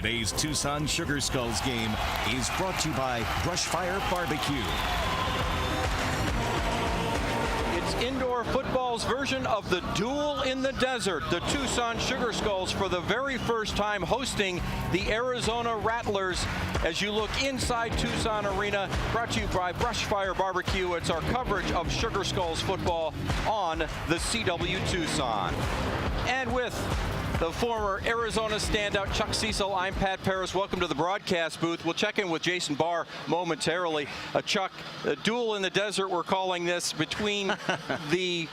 Today's Tucson Sugar Skulls game is brought to you by Brushfire Barbecue. It's indoor football's version of the Duel in the Desert. The Tucson Sugar Skulls, for the very first time, hosting the Arizona Rattlers. As you look inside Tucson Arena, brought to you by Brushfire Barbecue. It's our coverage of Sugar Skulls football on the CW Tucson. And with the former Arizona standout Chuck Cecil, I'm Pat Paris. Welcome to the broadcast booth. We'll check in with Jason Barr momentarily. Chuck, a duel in the desert, we're calling this, between the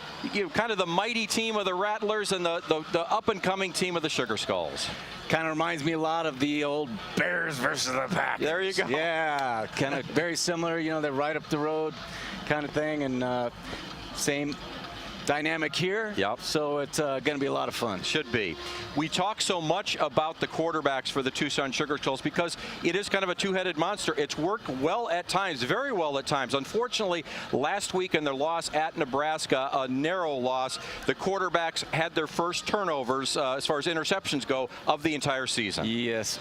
kind of the mighty team of the Rattlers and the up-and-coming team of the Sugar Skulls. Kind of reminds me a lot of the old Bears versus the Packers. There you go. Yeah, kind of very similar. You know, they're right up the road kind of thing, and same dynamic here. Yep. So it's going to be a lot of fun. Should be. We talk so much about the quarterbacks for the Tucson Sugar Skulls because it is kind of a two-headed monster. It's worked well at times, very well at times. Unfortunately, last week in their loss at Nebraska, a narrow loss, the quarterbacks had their first turnovers as far as interceptions go of the entire season. Yes.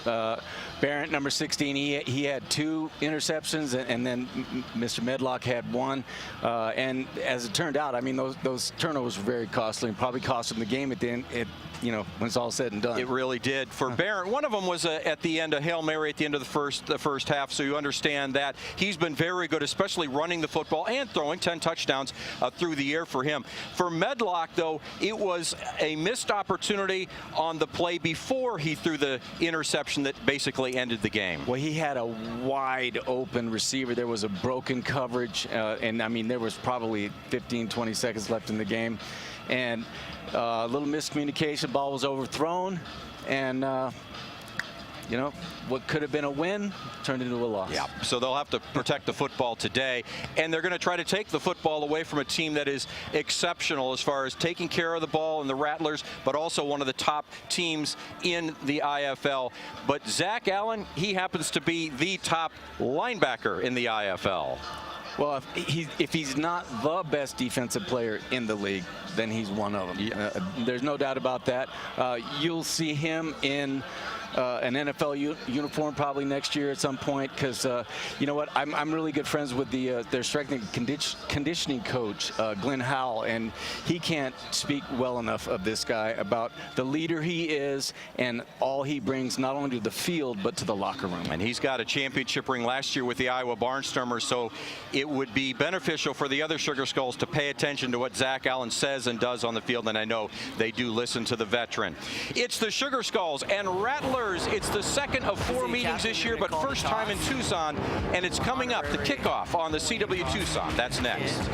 Barrett, number 16, he had 2 interceptions, and then Mr. Medlock had 1. And as it turned out, I mean, those turnovers were very costly and probably cost him the game at the end. You know, when it's all said and done. It really did. For Barrett, one of them was at the end, a Hail Mary at the end of the first half, so you understand that. He's been very good, especially running the football and throwing 10 touchdowns through the air for him. For Medlock, though, it was a missed opportunity on the play before he threw the interception that basically ended the game. Well, he had a wide open receiver. There was a broken coverage, and I mean, there was probably 15, 20 seconds left in the game. And a little miscommunication, ball was overthrown, and you know, what could have been a win turned into a loss. Yeah, so they'll have to protect the football today, and they're going to try to take the football away from a team that is exceptional as far as taking care of the ball in the Rattlers, but also one of the top teams in the IFL. But Zach Allen, he happens to be the top linebacker in the IFL. Well, if he's not the best defensive player in the league, then he's one of them. Yeah. There's no doubt about that. You'll see him in an NFL uniform probably next year at some point, because you know what, I'm really good friends with their strength and conditioning coach, Glenn Howell, and he can't speak well enough of this guy about the leader he is and all he brings not only to the field but to the locker room. And he's got a championship ring last year with the Iowa Barnstormers, so it would be beneficial for the other Sugar Skulls to pay attention to what Zach Allen says and does on the field, and I know they do listen to the veteran. It's the Sugar Skulls and Rattlers. It's the second of 4 meetings this year, but first time in Tucson, and it's coming up, the kickoff on the CW Tucson. That's next.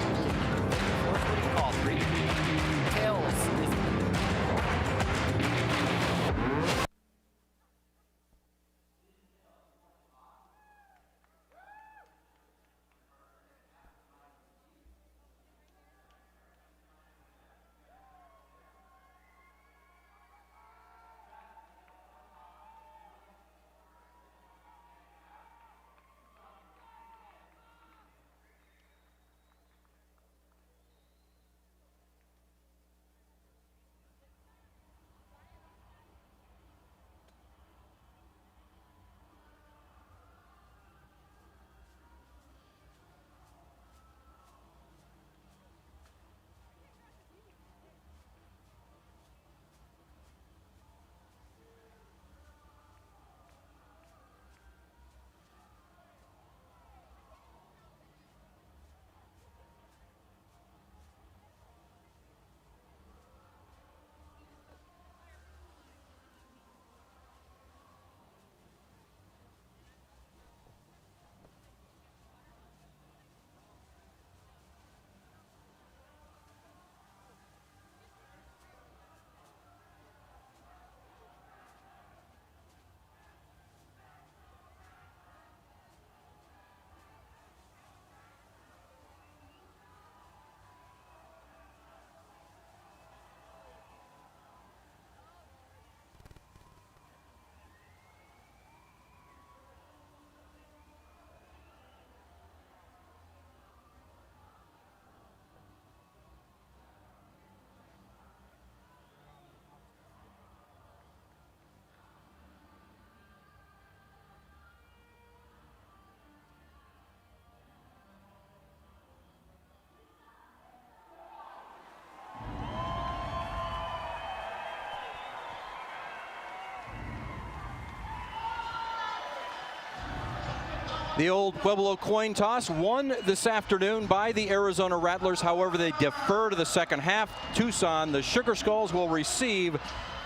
The old Pueblo coin toss won this afternoon by the Arizona Rattlers. However, they defer to the second half. Tucson, the Sugar Skulls, will receive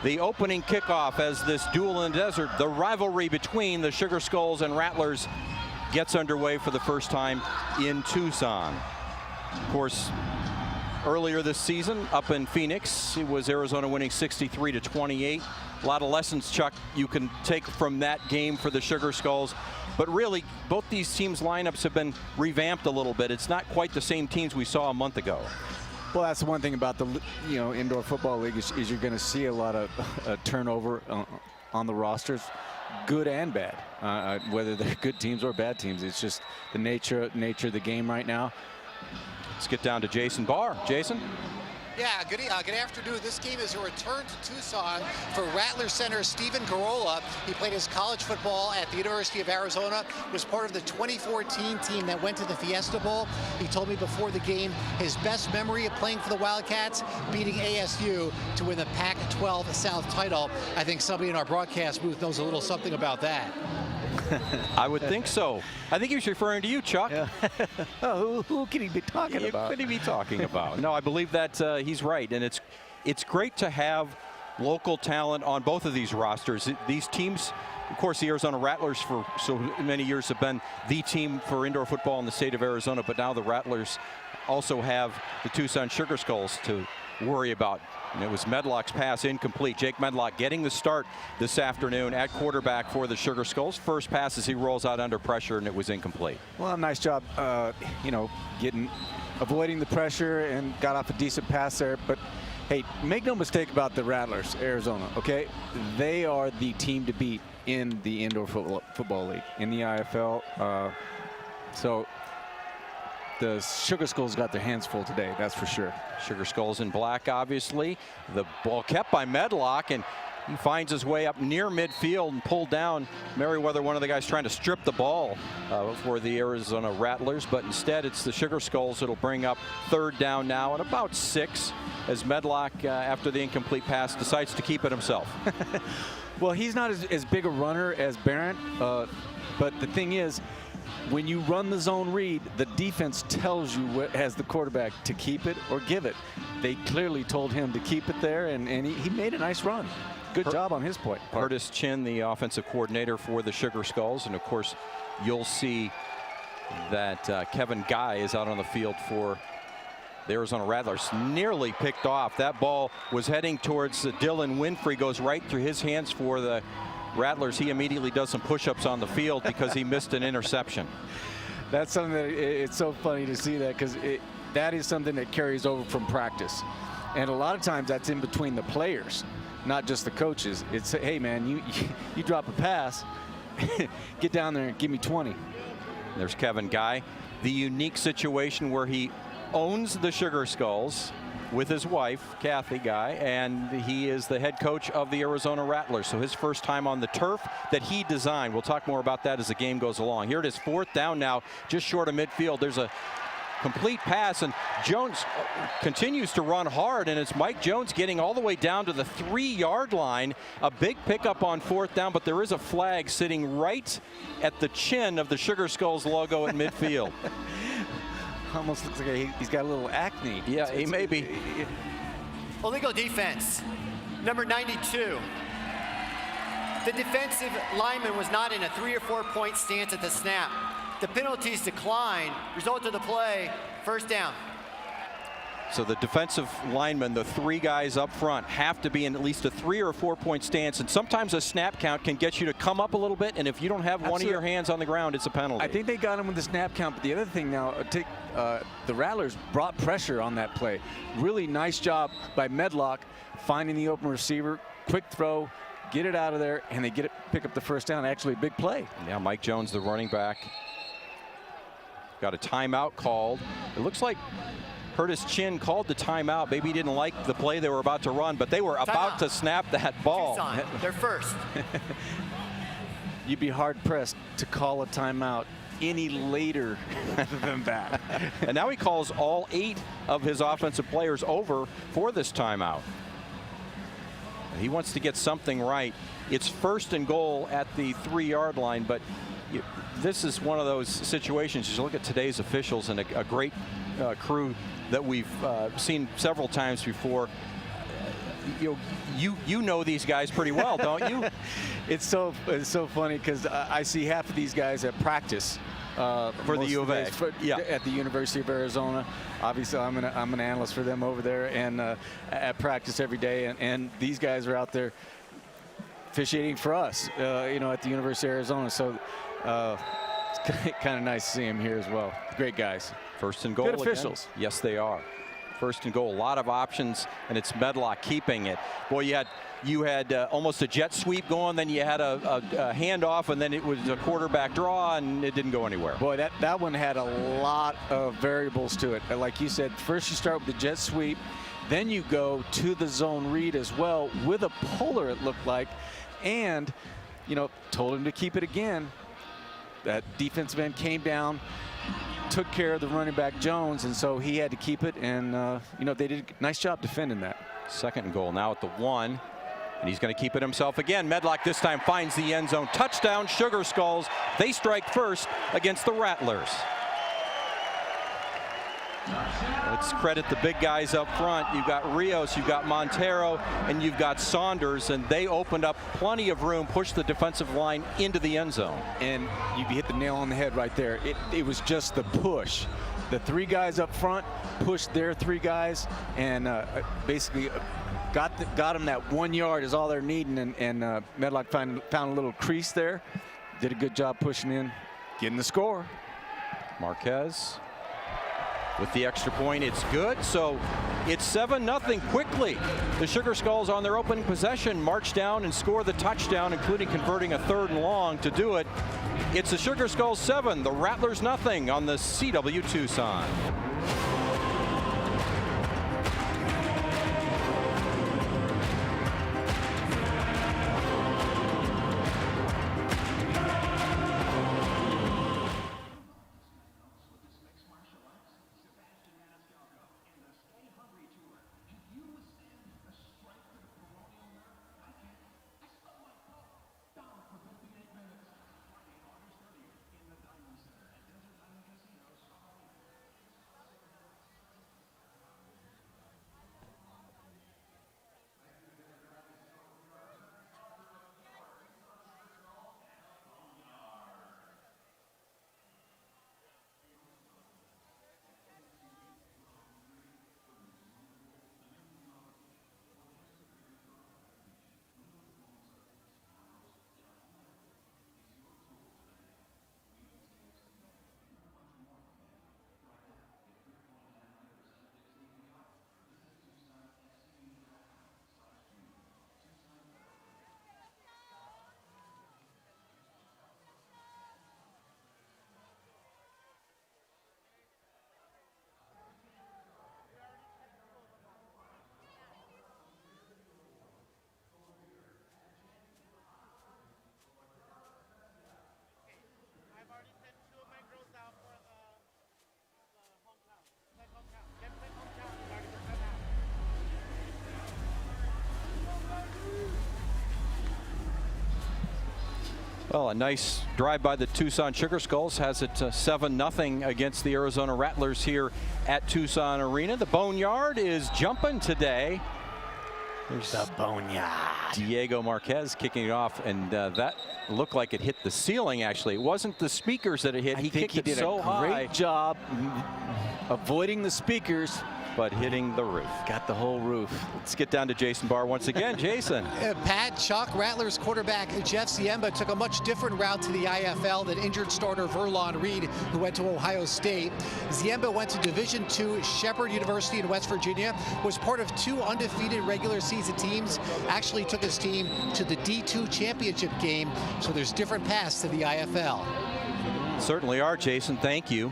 the opening kickoff as this duel in the desert, the rivalry between the Sugar Skulls and Rattlers, gets underway for the first time in Tucson. Of course, earlier this season up in Phoenix, it was Arizona winning 63-28. A lot of lessons, Chuck, you can take from that game for the Sugar Skulls. But really, both these teams' lineups have been revamped a little bit. It's not quite the same teams we saw a month ago. Well, that's the one thing about the indoor football league is you're going to see a lot of turnover on the rosters, good and bad, whether they're good teams or bad teams. It's just the nature of the game right now. Let's get down to Jason Barr. Jason? Yeah, good afternoon. This game is a return to Tucson for Rattlers center Steven Garola. He played his college football at the University of Arizona, was part of the 2014 team that went to the Fiesta Bowl. He told me before the game his best memory of playing for the Wildcats, beating ASU to win the Pac-12 South title. I think somebody in our broadcast booth knows a little something about that. I would think so. I think he was referring to you, Chuck. Yeah. Oh, who can he be talking about? Who could he be talking about? No, I believe that he's right, and it's great to have local talent on both of these rosters. These teams, of course, the Arizona Rattlers for so many years have been the team for indoor football in the state of Arizona, but now the Rattlers also have the Tucson Sugar Skulls to worry about. And it was Medlock's pass incomplete. Jake Medlock getting the start this afternoon at quarterback for the Sugar Skulls. First pass as he rolls out under pressure, and it was incomplete. Well, nice job, avoiding the pressure and got off a decent pass there. But hey, make no mistake about the Rattlers, Arizona, okay? They are the team to beat in the indoor football league, in the IFL. So the Sugar Skulls got their hands full today, that's for sure. Sugar Skulls in black, obviously. The ball kept by Medlock, and he finds his way up near midfield and pulled down. Merriweather, one of the guys trying to strip the ball for the Arizona Rattlers, but instead it's the Sugar Skulls that'll bring up third down now and about 6 as Medlock, after the incomplete pass, decides to keep it himself. Well, he's not as big a runner as Barrett, but the thing is, when you run the zone read, the defense tells you as the quarterback to keep it or give it. They clearly told him to keep it there, and he made a nice run. Good job on his part. Curtis Chin, the offensive coordinator for the Sugar Skulls, and of course you'll see that Kevin Guy is out on the field for the Arizona Rattlers. Nearly picked off. That ball was heading towards Dylan Winfrey, goes right through his hands for the Rattlers. He immediately does some push-ups on the field because he missed an interception. That's something that it's so funny to see that, because that is something that carries over from practice, and a lot of times that's in between the players, not just the coaches. It's, hey man, you drop a pass, get down there and give me 20. There's Kevin Guy. The unique situation where he owns the Sugar Skulls with his wife, Kathy Guy, and he is the head coach of the Arizona Rattlers. So his first time on the turf that he designed. We'll talk more about that as the game goes along. Here it is, fourth down now, just short of midfield. There's a complete pass, and Jones continues to run hard, and it's Mike Jones getting all the way down to the 3-yard line. A big pickup on fourth down, but there is a flag sitting right at the chin of the Sugar Skulls logo at midfield. Almost looks like he's got a little acne. Yeah, he may be. Illegal defense, number 92. The defensive lineman was not in a 3 or 4 point stance at the snap. The penalties decline, result of the play, first down. So the defensive linemen, the 3 guys up front, have to be in at least a 3 or 4 point stance, and sometimes a snap count can get you to come up a little bit, and if you don't have one of your hands on the ground, it's a penalty. I think they got him with the snap count, but the other thing now, the Rattlers brought pressure on that play. Really nice job by Medlock finding the open receiver, quick throw, get it out of there, and they pick up the first down. Actually a big play. Yeah, Mike Jones, the running back, got a timeout called. It looks like Curtis Chin called the timeout. Maybe he didn't like the play they were about to run, but they were about to snap that ball. Tucson, they're first. You'd be hard-pressed to call a timeout any later than that. And now he calls all 8 of his offensive players over for this timeout. He wants to get something right. It's first and goal at the 3-yard line, but this is one of those situations. You look at today's officials and a great crew that we've seen several times before. You know these guys pretty well, don't you? It's so funny because I see half of these guys at practice for the U of A. At the University of Arizona. Obviously, I'm an analyst for them over there, and at practice every day. And these guys are out there officiating for us, at the University of Arizona. So it's kind of nice to see them here as well. Great guys. First and goal. Good officials. Again. Yes, they are. First and goal, a lot of options, and it's Medlock keeping it. Boy, you had almost a jet sweep going, then you had a handoff, and then it was a quarterback draw, and it didn't go anywhere. Boy, that one had a lot of variables to it. Like you said, first you start with the jet sweep, then you go to the zone read as well with a puller, it looked like, and told him to keep it again. That defensive end came down, took care of the running back Jones, and so he had to keep it, and they did a nice job defending that. Second and goal now at the 1, and he's going to keep it himself again. Medlock this time finds the end zone. Touchdown, Sugar Skulls. They strike first against the Rattlers. Let's credit the big guys up front. You've got Rios, you've got Montero, and you've got Saunders, and they opened up plenty of room, pushed the defensive line into the end zone. And you hit the nail on the head right there. It was just the push. The 3 guys up front pushed their 3 guys, and basically got them that 1 yard is all they're needing, and Medlock found a little crease there. Did a good job pushing in, getting the score. Marquez with the extra point, it's good. So it's 7-0 quickly. The Sugar Skulls on their opening possession march down and score the touchdown, including converting a 3rd and long to do it. It's the Sugar Skulls 7, the Rattlers 0 on the CW Tucson. Well, a nice drive by the Tucson Sugar Skulls has it 7-0 against the Arizona Rattlers here at Tucson Arena. The Boneyard is jumping today. There's the Boneyard. Diego Marquez kicking it off, and that looked like it hit the ceiling, actually. It wasn't the speakers that it hit. He kicked it so high. Great job avoiding the speakers, but hitting the roof. Got the whole roof. Let's get down to Jason Barr once again. Jason. Pat, Chalk Rattlers quarterback Jeff Ziemba took a much different route to the IFL than injured starter Verlon Reed, who went to Ohio State. Ziemba went to Division II Shepherd University in West Virginia, was part of 2 undefeated regular season teams, actually took his team to the D2 championship game, so there's different paths to the IFL. Certainly are, Jason. Thank you.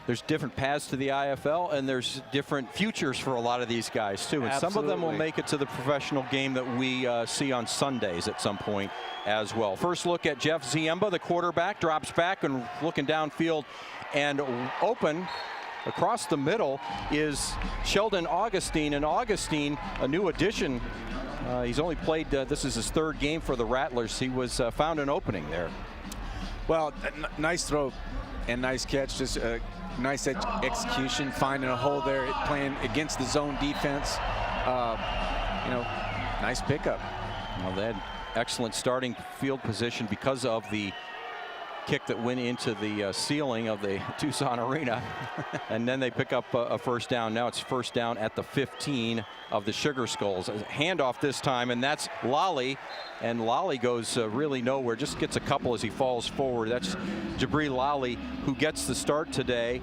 There's different paths to the IFL, and there's different futures for a lot of these guys, too. And Absolutely. Some of them will make it to the professional game that we see on Sundays at some point as well. First look at Jeff Ziemba, the quarterback, drops back and looking downfield, and open across the middle is Sheldon Augustine. And Augustine, a new addition. He's only played, this is his 3rd game for the Rattlers. He was found an opening there. Well, nice throw and nice catch. Just a nice execution, finding a hole there, playing against the zone defense. You know, nice pickup. Well, they had excellent starting field position because of the kick that went into the ceiling of the Tucson arena. And then they pick up a first down. Now it's first down at the 15 of the Sugar Skulls. A handoff this time, and that's Lally. And Lally goes really nowhere, just gets a couple as he falls forward. That's Jabri Lally, who gets the start today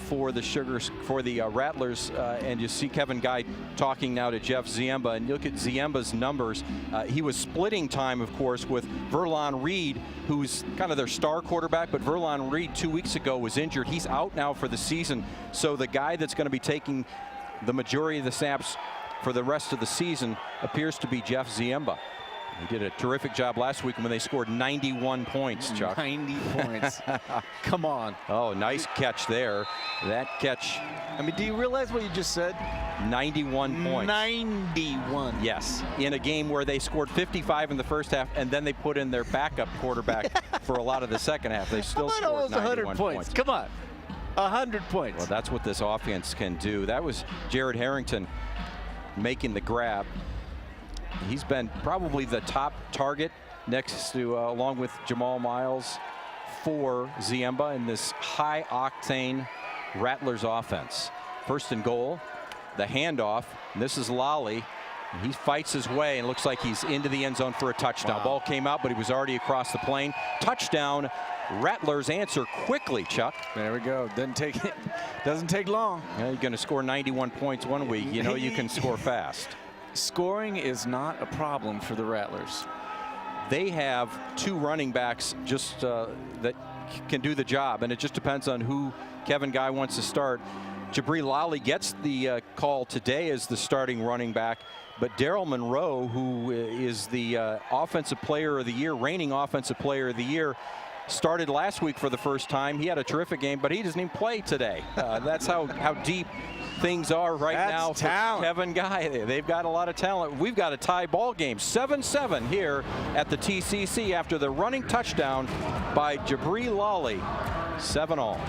for the Rattlers. And you see Kevin Guy talking now to Jeff Ziemba, and look at Ziemba's numbers. He was splitting time, of course, with Verlon Reed, who's kind of their star quarterback, but Verlon Reed 2 weeks ago was injured. He's out now for the season. So the guy that's going to be taking the majority of the snaps for the rest of the season appears to be Jeff Ziemba. He did a terrific job last week when they scored 91 points, Chuck. 90 points. Come on. Oh, nice catch there. That catch. I mean, do you realize what you just said? 91 points. 91. Yes. In a game where they scored 55 in the first half, and then they put in their backup quarterback for a lot of the second half. They still scored almost 100 91 points. Come on. 100 points. Well, that's what this offense can do. That was Jared Harrington making the grab. He's been probably the top target next to, along with Jamal Miles, for Ziemba in this high-octane Rattlers offense. First and goal, the handoff, and this is Lally. And he fights his way and looks like he's into the end zone for a touchdown. Wow. Ball came out, but he was already across the plane. Touchdown. Rattlers answer quickly, Chuck. There we go. Doesn't take long. Yeah, you're going to score 91 points one week. You know you can score fast. Scoring is not a problem for the Rattlers. They have two running backs just that can do the job, and it just depends on who Kevin Guy wants to start. Jabri Lally gets the call today as the starting running back, but Daryl Monroe, who is the offensive player of the year, reigning offensive player of the year, started last week for the first time. He had a terrific game, but he doesn't even play today. That's how deep things are right now for Kevin Guy. They've got a lot of talent. We've got a tie ball game, 7-7 here at the TCC after the running touchdown by Jabri Lally. 7-all.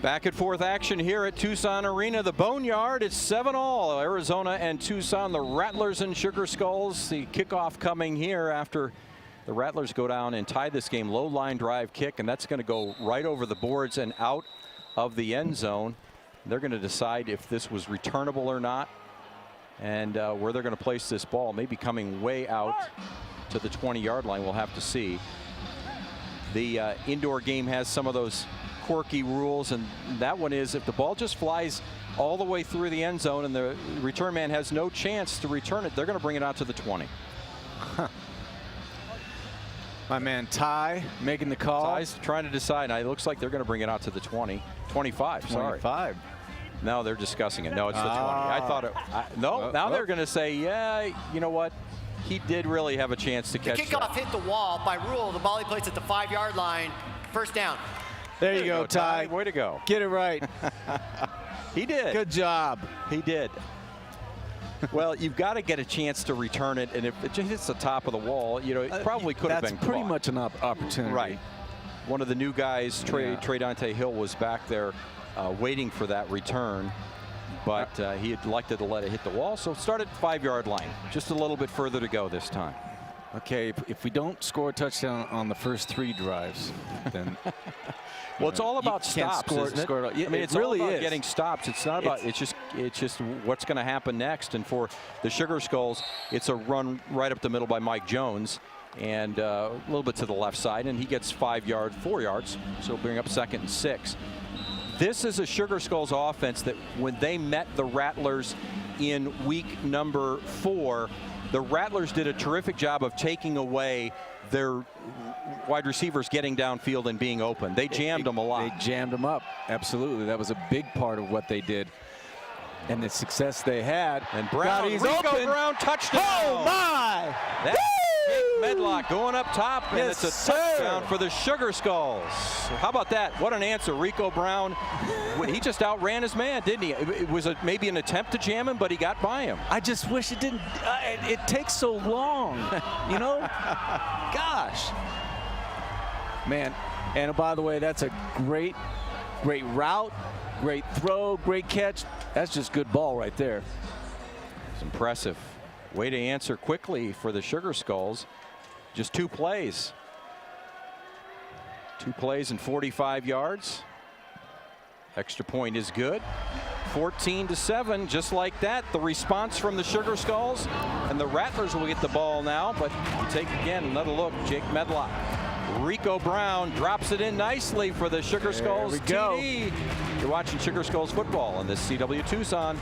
Back and forth action here at Tucson Arena, the Boneyard. It's 7-all. Arizona and Tucson, the Rattlers and Sugar Skulls. The kickoff coming here after the Rattlers go down and tie this game. Low line drive kick, and that's going to go right over the boards and out of the end zone. They're going to decide if this was returnable or not, and where they're going to place this ball. Maybe coming way out to the 20-yard line. We'll have to see. The indoor game has some of those quirky rules, and that one is if the ball just flies all the way through the end zone and the return man has no chance to return it, they're going to bring it out to the 20. Huh. My man Ty making the call. Ty's trying to decide. Now, it looks like they're going to bring it out to the 20. 25, sorry. 25. Now they're discussing it. No, it's the 20. I thought it. Now they're going to say, yeah, you know what? He did really have a chance to catch that. The kickoff hit the wall. By rule, the ball he plays at the 5-yard line. First down. There you go, Ty. Way to go. Get it right. He did. Good job. He did. Well, you've got to get a chance to return it, and if it just hits the top of the wall, you know, it probably could have been That's pretty caught. much an opportunity. Right. One of the new guys, Trey Dante Hill, was back there waiting for that return, but he had elected to let it hit the wall, so start at 5-yard line. Just a little bit further to go this time. Okay, if we don't score a touchdown on the first 3 drives, then well, it's all about stops, isn't it? I mean, it's really all about is. getting stops. It's not about. It's just what's going to happen next. And for the Sugar Skulls, it's a run right up the middle by Mike Jones, and a little bit to the left side, and he gets 4 yards. So bring up 2nd and 6. This is a Sugar Skulls offense that when they met the Rattlers in week number 4, the Rattlers did a terrific job of taking away their wide receivers getting downfield and being open. They jammed them a lot. They jammed them up. Absolutely. That was a big part of what they did. And the success they had. And Brown, he's Rico open. Brown, touchdown. Oh, my. That's Jake Medlock going up top, and Yes, it's a touchdown sir. for the Sugar Skulls. How about that? What an answer. Rico Brown, he just outran his man, didn't he? It was maybe an attempt to jam him, but he got by him. I just wish it didn't. It takes so long, you know? Gosh. Man, and by the way, that's a great route, great throw, great catch. That's just good ball right there. It's impressive. Way to answer quickly for the Sugar Skulls. Just 2 plays. 2 plays and 45 yards. Extra point is good. 14-7, just like that. The response from the Sugar Skulls, and the Rattlers will get the ball now, but you take again another look. Jake Medlock. Rico Brown drops it in nicely for the Sugar Skulls TD. You're watching Sugar Skulls football on this CW Tucson.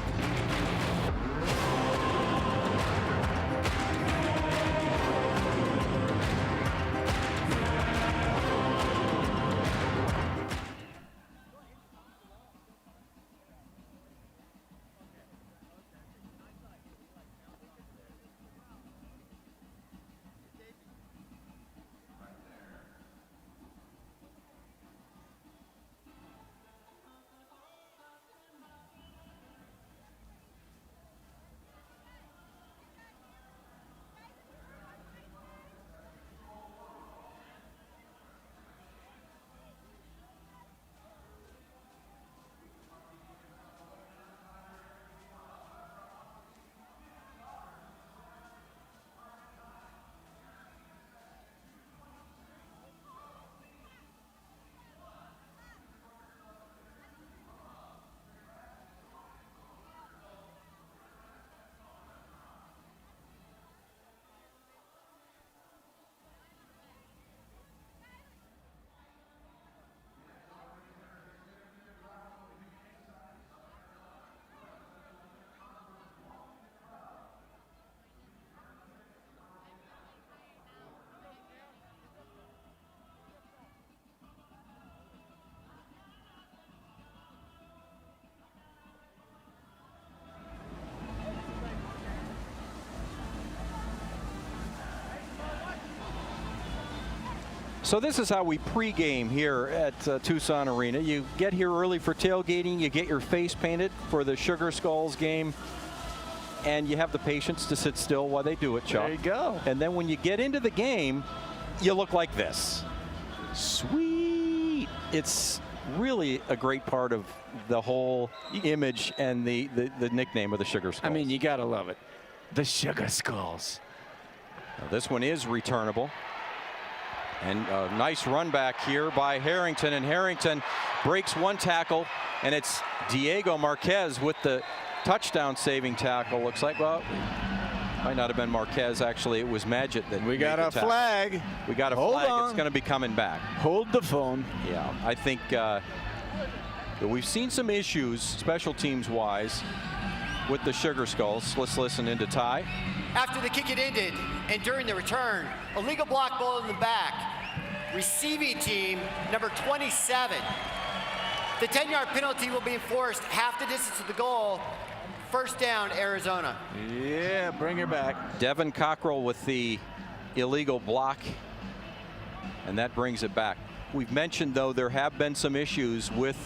So this is how we pregame here at Tucson Arena. You get here early for tailgating, you get your face painted for the Sugar Skulls game, and you have the patience to sit still while they do it, Chuck. There you go. And then when you get into the game, you look like this. Sweet. It's really a great part of the whole image and the nickname of the Sugar Skulls. I mean, you got to love it. The Sugar Skulls. Now, this one is returnable. And a nice run back here by Harrington, and Harrington breaks one tackle, and it's Diego Marquez with the touchdown saving tackle. Looks like, well, might not have been Marquez, actually. It was Magid that We got a flag. We got a Hold flag. on. It's going to be coming back. Hold the phone. Yeah, I think we've seen some issues, special teams wise, with the Sugar Skulls. Let's listen into Ty. After the kick had ended and during the return, illegal block ball in the back. Receiving team, number 27. The 10-yard penalty will be enforced half the distance to the goal. First down, Arizona. Yeah, bring her back. Devin Cockrell with the illegal block, and that brings it back. We've mentioned, though, there have been some issues with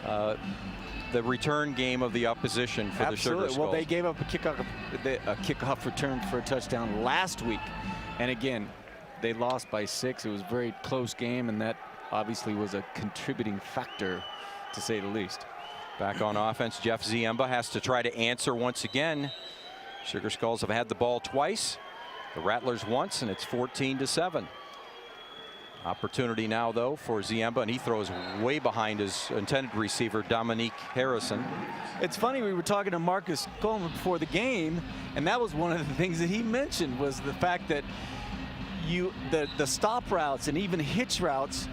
the return game of the opposition for the Sugar Skulls. Well, they gave up a kickoff return for a touchdown last week, and again, they lost by 6. It was a very close game, and that obviously was a contributing factor, to say the least. Back on offense, Jeff Ziemba has to try to answer once again. Sugar Skulls have had the ball twice, the Rattlers once, and it's 14-7. Opportunity now, though, for Ziemba, and he throws way behind his intended receiver, Dominique Harrison. It's funny, we were talking to Marcus Coleman before the game, and that was one of the things that he mentioned, was the fact that the stop routes and even hitch routes,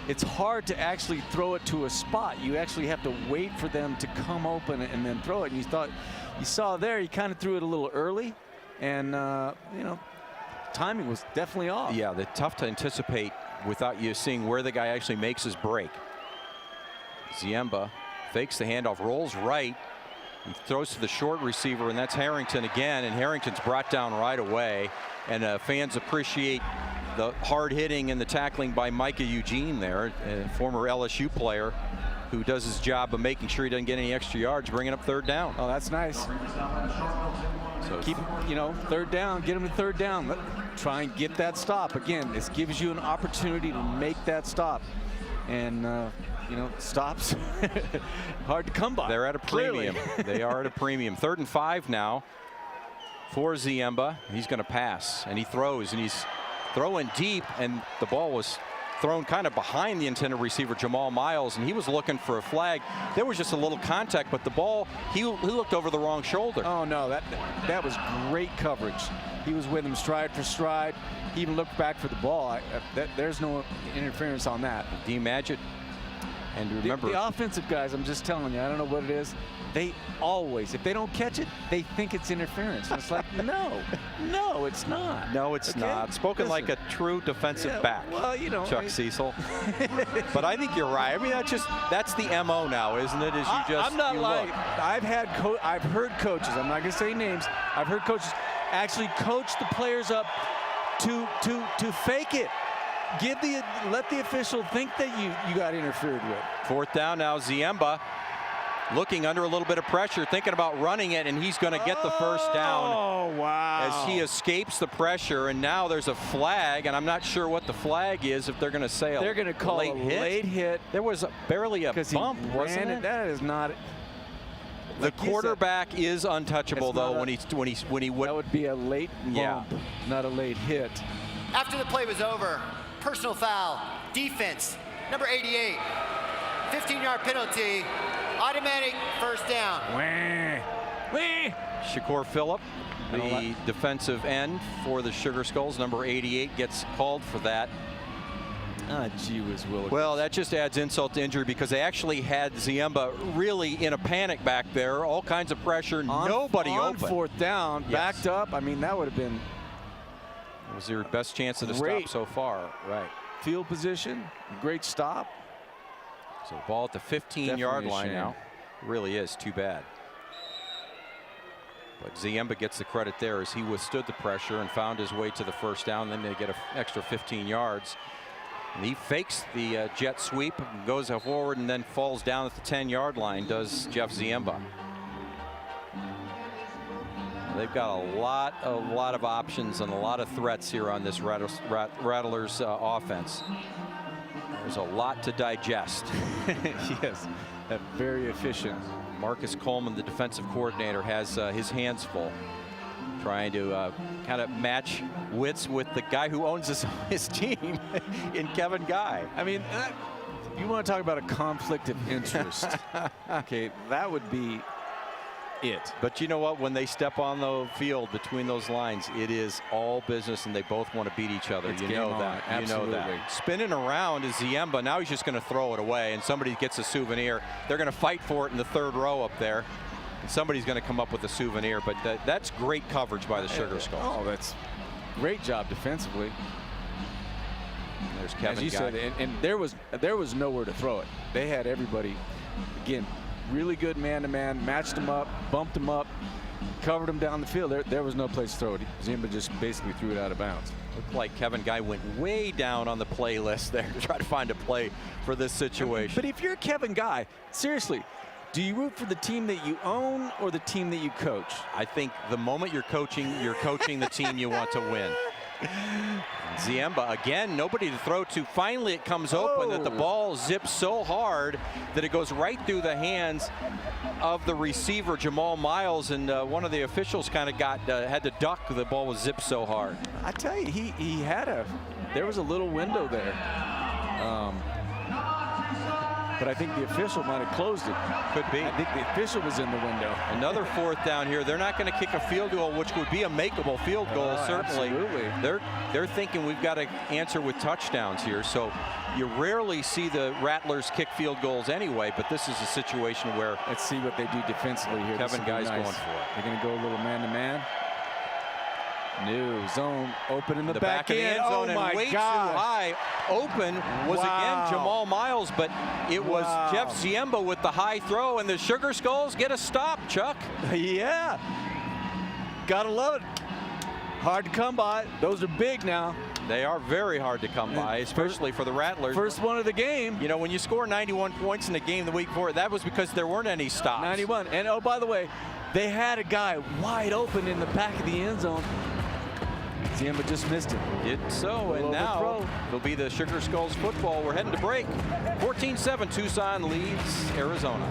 it's hard to actually throw it to a spot. You actually have to wait for them to come open and then throw it. And you saw there, he kind of threw it a little early, and you know, timing was definitely off. Yeah, they're tough to anticipate without you seeing where the guy actually makes his break. Ziemba fakes the handoff, rolls right, he throws to the short receiver, and that's Harrington again, and Harrington's brought down right away. And fans appreciate the hard hitting and the tackling by Micah Eugene there, a former LSU player who does his job of making sure he doesn't get any extra yards, bringing up third down. Oh, that's nice. So keep, you know, third down, get him to third down. Try and get that stop. Again, this gives you an opportunity to make that stop. And, you know, stops, hard to come by. They're at a premium. They are at a premium. 3rd and 5 now for Ziemba. He's going to pass, and he throws, and he's throwing deep, and the ball was thrown kind of behind the intended receiver, Jamal Miles, and he was looking for a flag. There was just a little contact, but the ball, he looked over the wrong shoulder. Oh, no, that was great coverage. He was with him stride for stride. He even looked back for the ball. There's no interference on that. Dean Magid. And remember, the offensive guys, I'm just telling you, I don't know what it is. They always, if they don't catch it, they think it's interference. And it's like, no, it's not. No, it's not. Spoken like a true defensive back. Well, you know, Chuck Cecil. But I think you're right. I mean, that's the MO now, isn't it? I'm not lying. I've heard coaches. I'm not going to say names. I've heard coaches actually coach the players up to fake it. Let the official think that you got interfered with. 4th down now. Ziemba looking under a little bit of pressure, thinking about running it, and he's going to get the first down. Oh, wow. As he escapes the pressure, and now there's a flag, and I'm not sure what the flag is, if they're going to say they're going to call late hit. There was barely a bump, wasn't it? That is not. The quarterback is untouchable, though, when he that would be a late bump, not a late hit. After the play was over, personal foul, defense, number 88, 15-yard penalty, automatic first down. Shakur Phillip, the defensive end for the Sugar Skulls, number 88, gets called for that. Gee whiz Willikers. Well, that just adds insult to injury, because they actually had Ziemba really in a panic back there, all kinds of pressure, nobody on open. 4th down, backed up. I mean, that would have been. It was their best chance of the stop so far. Right. Field position, great stop. So the ball at the 15-yard line now. Really is too bad. But Ziemba gets the credit there, as he withstood the pressure and found his way to the first down. Then they get an extra 15 yards. And he fakes the jet sweep, goes forward, and then falls down at the 10-yard line, does Jeff Ziemba. They've got a lot of options and a lot of threats here on this Rattlers offense. There's a lot to digest. Yes, very efficient. Marcus Coleman, the defensive coordinator, has his hands full, trying to kind of match wits with the guy who owns his team in Kevin Guy. I mean, you want to talk about a conflict of interest. Okay, that would be it. But you know what? When they step on the field between those lines, it is all business, and they both want to beat each other. It's you know that. Absolutely. You know that. Spinning around is Ziemba. Now he's just going to throw it away, and somebody gets a souvenir. They're going to fight for it in the 3rd row up there. And somebody's going to come up with a souvenir, but that's great coverage by the Sugar Skulls. Oh, that's great job defensively. There's Kevin As you said, and there was nowhere to throw it. They had everybody again, really good man-to-man, matched him up, bumped him up, covered him down the field. There was no place to throw it. Ziemba just basically threw it out of bounds. Looked like Kevin Guy went way down on the playlist there to try to find a play for this situation. But if you're Kevin Guy, seriously, do you root for the team that you own or the team that you coach? I think the moment you're coaching the team you want to win. Ziemba, again, nobody to throw to. Finally, it comes open that the ball zips so hard that it goes right through the hands of the receiver, Jamal Miles, and one of the officials kind of had to duck. The ball was zipped so hard. I tell you, he had there was a little window there. But I think the official might have closed it. Could be. I think the official was in the window. Another fourth down here. They're not going to kick a field goal, which would be a makeable field goal, certainly. Absolutely. They're thinking we've got to answer with touchdowns here. So you rarely see the Rattlers kick field goals anyway, but this is a situation where let's see what they do defensively here. Kevin Guy's going for it. They're going to go a little man-to-man. New zone open in the back of the end zone, oh my and way gosh. too high. Open was again Jamal Miles, but it was Jeff Ziemba with the high throw, and the Sugar Skulls get a stop, Chuck. Yeah. Gotta love it. Hard to come by. Those are big now. They are very hard to come by, especially for the Rattlers. First one of the game. You know, when you score 91 points in the game the week before, that was because there weren't any stops. 91. And oh, by the way, they had a guy wide open in the back of the end zone. Ziemba just missed it. Did so, and now it'll be the Sugar Skulls football. We're heading to break. 14-7, Tucson leads Arizona.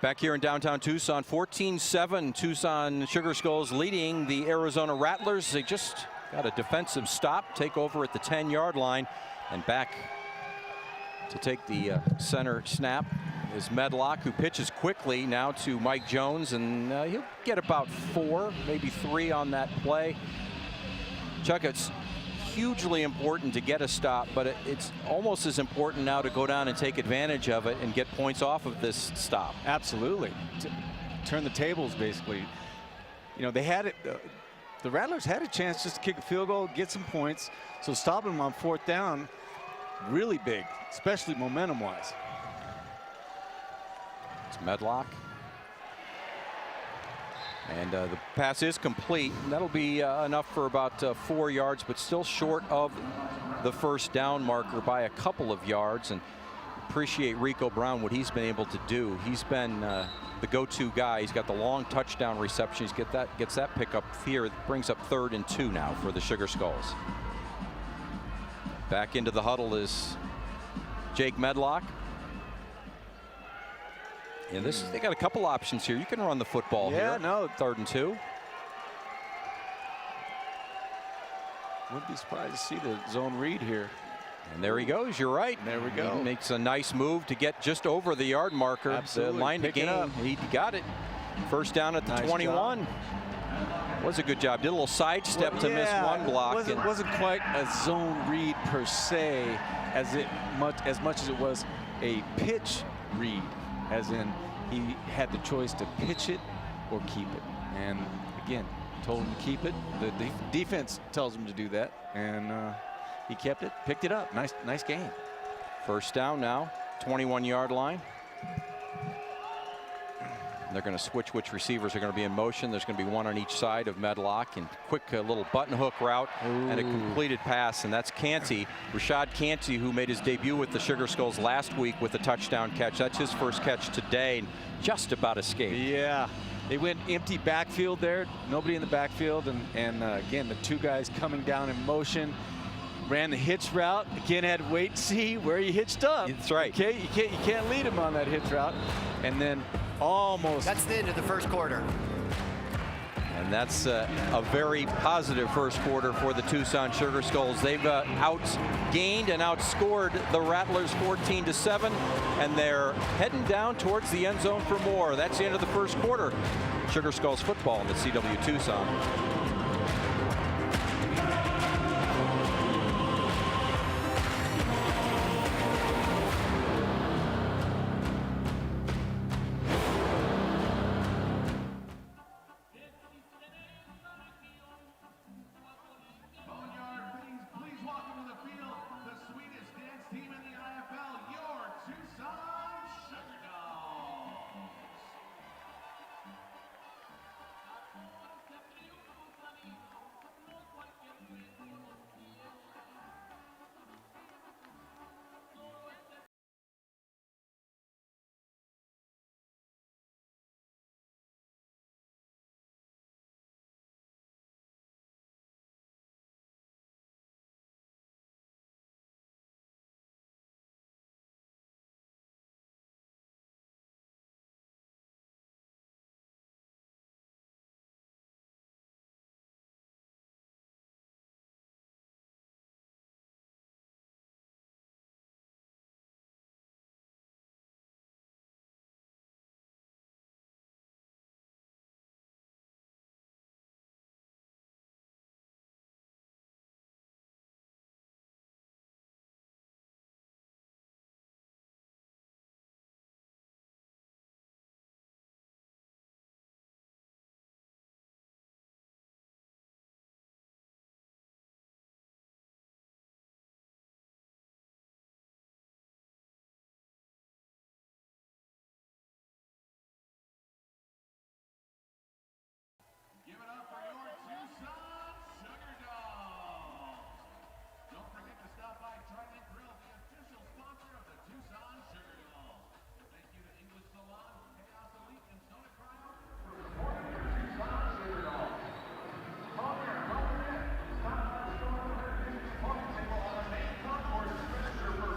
Back here in downtown Tucson, 14-7, Tucson Sugar Skulls leading the Arizona Rattlers. They just got a defensive stop, take over at the 10-yard line, and back to take the center snap is Medlock, who pitches quickly now to Mike Jones, and he'll get about 4, maybe 3 on that play. Chuck, it's hugely important to get a stop, but it's almost as important now to go down and take advantage of it and get points off of this stop. Absolutely. Turn the tables, basically. You know, they had it. The Rattlers had a chance just to kick a field goal, get some points. So stopping them on 4th down, really big, especially momentum-wise. It's Medlock. And the pass is complete. That'll be enough for about 4 yards, but still short of the first down marker by a couple of yards. And appreciate Rico Brown, what he's been able to do. He's been the go-to guy. He's got the long touchdown reception. He gets that pickup here. It brings up 3rd and 2 now for the Sugar Skulls. Back into the huddle is Jake Medlock. And they got a couple options here. You can run the football here. Yeah, no. 3rd and 2. Wouldn't be surprised to see the zone read here. And there he goes. You're right. There we go. He makes a nice move to get just over the yard marker. Absolutely. The line to gain. He got it. First down at the 21. Was a good job. Did a little sidestep to miss one block. It wasn't quite a zone read per se, as much as it was a pitch read. As in, he had the choice to pitch it or keep it. And again, told him to keep it. The defense tells him to do that. And he kept it, picked it up. Nice game. First down now, 21-yard line. They're going to switch which receivers are going to be in motion. There's going to be one on each side of Medlock, and quick little button hook route and a completed pass, and that's Canty, Rashad Canty, who made his debut with the Sugar Skulls last week with a touchdown catch. That's his first catch today, and just about escaped. Yeah, they went empty backfield there, nobody in the backfield, and again, the two guys coming down in motion. Ran the hitch route. Again, had to wait and see where he hitched up. That's right. Okay, you can't lead him on that hitch route. And then almost. That's the end of the first quarter. And that's a very positive first quarter for the Tucson Sugar Skulls. They've outgained and outscored the Rattlers 14-7, and they're heading down towards the end zone for more. That's the end of the first quarter. Sugar Skulls football in the CW Tucson.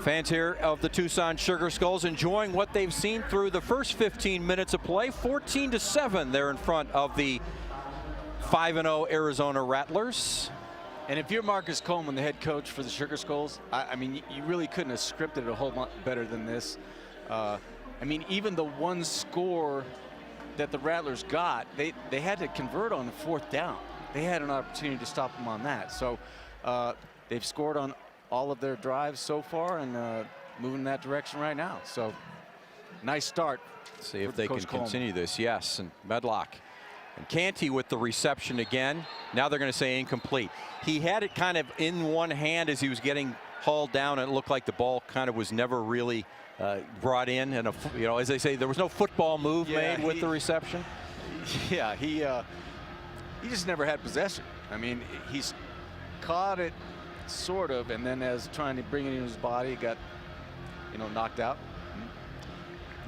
Fans here of the Tucson Sugar Skulls enjoying what they've seen through the first 15 minutes of play. 14-7, they're in front of the 5-0 Arizona Rattlers. And if you're Marcus Coleman, the head coach for the Sugar Skulls, I mean, you really couldn't have scripted it a whole lot better than this. I mean, even the one score that the Rattlers got, they had to convert on the fourth down. They had an opportunity to stop them on that. So they've scored on all of their drives so far and moving in that direction right now. So nice start. See if they can continue this. Yes, and Medlock and Canty with the reception again. Now they're going to say incomplete. He had it kind of in one hand as he was getting hauled down, and it looked like the ball kind of was never really brought in. And you know, as they say, there was no football move made with the reception. Yeah, he just never had possession. I mean, he's caught it sort of, and then as trying to bring it in his body, got, you know, knocked out.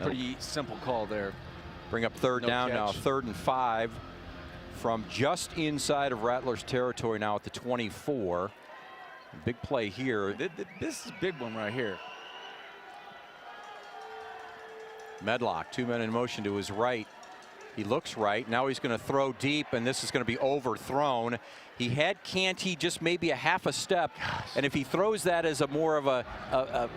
Pretty simple call there. Bring up third down now, 3rd and 5 from just inside of Rattlers territory now at the 24. Big play here. This is a big one right here. Medlock, 2 men in motion to his right. He looks right. Now he's going to throw deep, and this is going to be overthrown. He had Canty just maybe a half a step, and if he throws that as a more of a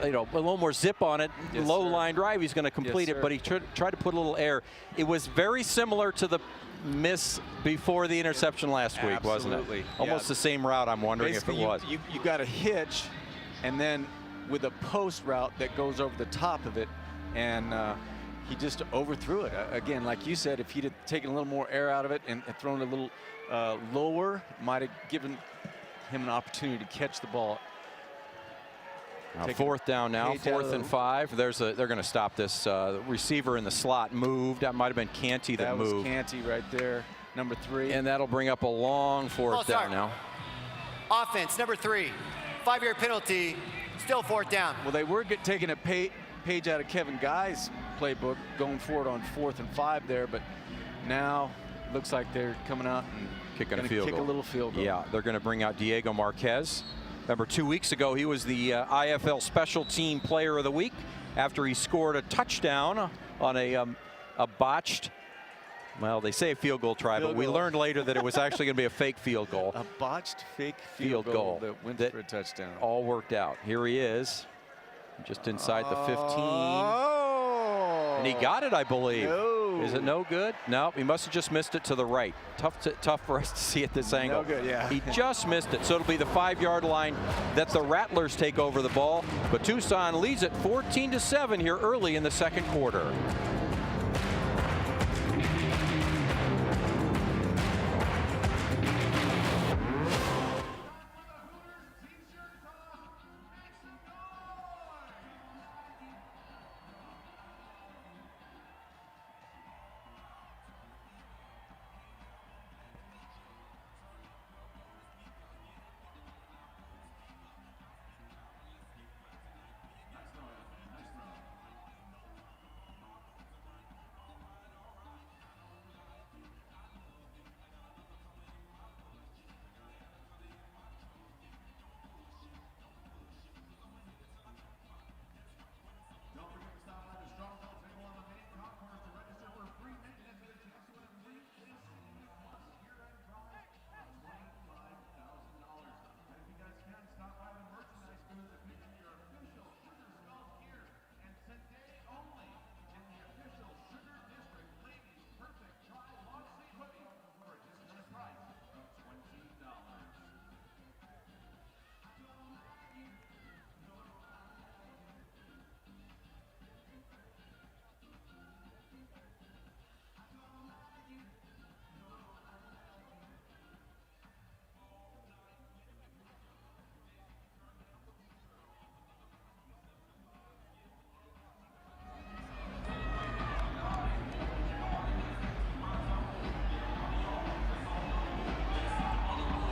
you know, a little more zip on it, low line drive, he's going to complete it. But he tried to put a little air. It was very similar to the miss before the interception last week, wasn't it? Almost the same route. I'm wondering basically, if it was. You got a hitch, and then with a post route that goes over the top of it, and he just overthrew it. Again, like you said, if he'd have taken a little more air out of it and thrown it a little lower, might have given him an opportunity to catch the ball. Fourth down now, 4th and 5. They're going to stop this. Receiver in the slot moved. That might have been Canty that moved. That was Canty right there, number 3. And that'll bring up a long 4th down now. Offense, number 3. 5-yard penalty, still 4th down. Well, they were taking a page out of Kevin Guy's playbook, going for it on 4th and 5 there, but now it looks like they're coming out and kicking a little field goal. Yeah, they're going to bring out Diego Marquez. Remember, 2 weeks ago, he was the IFL Special Team Player of the Week after he scored a touchdown on a botched, well, they say a field goal try, but we learned later that it was actually going to be a fake field goal. A botched fake field goal that went for a touchdown. All worked out. Here he is, just inside the 15. Oh. And he got it, I believe. No. Is it no good? No, he must have just missed it to the right. Tough for us to see at this angle. No good, yeah. He just missed it. So it'll be the 5-yard line that the Rattlers take over the ball. But Tucson leads it 14-7 here early in the second quarter.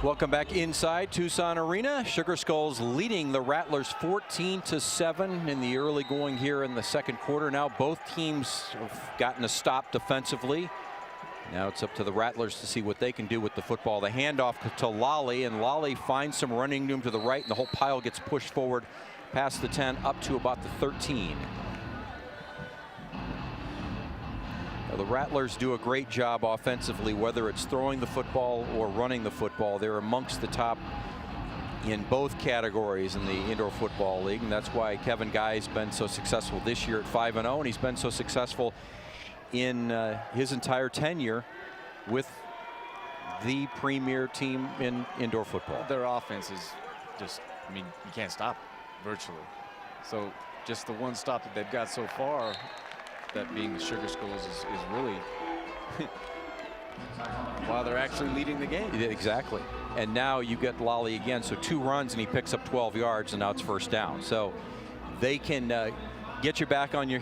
Welcome back inside Tucson Arena. Sugar Skulls leading the Rattlers 14-7 in the early going here in the second quarter. Now both teams have gotten a stop defensively. Now it's up to the Rattlers to see what they can do with the football. The handoff to Lally, and Lally finds some running room to the right, and the whole pile gets pushed forward past the 10 up to about the 13. The Rattlers do a great job offensively, whether it's throwing the football or running the football. They're amongst the top in both categories in the Indoor Football League, and that's why Kevin Guy's been so successful this year at 5-0, and he's been so successful in his entire tenure with the premier team in indoor football. Their offense is just, I mean, you can't stop virtually. So just the one stop that they've got so far, that being the Sugar Skulls, is really while they're actually leading the game. Exactly. And now you get Lally again. So 2 runs and he picks up 12 yards, and now it's first down. So they can get you back on your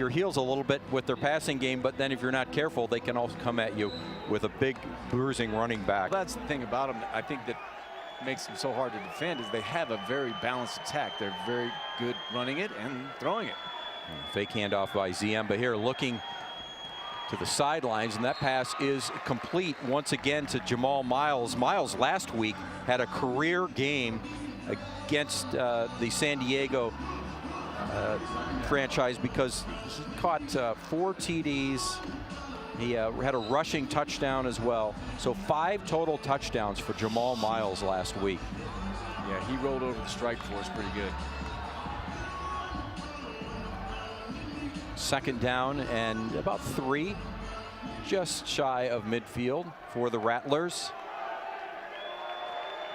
heels a little bit with their passing game, but then if you're not careful, they can also come at you with a big bruising running back. Well, that's the thing about them. I think that makes them so hard to defend is they have a very balanced attack. They're very good running it and throwing it. Fake handoff by Ziemba here, looking to the sidelines, and that pass is complete once again to Jamal Miles. Miles last week had a career game against the San Diego franchise because he caught 4 TDs. He had a rushing touchdown as well. So 5 total touchdowns for Jamal Miles last week. Yeah, he rolled over the strike force pretty good. Second down and about 3, just shy of midfield for the Rattlers.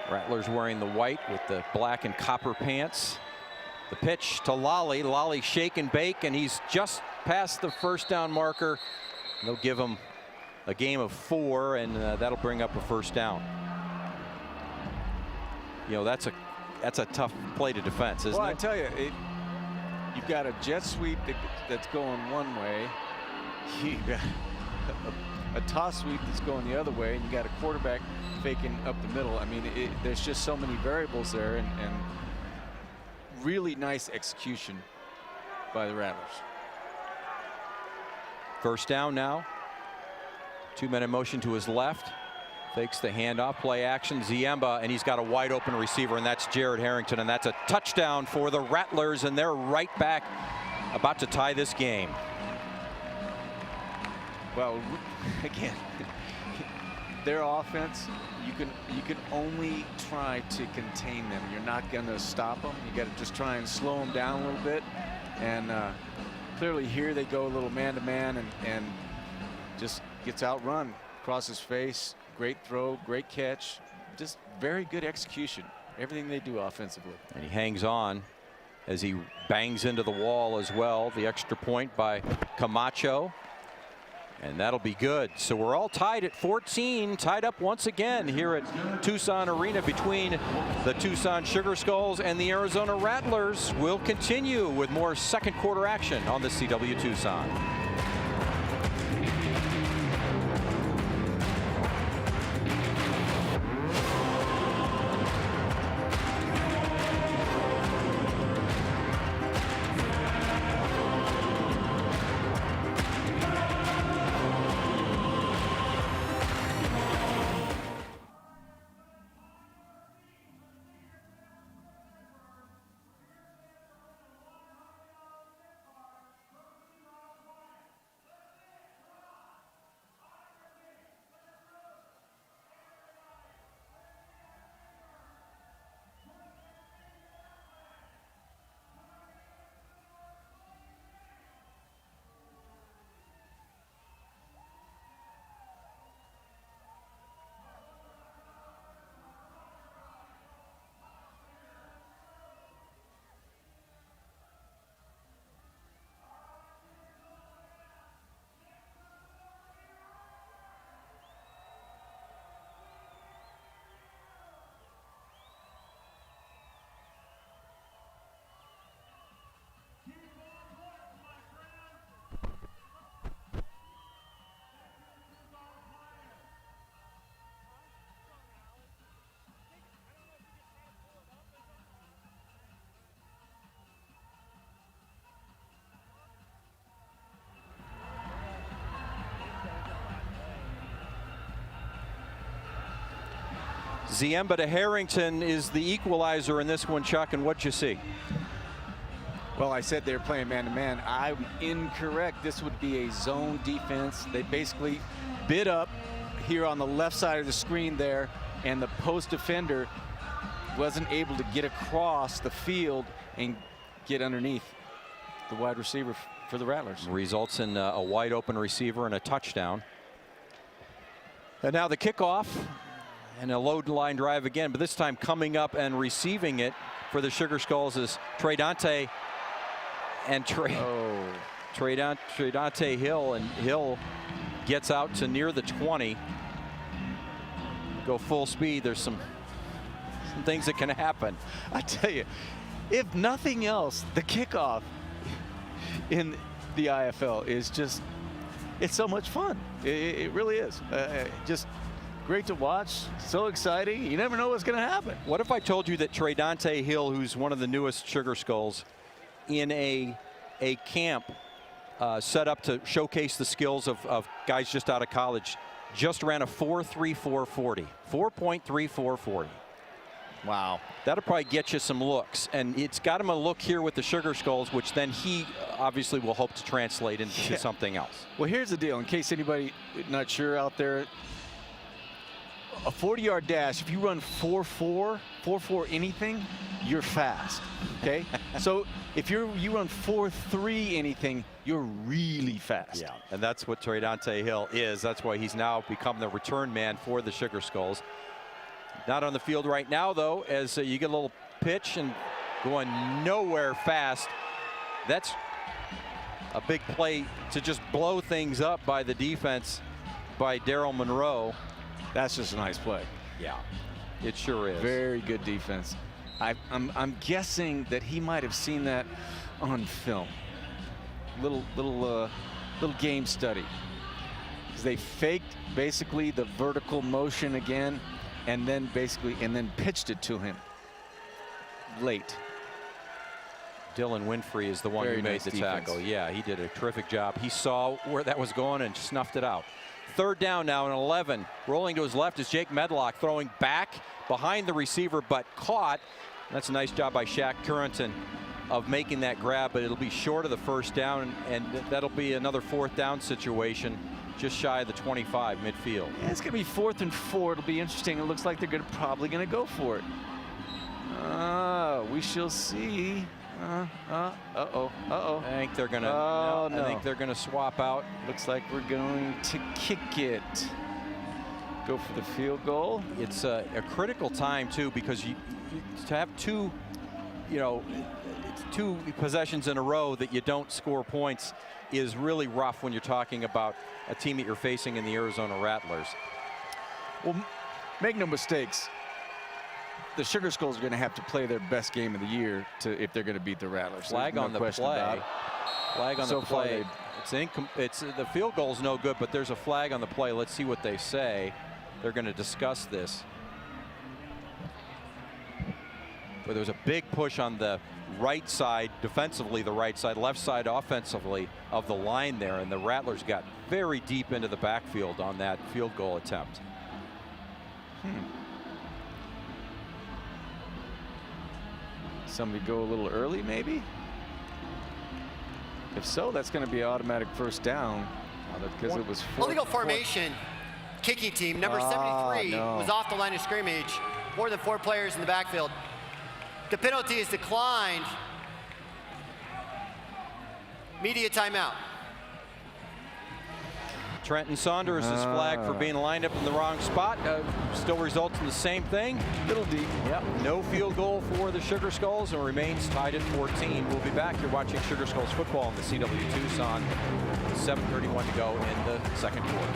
Rattlers wearing the white with the black and copper pants. The pitch to Lally. Lally shake and bake, and he's just past the first down marker. They'll give him a game of 4, and that'll bring up a first down. You know, that's a that's a tough play to defense, isn't Well, it? I tell you, you've got a jet sweep that's going one way. You got a toss sweep that's going the other way, and you got a quarterback faking up the middle. I mean, there's just so many variables there, and really nice execution by the Rattlers. First down now. 2-man in motion to his left. Fakes the handoff, play action, Ziemba, and he's got a wide open receiver, and that's Jared Harrington, and that's a touchdown for the Rattlers, and they're right back about to tie this game. Well, again, their offense, you can only try to contain them. You're not going to stop them. You got to just try and slow them down a little bit. And clearly here they go a little man-to-man and just gets outrun. Across his face, great throw, great catch. Just very good execution. Everything they do offensively. And he hangs on as he bangs into the wall as well. The extra point by Camacho. And that'll be good. So we're all tied at 14, tied up once again here at Tucson Arena between the Tucson Sugar Skulls and the Arizona Rattlers. We'll continue with more second quarter action on the CW Tucson. Ziemba to Harrington is the equalizer in this one, Chuck, and what'd you see? Well, I said they were playing man-to-man. I'm incorrect. This would be a zone defense. They basically bid up here on the left side of the screen there, and the post defender wasn't able to get across the field and get underneath the wide receiver for the Rattlers. Results in a wide open receiver and a touchdown. And now the kickoff. And a load line drive again, but this time coming up and receiving it for the Sugar Skulls is Trey Dante and Trey Dante Hill, and Hill gets out to near the 20. Go full speed. There's some things that can happen. I tell you, if nothing else, the kickoff in the IFL is just, it's so much fun. It really is. Just great to watch, so exciting. You never know what's going to happen. What if I told you that Trey Dante Hill, who's one of the newest Sugar Skulls, in a camp set up to showcase the skills of guys just out of college, just ran a 4.3440. 4.3440. Wow. That'll probably get you some looks, and it's got him a look here with the Sugar Skulls, which then he obviously will hope to translate into something else. Well, here's the deal, in case anybody not sure out there. A 40-yard dash, if you run 4.4 anything, you're fast, okay? So if you run 4.3 anything, you're really fast. Yeah, and that's what Trey Dante Hill is. That's why he's now become the return man for the Sugar Skulls. Not on the field right now, though, as you get a little pitch and going nowhere fast. That's a big play to just blow things up by the defense by Daryl Monroe. That's just a nice play. Yeah, it sure is. Very good defense. I'm guessing that he might have seen that on film. Little game study. They faked basically the vertical motion again, and then pitched it to him late. Dylan Winfrey is the one who made the tackle. Yeah, he did a terrific job. He saw where that was going and snuffed it out. Third down now and 11. Rolling to his left is Jake Medlock, throwing back behind the receiver, but caught. That's a nice job by Shaq Currington of making that grab, but it'll be short of the first down, and that'll be another fourth down situation, just shy of the 25 midfield. Yeah, it's going to be 4th and 4. It'll be interesting. It looks like they're probably going to go for it. We shall see. Uh-oh. I think they're going to. Oh, no. I think they're going to swap out. Looks like we're going to kick it. Go for the field goal. It's a critical time too, because you to have two possessions in a row that you don't score points is really rough when you're talking about a team that you're facing in the Arizona Rattlers. Well, make no mistakes. The Sugar Skulls are going to have to play their best game of the year if they're going to beat the Rattlers. Flag on the play. Flag on the play. It's the field goal's no good, but there's a flag on the play. Let's see what they say. They're going to discuss this. But there was a big push on the right side defensively, the right side, left side offensively of the line there, and the Rattlers got very deep into the backfield on that field goal attempt. Somebody go a little early, maybe? If so, that's going to be an automatic first down because it was illegal formation. Kicking team number 73 was off the line of scrimmage. More than 4 players in the backfield. The penalty is declined. Media timeout. Trenton Saunders is flagged for being lined up in the wrong spot. Still results in the same thing. Little deep. Yep. No field goal for the Sugar Skulls and remains tied at 14. We'll be back. You're watching Sugar Skulls football on the CW Tucson. 7:31 to go in the second quarter.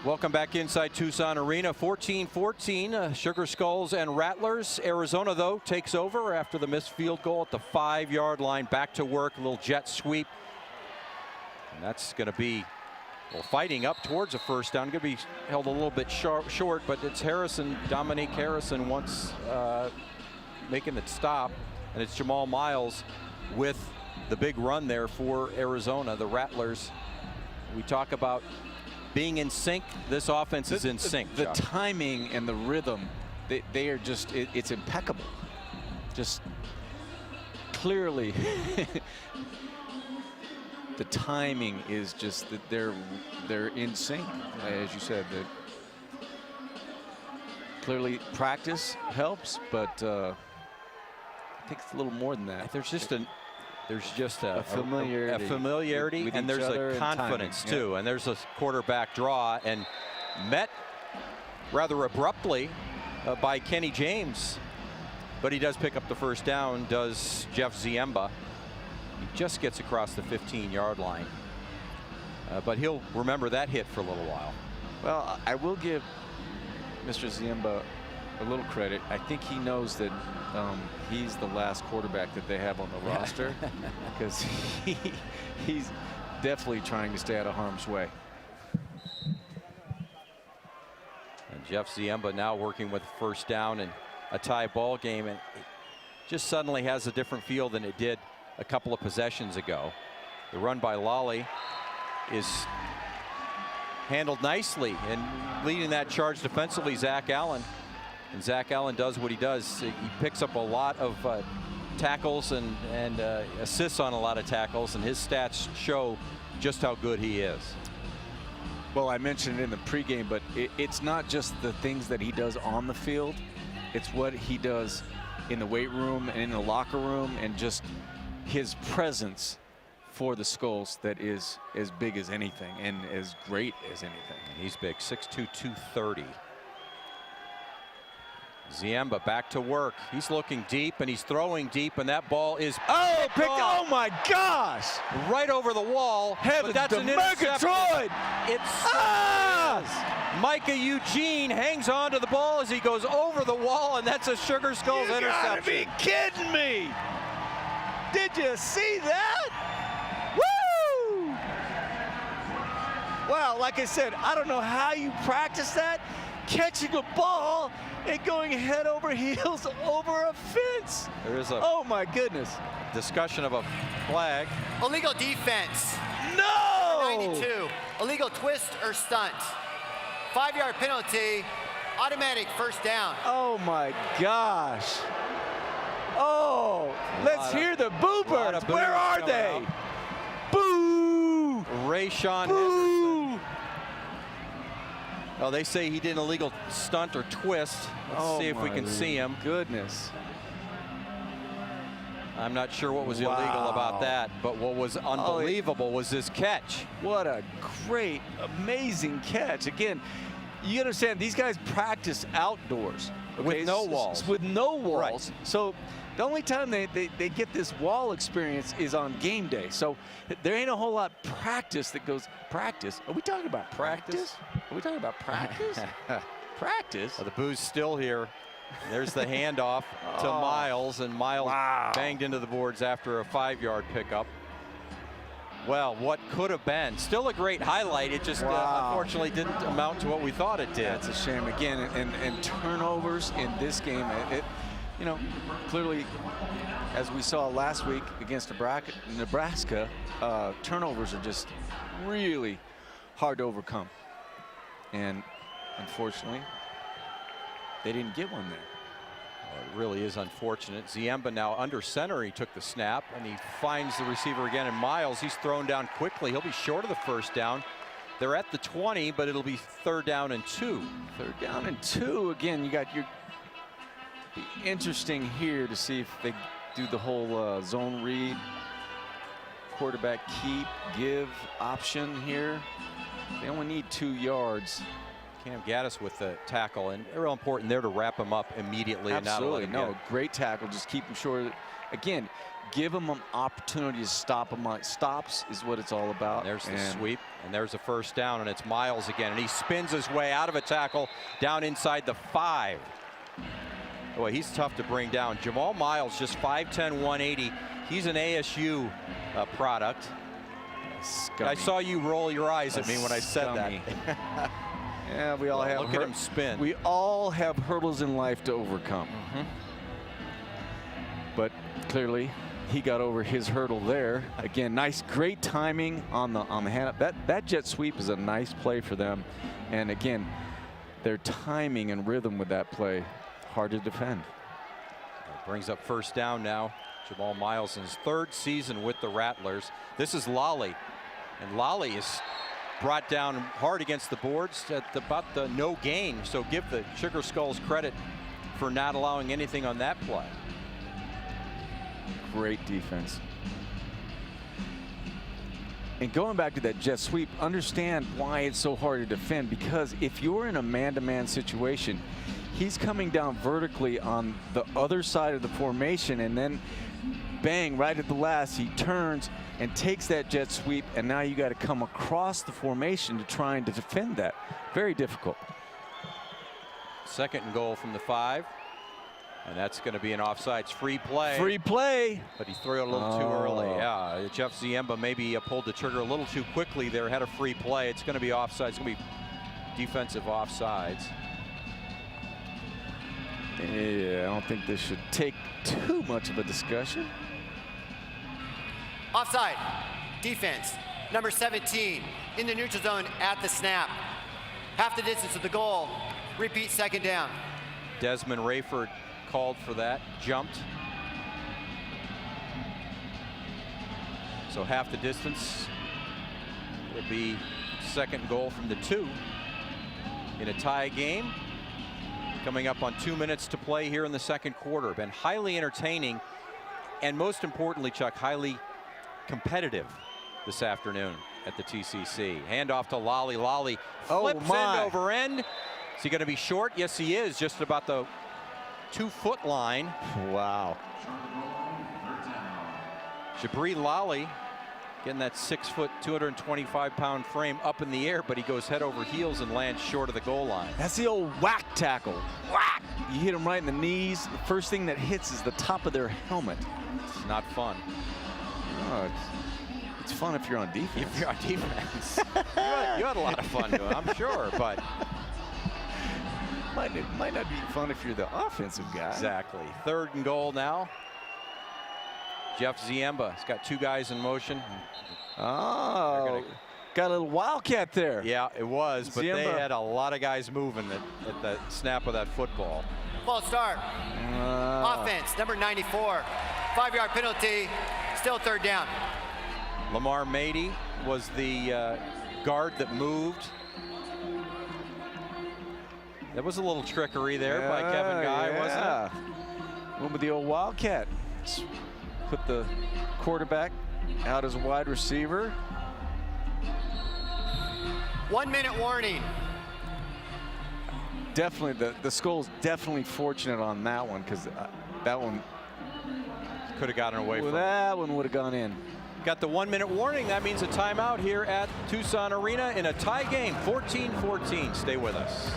Welcome back inside Tucson Arena. 14-14, Sugar Skulls and Rattlers. Arizona, though, takes over after the missed field goal at the 5-yard line. Back to work, a little jet sweep. And that's going to be, well, fighting up towards a first down. Going to be held a little bit short, but it's Harrison, Dominique Harrison, once making it stop. And it's Jamal Miles with the big run there for Arizona, the Rattlers. We talk about being in sync. This offense is in sync. The timing and the rhythm, they are just, it's impeccable. Just clearly, the timing is just that they're in sync, as you said. That clearly practice helps, but I think it's a little more than that. There's just there's just a familiarity with and each there's other a and confidence timing. too. And there's a quarterback draw, and met rather abruptly by Kenny James, but he does pick up the first down, does Jeff Ziemba. He just gets across the 15-yard line, but he'll remember that hit for a little while. Well, I will give Mr. Ziemba a little credit. I think he knows that he's the last quarterback that they have on the roster, because he's definitely trying to stay out of harm's way. And Jeff Ziemba now working with first down and a tie ball game, and it just suddenly has a different feel than it did a couple of possessions ago. The run by Lally is handled nicely, and leading that charge defensively, Zach Allen. And Zach Allen does what he does. He picks up a lot of tackles and assists on a lot of tackles, and his stats show just how good he is. Well, I mentioned it in the pregame, but it's not just the things that he does on the field. It's what he does in the weight room and in the locker room, and just his presence for the Skulls that is as big as anything and as great as anything. And he's big, 6'2", 230. Ziemba back to work. He's looking deep, and he's throwing deep, and that ball is Oh my gosh! right over the wall. Heavens, but that's the an interception. Megatron! It's Micah Eugene hangs on to the ball as he goes over the wall, and that's a Sugar Skulls You interception. gotta be kidding me! Did you see that? Woo! Well, like I said, I don't know how you practice that, catching a ball and going head over heels over a fence. There is a Oh my goodness. discussion of a flag. Illegal defense. No! 92. Illegal twist or stunt. 5-yard penalty. Automatic first down. Oh my gosh. Oh, let's hear the boo lot birds. of Where boos are coming they? out. Boo! Rayshawn Henderson. Boo! Oh, they say he did an illegal stunt or twist. Let's see if we can see him. Goodness. I'm not sure what was illegal about that, but what was unbelievable was this catch. What a great, amazing catch. Again, you understand these guys practice outdoors. With no walls. With no walls. Right. So the only time they get this wall experience is on game day. So there ain't a whole lot practice that goes, practice? Are we talking about practice? Are we talking about practice? Practice? Well, the boo's still here. There's the handoff to Miles, and Miles banged into the boards after a 5-yard pickup. Well, what could have been. Still a great highlight. It just unfortunately didn't amount to what we thought it did. That's a shame. Again, and turnovers in this game, you know, clearly, as we saw last week against Nebraska, turnovers are just really hard to overcome. And unfortunately, they didn't get one there. Well, it really is unfortunate. Ziemba now under center. He took the snap, and he finds the receiver again. And Miles, he's thrown down quickly. He'll be short of the first down. They're at the 20, but it'll be 3rd down and 2. 3rd down and 2. Again, you got your interesting here to see if they do the whole zone read, quarterback keep, give option here. They only need 2 yards. Cam Gaddis with the tackle, and real important there to wrap him up immediately. Absolutely. And not let him Great tackle. Just keep him short. Again, give him an opportunity to stop him. Stops is what it's all about. There's the sweep, and there's a first down, and it's Miles again, and he spins his way out of a tackle down inside the 5. Boy, he's tough to bring down. Jamal Miles, just 5'10", 180. He's an ASU product. Scummy. I saw you roll your eyes at me when I said that. Yeah, we all have. Look at him spin. We all have hurdles in life to overcome. But clearly, he got over his hurdle there. Again, nice, great timing on the hand. That jet sweep is a nice play for them. And again, their timing and rhythm with that play, hard to defend. Brings up first down now. Jamal Miles in his 3rd season with the Rattlers. This is Lally, and Lally is brought down hard against the boards at about the no gain. So give the Sugar Skulls credit for not allowing anything on that play. Great defense. And going back to that jet sweep, understand why it's so hard to defend, because if you're in a man-to-man situation, he's coming down vertically on the other side of the formation, and then bang, right at the last, he turns and takes that jet sweep, and now you got to come across the formation to try and defend that. Very difficult. 2nd and goal from the 5. And that's going to be an offsides free play. Free play. But he threw it a little too early. Yeah, Jeff Ziemba maybe pulled the trigger a little too quickly there, had a free play. It's going to be offsides. It's going to be defensive offsides. Yeah, I don't think this should take too much of a discussion. Offside. Defense. Number 17 in the neutral zone at the snap. Half the distance of the goal. Repeat 2nd down. Desmond Rayford called for that, jumped. So half the distance. It'll be 2nd goal from the 2 in a tie game. Coming up on 2 minutes to play here in the 2nd quarter. Been highly entertaining, and most importantly, Chuck, highly competitive this afternoon at the TCC. Handoff to Lally. Lally flips end over end. Is he going to be short? Yes, he is. Just about the 2-foot line. Wow. Jabri Lally getting that 6-foot, 225-pound frame up in the air, but he goes head over heels and lands short of the goal line. That's the old whack tackle. Whack! You hit them right in the knees. The first thing that hits is the top of their helmet. It's not fun. Oh, it's fun if you're on defense. If you're on defense. you had a lot of fun doing it, I'm sure, but it might not be fun if you're the offensive guy. Exactly. 3rd and goal now. Jeff Ziemba has got 2 guys in motion. Oh, got a little wildcat there. Yeah, it was, but Ziemba. they had a lot of guys moving at the snap of that football. False start. Offense, number 94. 5-yard penalty, still 3rd down. Lamar Mady was the guard that moved. There was a little trickery there by Kevin Guy, wasn't it? Went with the old wildcat. Put the quarterback out as a wide receiver. 1 minute warning. Definitely, the Skulls definitely fortunate on that one, because that one could have gotten away from that one would have gone in. Got the 1 minute warning. That means a timeout here at Tucson Arena in a tie game, 14-14. Stay with us.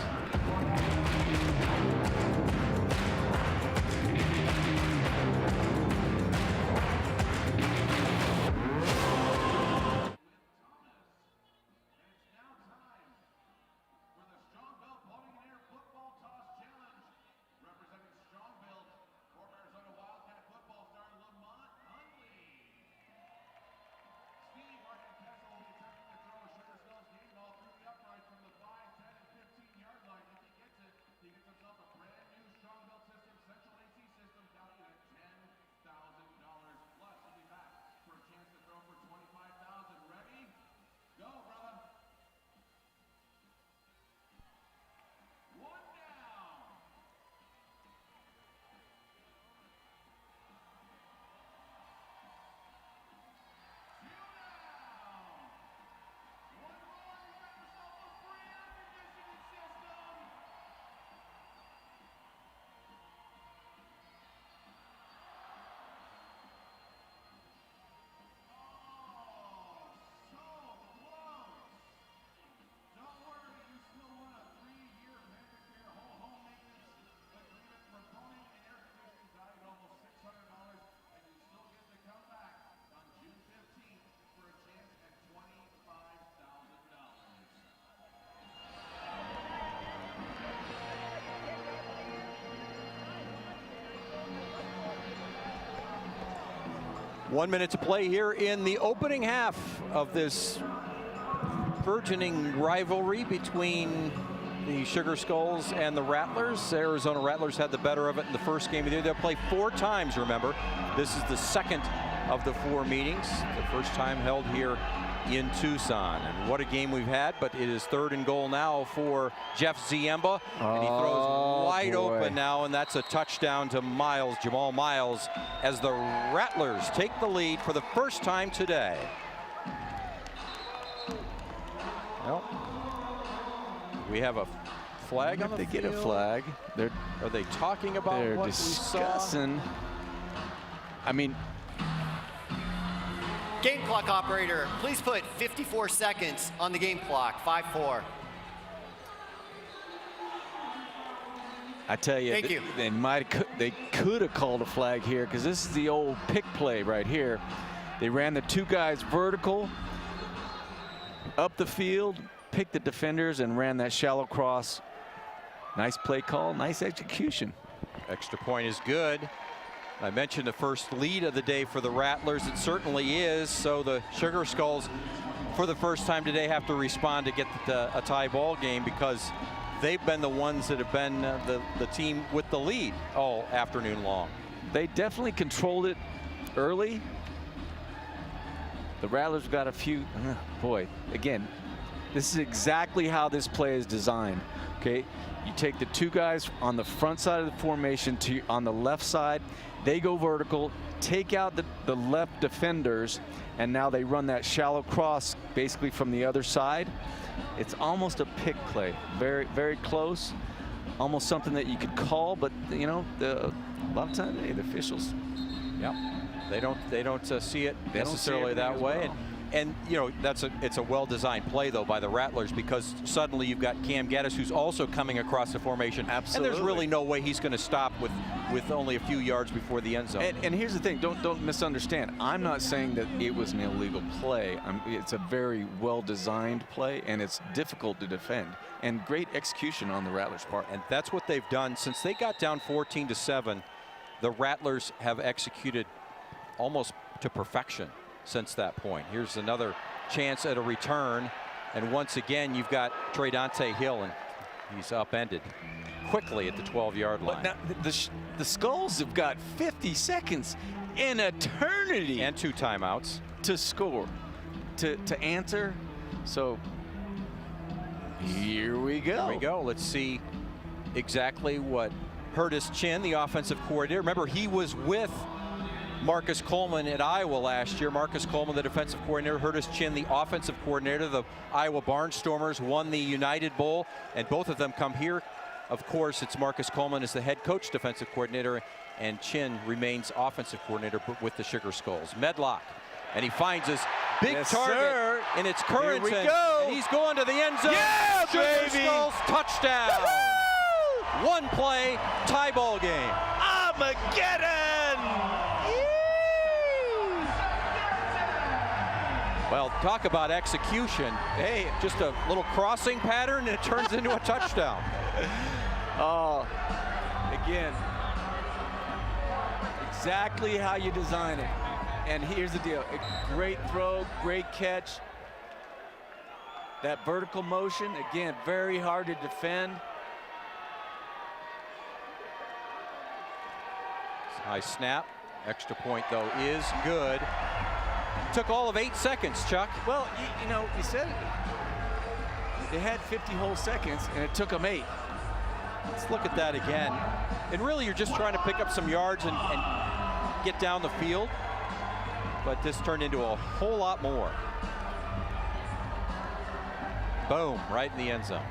One minute to play here in the opening half of this burgeoning rivalry between the Sugar Skulls and the Rattlers. Arizona Rattlers had the better of it in the first game of the year. They'll play 4 times, remember. This is the 2nd of the 4 meetings. The first time held here in Tucson. And what a game we've had, but it is 3rd and goal now for Jeff Ziemba. And he throws wide open now, and that's a touchdown to Miles, Jamal Miles, as the Rattlers take the lead for the first time today. Well, we have a flag on the They field. get a flag. Are they talking about They're what discussing. I mean, Game clock operator, please put 54 seconds on the game clock. 5-4. I tell you, Thank you. They could have called a flag here, because this is the old pick play right here. They ran the two guys vertical up the field, picked the defenders, and ran that shallow cross. Nice play call, nice execution. Extra point is good. I mentioned the first lead of the day for the Rattlers. It certainly is. So the Sugar Skulls, for the first time today, have to respond to get a tie ball game, because they've been the ones that have been the team with the lead all afternoon long. They definitely controlled it early. The Rattlers got a few. Boy, again, this is exactly how this play is designed. Okay, you take the two guys on the front side of the formation on the left side. They go vertical, take out the left defenders, and now they run that shallow cross basically from the other side. It's almost a pick play, very, very close, almost something that you could call, but you know, a lot of times, hey, the officials. Yep, they don't see it necessarily that way. And you know, it's a well-designed play though by the Rattlers, because suddenly you've got Cam Gaddis, who's also coming across the formation. Absolutely. And there's really no way he's going to stop with only a few yards before the end zone. And here's the thing, don't misunderstand. I'm not saying that it was an illegal play. It's a very well-designed play, and it's difficult to defend. And great execution on the Rattlers' part. And that's what they've done since they got down 14-7. The Rattlers have executed almost to perfection since that point. Here's another chance at a return, and once again you've got Trey Dante Hill, and he's upended quickly at the 12-yard line. But now the Skulls have got 50 seconds, an eternity, and 2 timeouts to score, to answer. So here we go. Here we go. Let's see exactly what Curtis Chin, the offensive coordinator. Remember, he was with Marcus Coleman at Iowa last year. Marcus Coleman, the defensive coordinator, Curtis Chin, the offensive coordinator. The Iowa Barnstormers won the United Bowl, and both of them come here. Of course, it's Marcus Coleman as the head coach, defensive coordinator, and Chin remains offensive coordinator with the Sugar Skulls. Medlock, and he finds his big target, sir. and it's Currington. Here we go. And he's going to the end zone. Yeah, Sugar baby. Skulls touchdown. One play, tie ball game. Armageddon! Well, talk about execution. Hey, just a little crossing pattern, and it turns into a touchdown. Oh, again, exactly how you design it. And here's the deal, a great throw, great catch. That vertical motion, again, very hard to defend. High snap. Extra point, though, is good. Took all of 8 seconds, Chuck. Well, you know, you said it. They had 50 whole seconds, and it took them 8. Let's look at that again. And really, you're just trying to pick up some yards and get down the field. But this turned into a whole lot more. Boom, right in the end zone.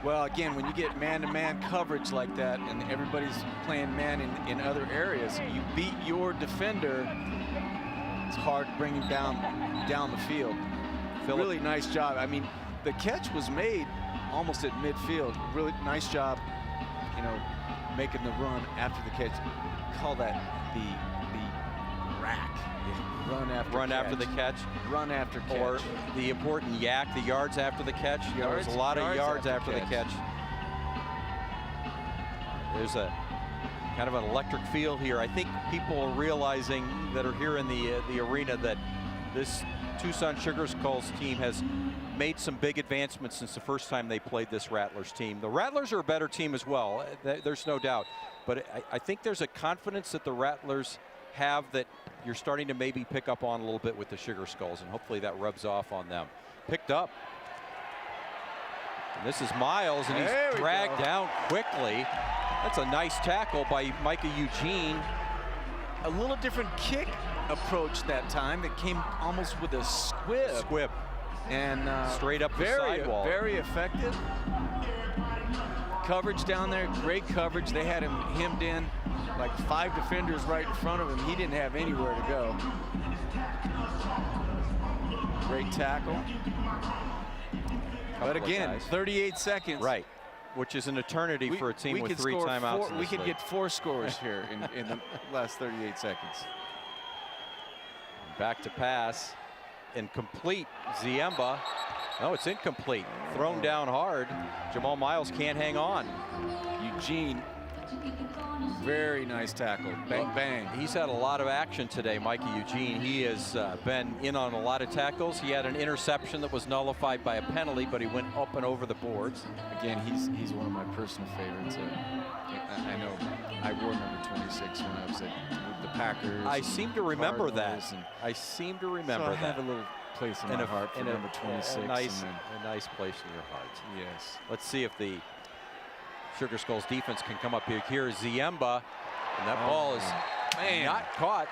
Well, again, when you get man-to-man coverage like that, and everybody's playing man in other areas, you beat your defender. It's hard to bring him down the field. Really nice job. I mean, the catch was made almost at midfield. Really nice job, you know, making the run after the catch. Call that the rack. Run after the catch. Run after catch. Or the important yak, the yards after the catch. There's a lot of yards after the catch. There's a kind of an electric feel here. I think people are realizing that are here in the arena that this Tucson Sugar Skulls team has made some big advancements since the first time they played this Rattlers team. The Rattlers are a better team as well. There's no doubt. But I think there's a confidence that the Rattlers have that you're starting to maybe pick up on a little bit with the Sugar Skulls, and hopefully that rubs off on them. Picked up. And this is Miles, and he's dragged down quickly. That's a nice tackle by Micah Eugene. A little different kick approach that time. That came almost with a squib. And straight up the sidewall. Very effective. Coverage down there, great coverage. They had him hemmed in, like 5 defenders right in front of him. He didn't have anywhere to go. Great tackle. But again, 38 seconds. Right, which is an eternity for a team with 3 timeouts. We could get 4 scores here in the last 38 seconds. Back to pass. Incomplete. Ziemba. No, it's incomplete. Thrown down hard. Jamal Miles can't hang on. Eugene, very nice tackle. Bang, bang. He's had a lot of action today, Mikey Eugene. He has been in on a lot of tackles. He had an interception that was nullified by a penalty, but he went up and over the boards. Again, he's one of my personal favorites. I know I wore number 26 when I was with the Packers. I seem to remember that. I seem to remember so I that. have a little place in my heart for number 26. A nice place in your heart. Yes. Let's see if the Sugar Skulls defense can come up here. Here's Ziemba, and that ball is not caught.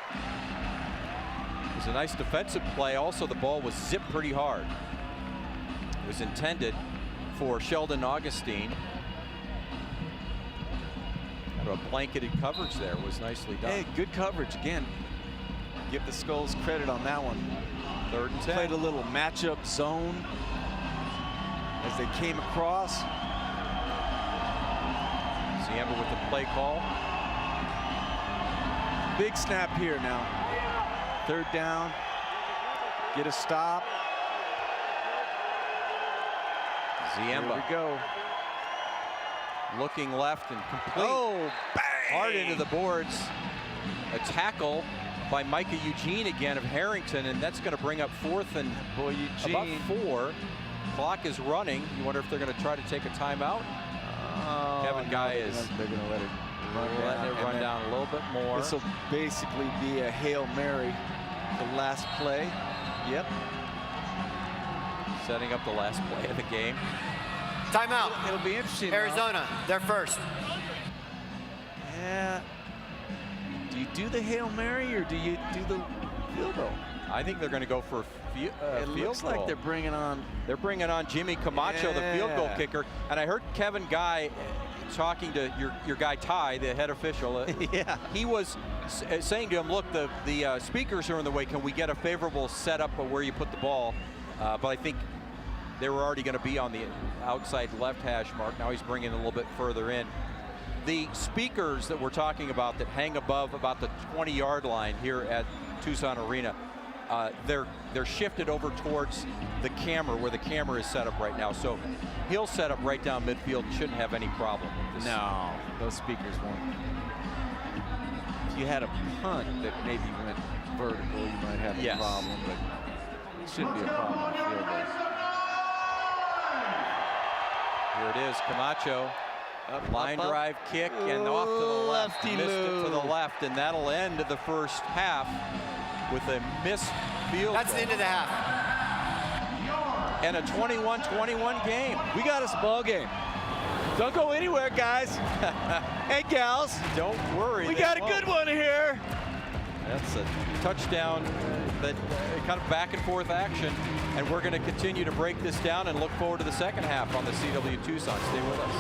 It was a nice defensive play. Also, the ball was zipped pretty hard. It was intended for Sheldon Augustine. Kind of a blanketed coverage there. Was nicely done. Hey, good coverage again. Give the Skulls credit on that one. 3rd and 10. Played a little matchup zone as they came across. Ziemba with the play call. Big snap here now. 3rd down. Get a stop. Ziemba. Here we go. Looking left and complete. Oh, bang! Hard into the boards. A tackle by Micah Eugene again of Harrington, and that's going to bring up 4th and about 4. Clock is running. You wonder if they're going to try to take a timeout. Kevin Guy is. They're going to let it run down a little bit more. This will basically be a Hail Mary, the last play. Yep. Setting up the last play of the game. Timeout. It'll be interesting. Arizona, they're first. Yeah. Do you do the Hail Mary or do you do the field goal? I think they're going to go for field it looks goal. like they're bringing on. They're bringing on Jimmy Camacho, the field goal kicker. And I heard Kevin Guy talking to your guy Ty, the head official. Yeah. He was saying to him, look, the speakers are in the way. Can we get a favorable setup of where you put the ball? But I think they were already going to be on the outside left hash mark. Now he's bringing it a little bit further in. The speakers that we're talking about that hang above about the 20-yard line here at Tucson Arena, they're shifted over towards the camera, where the camera is set up right now. So he'll set up right down midfield and shouldn't have any problem with this. No, those speakers won't. If you had a punt that maybe went vertical, you might have a problem, but it shouldn't be a problem on field goal. Here it is, Camacho. Line drive kick and off to the left. Missed it to the left, and that'll end the first half with a missed field That's goal. the end of the half. And a 21-21 game. We got us a ball game. Don't go anywhere, guys. Hey, gals. Don't worry. We got a good one here. That's a touchdown, that kind of back and forth action. And we're going to continue to break this down and look forward to the second half on the CW Tucson. Stay with us.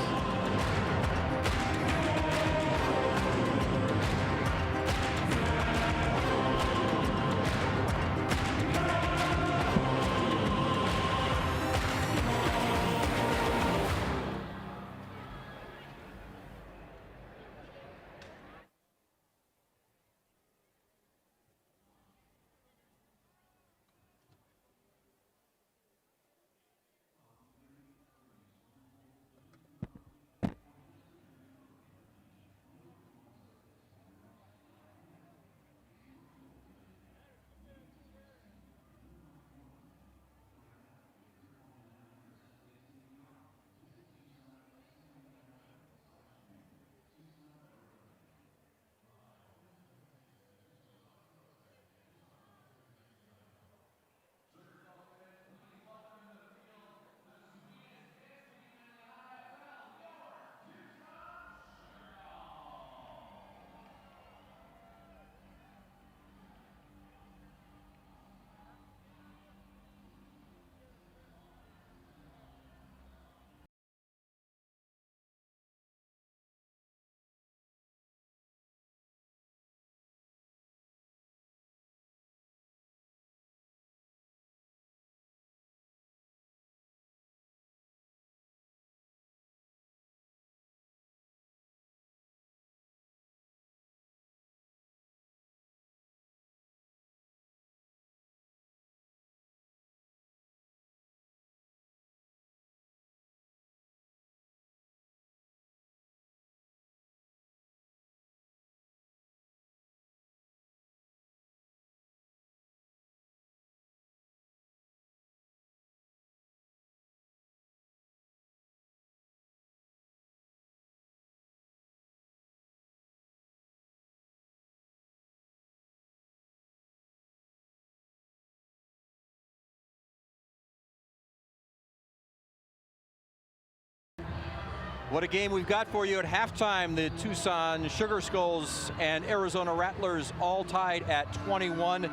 What a game we've got for you at halftime. The Tucson Sugar Skulls and Arizona Rattlers all tied at 21.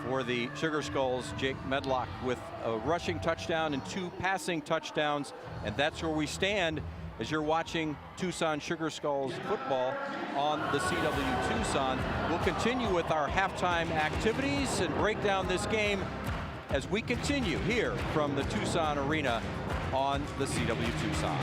For the Sugar Skulls, Jake Medlock with a rushing touchdown and 2 passing touchdowns. And that's where we stand as you're watching Tucson Sugar Skulls football on the CW Tucson. We'll continue with our halftime activities and break down this game as we continue here from the Tucson Arena on the CW Tucson.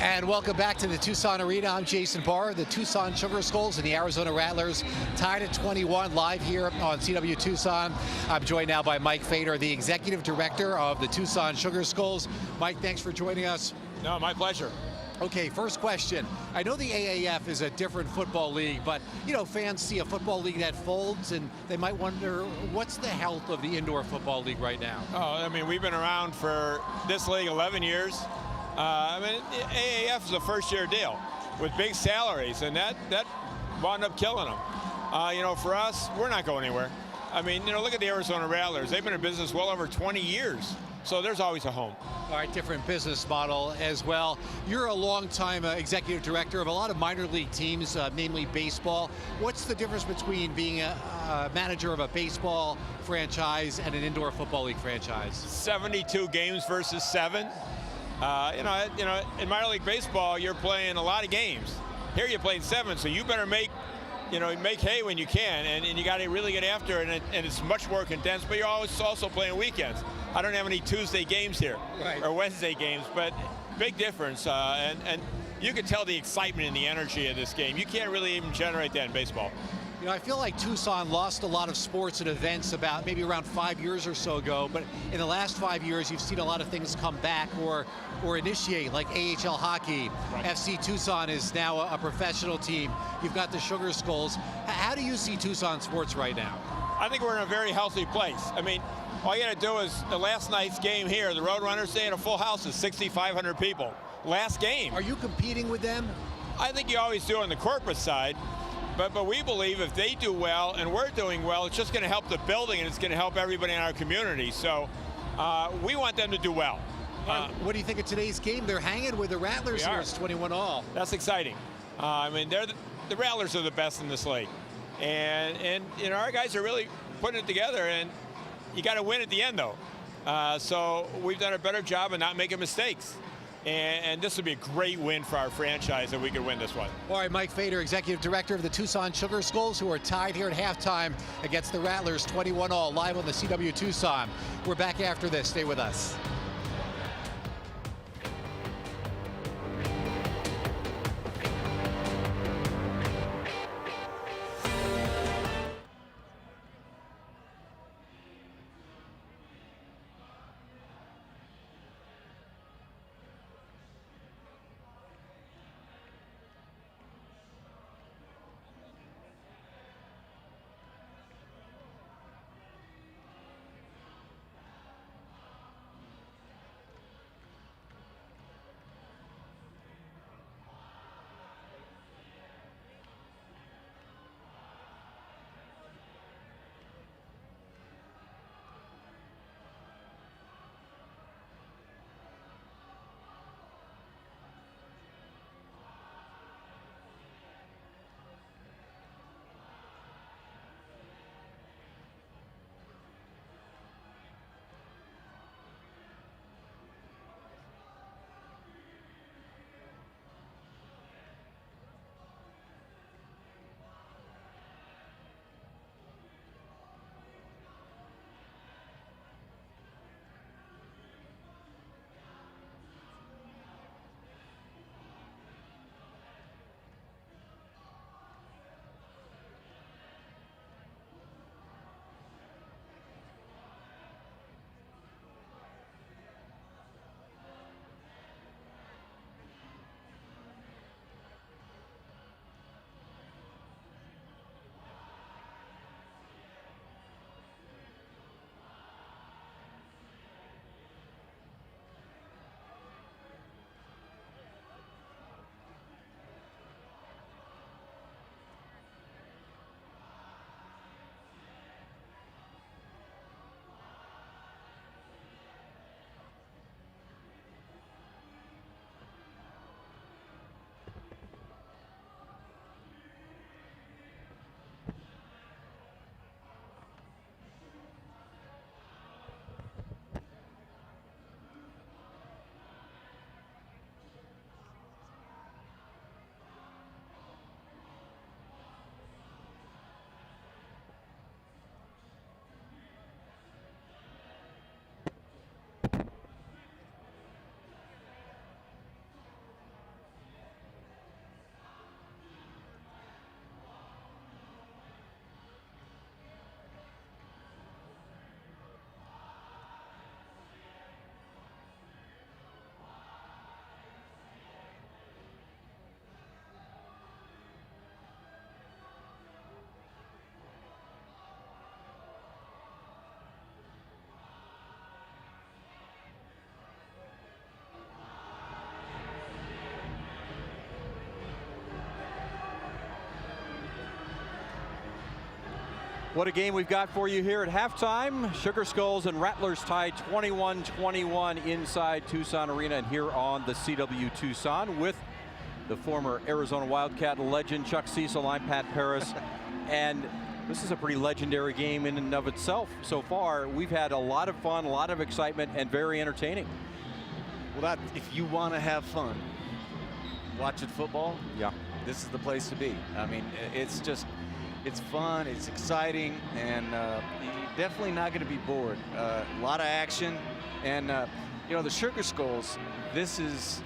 And welcome back to the Tucson Arena. I'm Jason Barr. The Tucson Sugar Skulls and the Arizona Rattlers tied at 21 live here on CW Tucson. I'm joined now by Mike Fader, the Executive Director of the Tucson Sugar Skulls. Mike, thanks for joining us. No, my pleasure. Okay, first question. I know the AAF is a different football league, but, you know, fans see a football league that folds, and they might wonder, what's the health of the indoor football league right now? Oh, I mean, we've been around for this league 11 years. I mean, AAF is a first-year deal with big salaries, and that wound up killing them. You know, for us, we're not going anywhere. I mean, you know, look at the Arizona Rattlers. They've been in business well over 20 years, so there's always a home. All right, different business model as well. You're a longtime executive director of a lot of minor league teams, namely baseball. What's the difference between being a manager of a baseball franchise and an indoor football league franchise? 72 games versus 7. You know, in minor league baseball, you're playing a lot of games. Here you're playing 7, so you better make hay when you can, and you got to really get after it, and it's much more condensed, but you're always also playing weekends. I don't have any Tuesday games here, right, or Wednesday games, but big difference, and you can tell the excitement and the energy of this game. You can't really even generate that in baseball. You know, I feel like Tucson lost a lot of sports and events about maybe around 5 years or so ago, but in the last 5 years, you've seen a lot of things come back or initiate, like AHL hockey. Right. FC Tucson is now a professional team. You've got the Sugar Skulls. How do you see Tucson sports right now? I think we're in a very healthy place. I mean, all you got to do is the last night's game here, the Roadrunners, they had a full house of 6,500 people. Last game. Are you competing with them? I think you always do on the corporate side. But we believe if they do well and we're doing well, it's just going to help the building and it's going to help everybody in our community. So we want them to do well. What do you think of today's game? They're hanging with the Rattlers here. It's 21-all. That's exciting. I mean, the Rattlers are the best in this league. And you know, our guys are really putting it together, and you got to win at the end, though. So we've done a better job of not making mistakes. And this would be a great win for our franchise if we could win this one. All right, Mike Fader, Executive Director of the Tucson Sugar Skulls, who are tied here at halftime against the Rattlers, 21-all, live on the CW Tucson. We're back after this. Stay with us. What a game we've got for you here at halftime. Sugar Skulls and Rattlers tied 21-21 inside Tucson Arena and here on the CW Tucson with the former Arizona Wildcat legend Chuck Cecil. I'm Pat Paris. And this is a pretty legendary game in and of itself so far. We've had a lot of fun, a lot of excitement, and very entertaining. Well, if you want to have fun watching football, yeah, this is the place to be. I mean, it's fun, it's exciting, and you're definitely not going to be bored. A lot of action, and you know, the Sugar Skulls, this is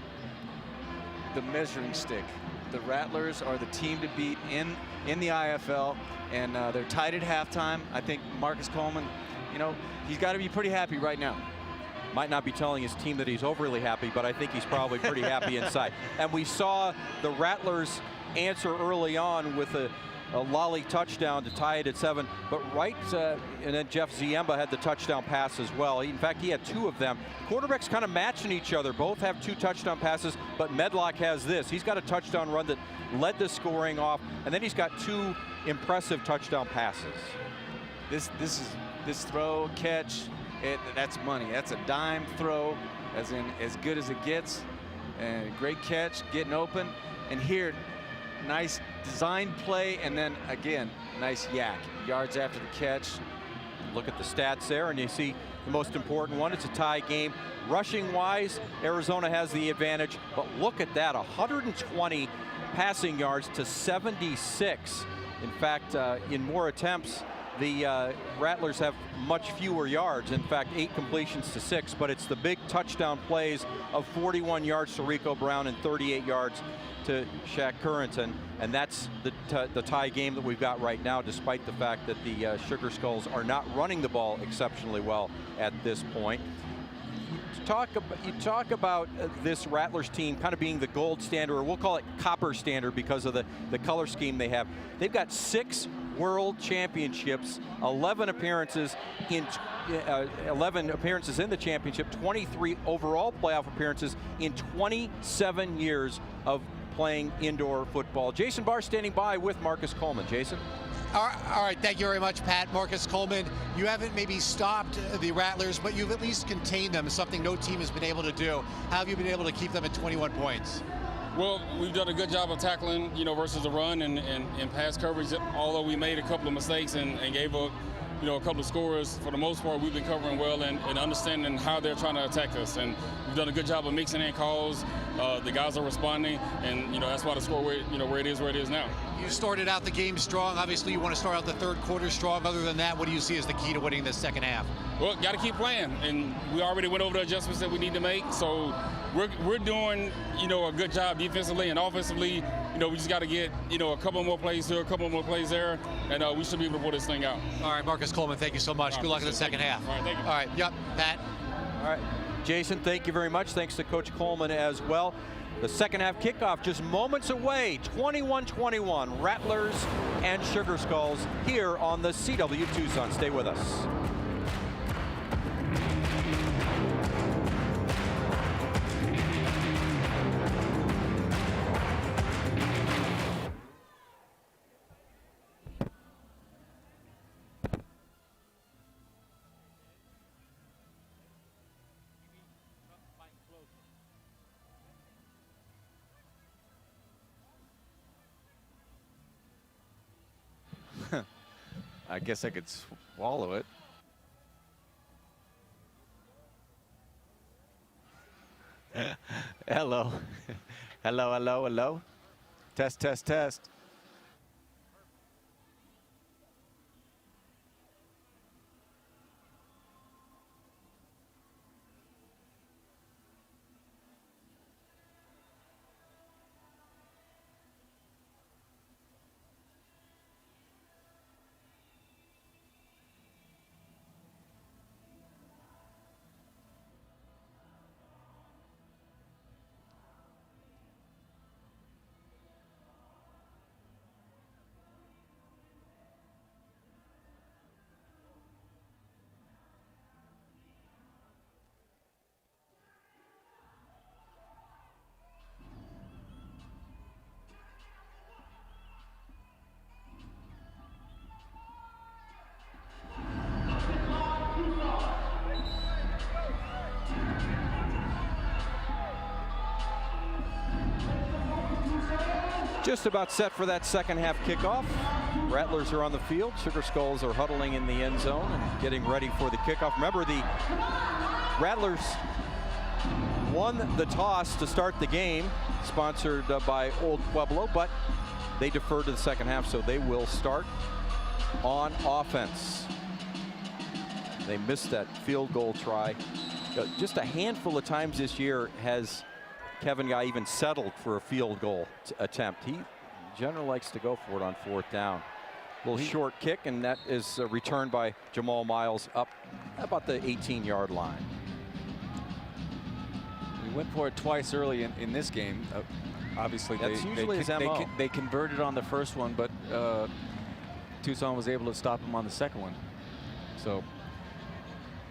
the measuring stick. The Rattlers are the team to beat in the IFL, and they're tied at halftime. I think Marcus Coleman, you know, he's got to be pretty happy right now. Might not be telling his team that he's overly happy, but I think he's probably pretty happy inside. And we saw the Rattlers answer early on with a a lolly touchdown to tie it at 7. But and then Jeff Ziemba had the touchdown pass as well. In fact, he had 2 of them. Quarterbacks kind of matching each other. Both have 2 touchdown passes, but Medlock has this. He's got a touchdown run that led the scoring off, and then he's got 2 impressive touchdown passes. This throw, catch, that's money. That's a dime throw, as in as good as it gets. And great catch, getting open. And here, nice design play, and then again, nice yak. Yards after the catch. Look at the stats there, and you see the most important one. It's a tie game. Rushing wise, Arizona has the advantage, but look at that, 120 passing yards to 76. In fact, in more attempts, the Rattlers have much fewer yards. In fact, 8 completions to 6, but it's the big touchdown plays of 41 yards to Rico Brown and 38 yards to Shaq Currington, and that's the tie game that we've got right now, despite the fact that the Sugar Skulls are not running the ball exceptionally well at this point. You talk about this Rattlers team kind of being the gold standard, or we'll call it copper standard because of the color scheme they have. They've got 6 World Championships, 11 appearances in the championship, 23 overall playoff appearances in 27 years of playing indoor football. Jason Barr standing by with Marcus Coleman. Jason? All right, thank you very much, Pat. Marcus Coleman, you haven't maybe stopped the Rattlers, but you've at least contained them, something no team has been able to do. How have you been able to keep them at 21 points? Well, we've done a good job of tackling, versus the run and pass coverage, although we made a couple of mistakes and gave up, a couple of scores. For the most part, we've been covering well and understanding how they're trying to attack us. And we've done a good job of mixing in calls. The guys are responding, and, that's why the score where it is now. You started out the game strong. Obviously, you want to start out the third quarter strong. Other than that, what do you see as the key to winning the second half? Well, got to keep playing, and we already went over the adjustments that we need to make. So we're doing, a good job defensively and offensively. We just got to get, a couple more plays here, a couple more plays there, and we should be able to pull this thing out. All right, Marcus Coleman, thank you so much. Good luck in the second half. All right, thank you. All right, yep, Pat. All right, Jason, thank you very much. Thanks to Coach Coleman as well. The second half kickoff just moments away, 21-21, Rattlers and Sugar Skulls here on the CW Tucson. Stay with us. I guess I could swallow it. Hello. Hello, hello, hello. Test, test, test. Just about set for that second half kickoff. Rattlers are on the field. Sugar Skulls are huddling in the end zone and getting ready for the kickoff. Remember, the Rattlers won the toss to start the game, sponsored by Old Pueblo, but they deferred to the second half, so they will start on offense. They missed that field goal try. Just a handful of times this year has Kevin Guy even settled for a field goal attempt. He generally likes to go for it on fourth down. Little short kick, and that is returned by Jamal Miles up about the 18-yard line. We went for it twice early in this game. obviously That's usually his MO. they converted on the first one, but Tucson was able to stop him on the second one. So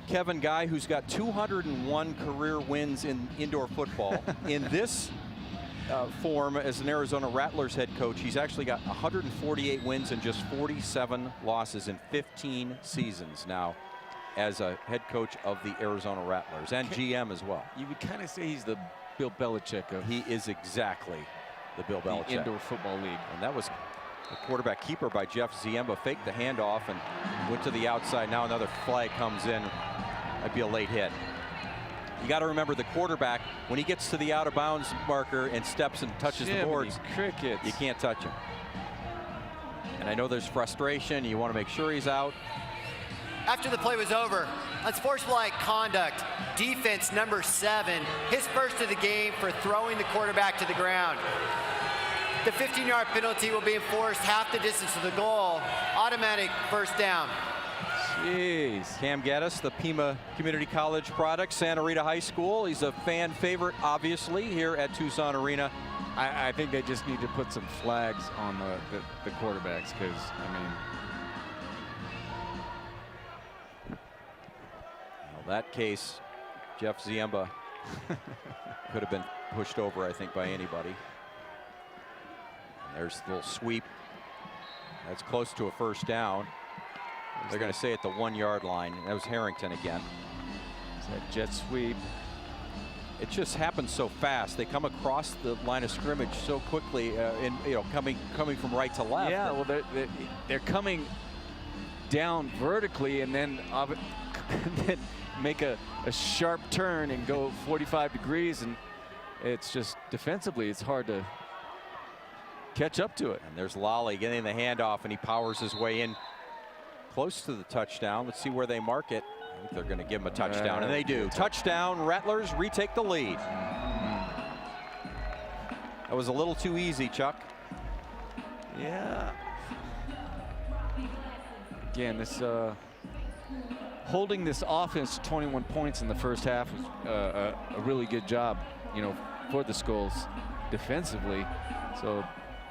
Kevin Guy, who's got 201 career wins in indoor football. In this form as an Arizona Rattlers head coach, he's actually got 148 wins and just 47 losses in 15 seasons now as a head coach of the Arizona Rattlers and GM as well. you would kind of say he's the Bill Belichick of He is exactly the Bill Belichick. the indoor football league. And that was a quarterback keeper by Jeff Ziemba, faked the handoff and went to the outside. Now another flag comes in. Might be a late hit. You got to remember the quarterback, when he gets to the out of bounds marker and steps and touches the boards, crickets. you can't touch him. And I know there's frustration. You want to make sure he's out. After the play was over, unsportsmanlike conduct, defense number 7, his first of the game for throwing the quarterback to the ground. The 15-yard penalty will be enforced half the distance to the goal. Automatic first down. Jeez. Cam Gaddis, the Pima Community College product, Santa Rita High School. He's a fan favorite, obviously, here at Tucson Arena. I think they just need to put some flags on the quarterbacks, because, I mean, well, that case, Jeff Ziemba could have been pushed over, I think, by anybody. And there's the little sweep. That's close to a first down. They're going to say at the 1-yard line. That was Harrington again. it's that jet sweep. It just happens so fast. They come across the line of scrimmage so quickly, coming from right to left. Yeah, well, they're coming down vertically and then make a sharp turn and go 45 degrees, and it's just defensively it's hard to catch up to it. And there's Lally getting the handoff, and he powers his way in close to the touchdown. Let's see where they mark it. I think they're going to give him a touchdown, and they do. Touchdown, Rattlers retake the lead. That was a little too easy, Chuck. Yeah. Again, this holding this offense to 21 points in the first half was a really good job, for the Skulls defensively. So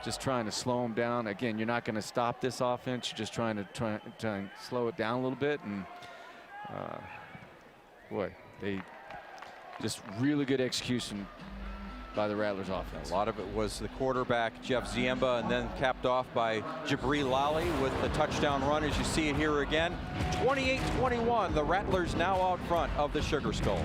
just trying to slow them down. Again, you're not going to stop this offense. You're just trying to slow it down a little bit. And boy, they just really good execution by the Rattlers offense. A lot of it was the quarterback, Jeff Ziemba, and then capped off by Jabri Lally with the touchdown run, as you see it here again. 28-21, the Rattlers now out front of the Sugar Skulls.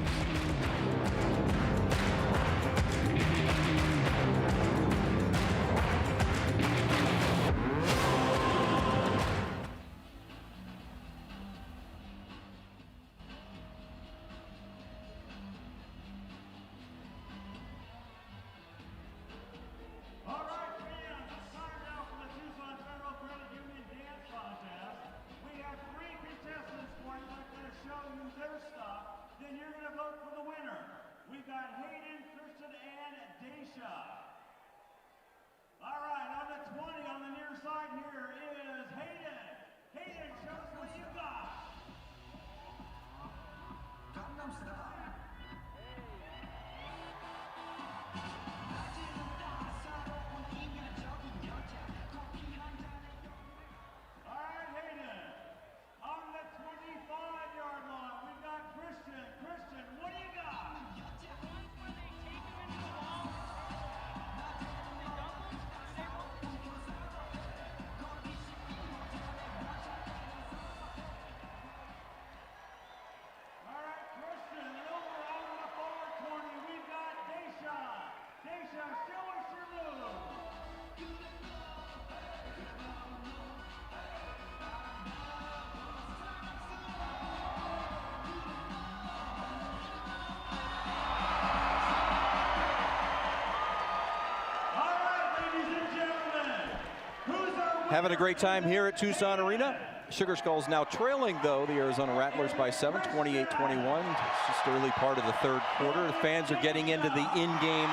Having a great time here at Tucson Arena. Sugar Skulls now trailing, though, the Arizona Rattlers by 7, 28-21. It's just early part of the third quarter. The fans are getting into the in-game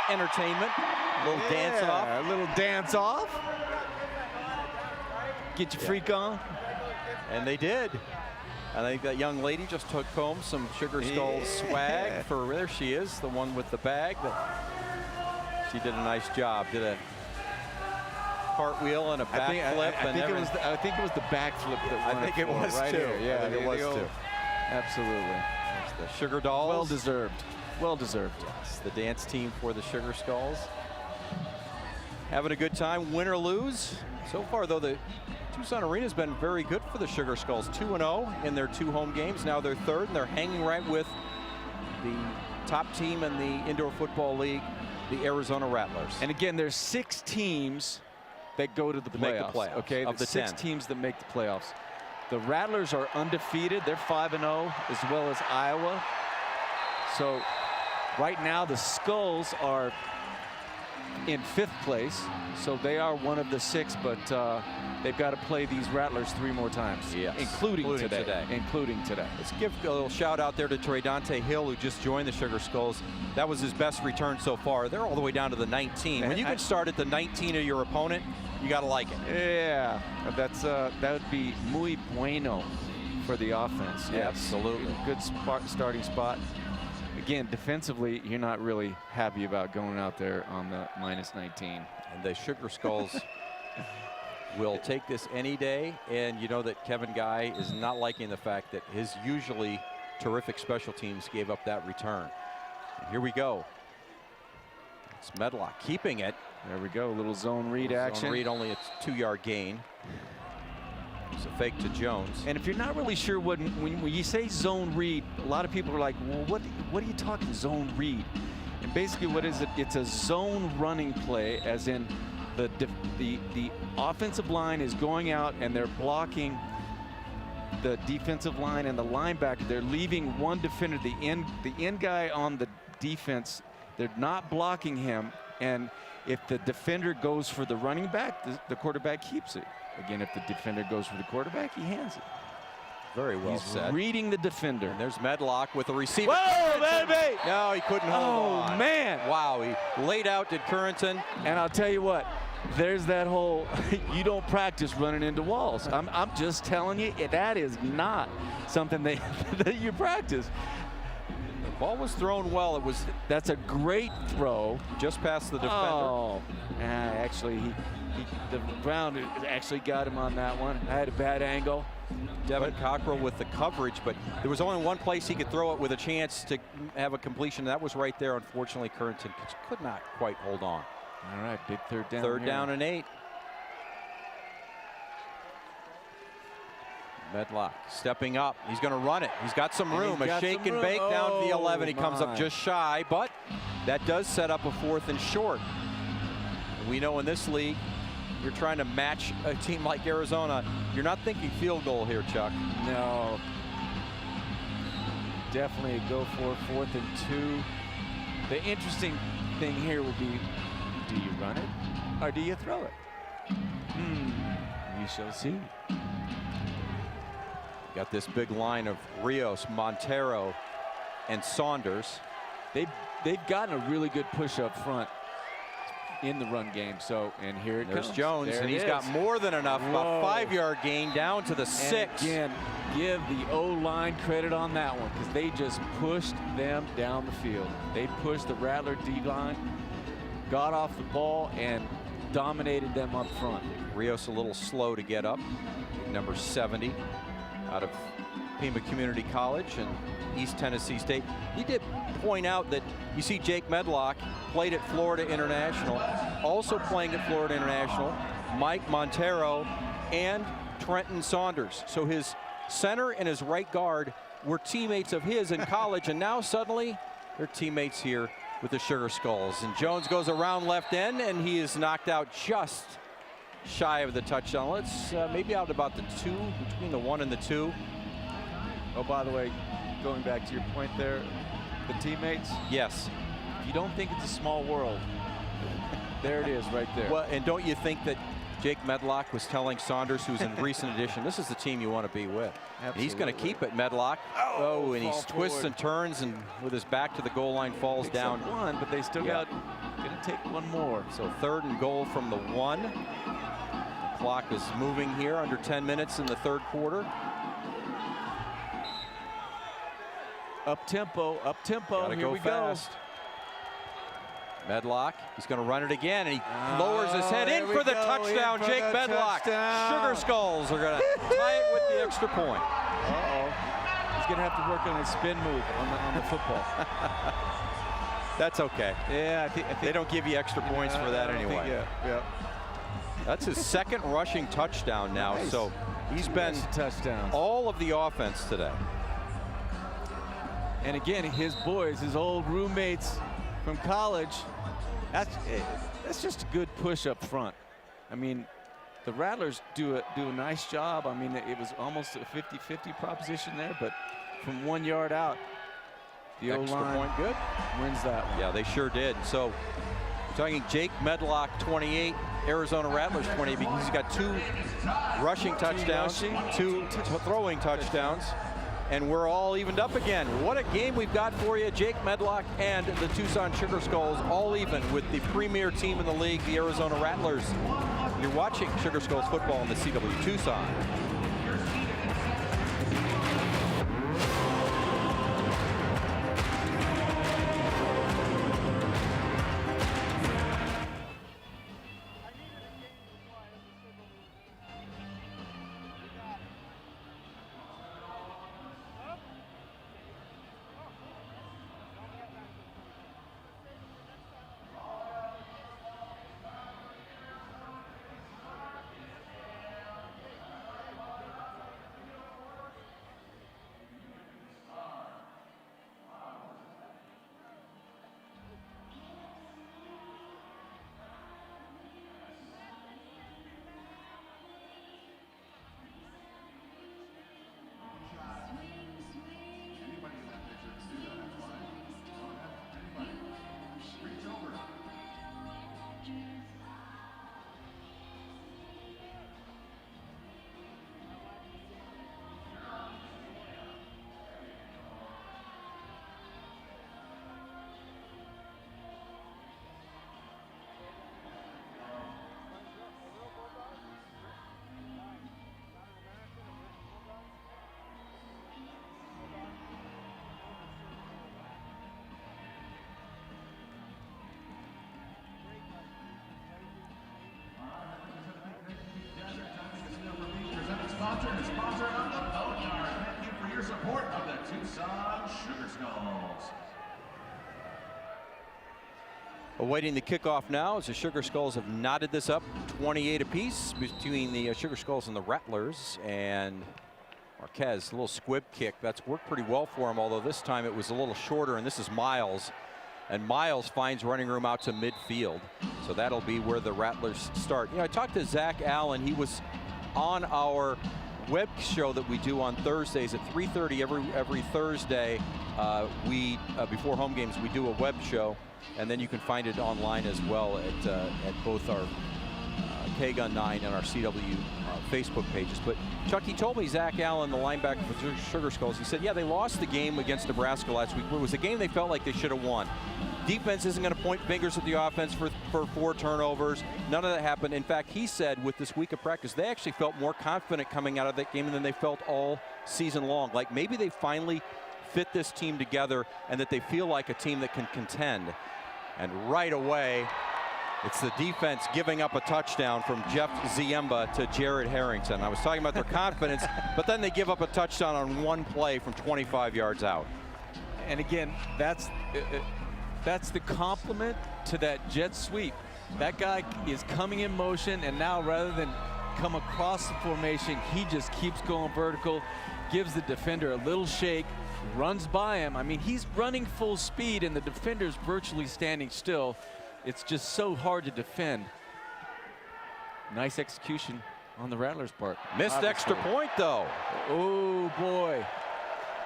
entertainment. A little dance off. A little dance off. Get your freak on. And they did. I think that young lady just took home some Sugar Skulls swag for, there she is, the one with the bag. she did a nice job. Did a cartwheel and a backflip. I think it was the backflip that won. I think it was right too. here. Yeah, I think it was too. Absolutely. The Sugar Dolls. Well deserved. Well deserved. Yes, the dance team for the Sugar Skulls. Having a good time, win or lose. So far, though, the Tucson Arena has been very good for the Sugar Skulls. 2-0 in their 2 home games. Now they're third, and they're hanging right with the top team in the Indoor Football League, the Arizona Rattlers. And again, there's 6 teams that go to the Make the playoffs. playoffs, Okay, of the 6 10. teams that make the playoffs. The Rattlers are undefeated. They're 5-0, as well as Iowa. So right now, the Skulls are in 5th place, so they are one of the 6, but they've got to play these Rattlers 3 more times, Yes. including today. Let's give a little shout out there to Trey Dante Hill, who just joined the Sugar Skulls. That was his best return so far. They're all the way down to the 19. When you can start at the 19 of your opponent, you got to like it. Yeah, that would be muy bueno for the offense. Yes. Absolutely. Good starting spot. Again, defensively, you're not really happy about going out there on the -19. And the Sugar Skulls will take this any day. And you know that Kevin Guy is not liking the fact that his usually terrific special teams gave up that return. And here we go. It's Medlock keeping it. There we go, a little zone read action. Zone read, only a 2-yard gain. It's a fake to Jones. And if you're not really sure when you say zone read, a lot of people are like, well, what are you talking zone read? And basically what is it? It's a zone running play, as in the offensive line is going out and they're blocking the defensive line and the linebacker. They're leaving one defender, the end guy on the defense. They're not blocking him, and if the defender goes for the running back, the quarterback keeps it. Again, if the defender goes for the quarterback, he hands it. Very well said. Reading the defender. And there's Medlock with a receiver. Whoa, baby! No, he couldn't hold on. Oh, man. Wow, he laid out to Currington. And I'll tell you what, there's that whole, you don't practice running into walls. I'm just telling you, that is not something that you practice. The ball was thrown well. That's a great throw. Just past the defender. Oh, actually, the Brown actually got him on that one. I had a bad angle. Devin Cockrell with the coverage, but there was only one place he could throw it with a chance to have a completion. That was right there. Unfortunately, Currington could not quite hold on. All right, big third down. Third down and 8. Medlock stepping up. He's going to run it. He's got some room. A shake and bake down to the 11. He comes up just shy, but that does set up a 4th and short. We know in this league, you're trying to match a team like Arizona. You're not thinking field goal here, Chuck. No. Definitely a go for 4th and 2. The interesting thing here would be, do you run it or do you throw it? We shall see. Got this big line of Rios, Montero, and Saunders. They've gotten a really good push up front in the run game. So, and here it There's comes. Jones, there and he's is. got more than enough. About 5-yard gain down to the 6. And again, give the O-line credit on that one, because they just pushed them down the field. They pushed the Rattler D-line, got off the ball, and dominated them up front. Rios a little slow to get up. Number 70 out of Pima Community College and East Tennessee State. He did point out that you see Jake Medlock played at Florida International, also playing at Florida International, Mike Montero and Trenton Saunders. So his center and his right guard were teammates of his in college, and now suddenly they're teammates here with the Sugar Skulls. And Jones goes around left end, and he is knocked out just shy of the touchdown. Let's maybe out about the 2, between the 1 and the 2. Oh, by the way, going back to your point there, the teammates. Yes. You don't think it's a small world. There it is right there. Well, and don't you think that Jake Medlock was telling Saunders, who's in recent addition, this is the team you want to be with. And he's going to keep it, Medlock. Oh, and he twists and turns, and with his back to the goal line, falls down. One, but they still got going to take one more. So 3rd and goal from the 1. The clock is moving here, under 10 minutes in the 3rd quarter. Up tempo, Gotta here go we fast. Medlock, he's going to run it again, and he lowers his head in for the touchdown. Jake Medlock. Sugar Skulls are going to tie it with the extra point. He's going to have to work on his spin move on the football. That's okay. Yeah, I think they don't give you extra points for that anyway. Yeah. That's his second rushing touchdown now, so he's been all of the offense today. And again, his boys, his old roommates from college, that's just a good push up front. I mean, the Rattlers do a nice job. I mean, it was almost a 50-50 proposition there, but from 1 yard out, the O-line point good wins that one. Yeah, they sure did. So we're talking Jake Medlock 28, Arizona Rattlers 20, because he's got 2 rushing touchdowns, 2 throwing touchdowns, and we're all evened up again. What a game we've got for you. Jake Medlock and the Tucson Sugar Skulls all even with the premier team in the league, the Arizona Rattlers. You're watching Sugar Skulls football in the CW Tucson. Sponsor of the Boneyard. Thank you for your support of the Tucson Sugar Skulls. Awaiting the kickoff now as the Sugar Skulls have knotted this up 28 apiece between the Sugar Skulls and the Rattlers. And Marquez, a little squib kick. That's worked pretty well for him, although this time it was a little shorter, and this is Miles. And Miles finds running room out to midfield. So that'll be where the Rattlers start. You know, I talked to Zach Allen. He was on our web show that we do on Thursdays at 3:30 every Thursday. Before home games, we do a web show, and then you can find it online as well at both our KGUN 9 and our CW Facebook pages. But Chuck, he told me, Zach Allen, the linebacker for Sugar Skulls, he said, yeah, they lost the game against Nebraska last week. It was a game they felt like they should have won. Defense isn't going to point fingers at the offense for 4 turnovers. None of that happened. In fact, he said with this week of practice, they actually felt more confident coming out of that game than they felt all season long. Like maybe they finally fit this team together and that they feel like a team that can contend. And right away, it's the defense giving up a touchdown from Jeff Ziemba to Jared Harrington. I was talking about their confidence, but then they give up a touchdown on one play from 25 yards out. And again, that's the compliment to that jet sweep. That guy is coming in motion, and now rather than come across the formation, he just keeps going vertical, gives the defender a little shake, runs by him. I mean, he's running full speed, and the defender's virtually standing still. It's just so hard to defend. Nice execution on the Rattlers' part. Missed extra point, though. Oh, boy.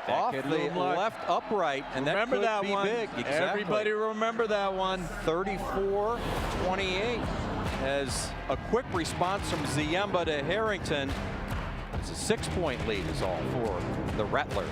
Off the left upright, and that could be big. Exactly. Everybody remember that one. 34-28 as a quick response from Ziemba to Harrington. It's a 6-point lead is all for the Rattlers.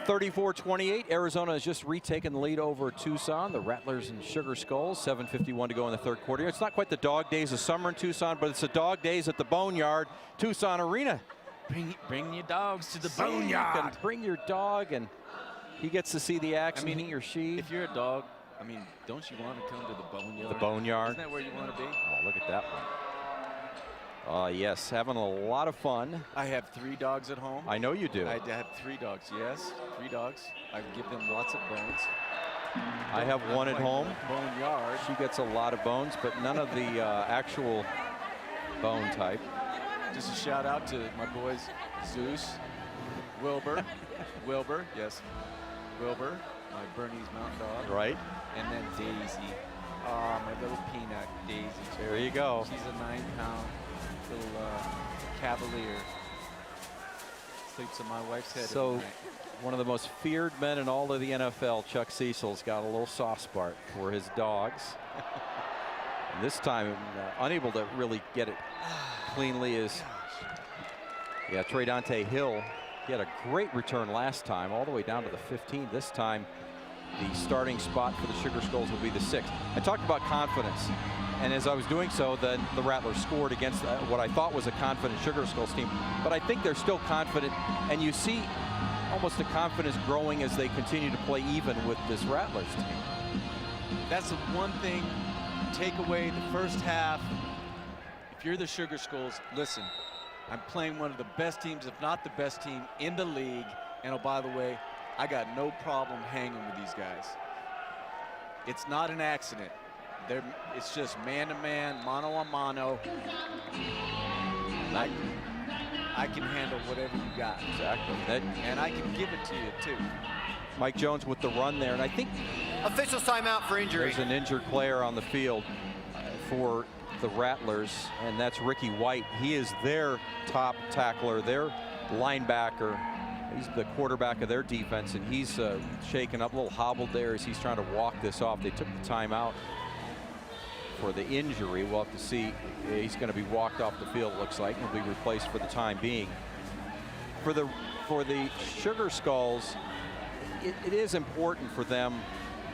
34-28, Arizona has just retaken the lead over Tucson. The Rattlers and Sugar Skulls, 7:51 to go in the third quarter. It's not quite the dog days of summer in Tucson, but it's the dog days at the Boneyard, Tucson Arena. Bring your dogs to the So boneyard. you can bring your dog, and he gets to see the action, I mean, he or she. If you're a dog, I mean, don't you want to come to the boneyard? The boneyard. Isn't that where you want to be? Oh, look at that one. Yes, having a lot of fun. I have 3 dogs at home. I know you do. I have 3 dogs, yes. 3 dogs. I give them lots of bones. I have one at home. Boneyard. She gets a lot of bones, but none of the actual bone type. Just a shout out to my boys, Zeus, Wilbur, yes, Wilbur, my Bernese mountain dog. Right. And then Daisy. Oh, my little peanut, Daisy. There you go. She's a 9-pound little cavalier. Sleeps on my wife's head. So, every night. one of the most feared men in all of the NFL, Chuck Cecil's got a little soft spot for his dogs. And this time, unable to really get it cleanly is, yeah, Trey Dante Hill. He had a great return last time, all the way down to the 15. This time, the starting spot for the Sugar Skulls will be the 6. I talked about confidence, and as I was doing so, then the Rattlers scored against what I thought was a confident Sugar Skulls team. But I think they're still confident, and you see almost the confidence growing as they continue to play even with this Rattlers team. That's the one thing, take away the first half. If you're the Sugar Skulls, listen, I'm playing one of the best teams, if not the best team in the league. And oh, by the way, I got no problem hanging with these guys. It's not an accident. It's just man-to-man, mano-a-mano. I can handle whatever you got. Exactly. And I can give it to you, too. Mike Jones with the run there, and I think Official timeout for injury. there's an injured player on the field for the Rattlers, and that's Ricky Wyatt. He is their top tackler, their linebacker. He's the quarterback of their defense, and he's shaken up, a little hobbled there as he's trying to walk this off. They took the timeout for the injury. We'll have to see. He's going to be walked off the field, it looks like, and will be replaced for the time being. For the Sugar Skulls, it is important for them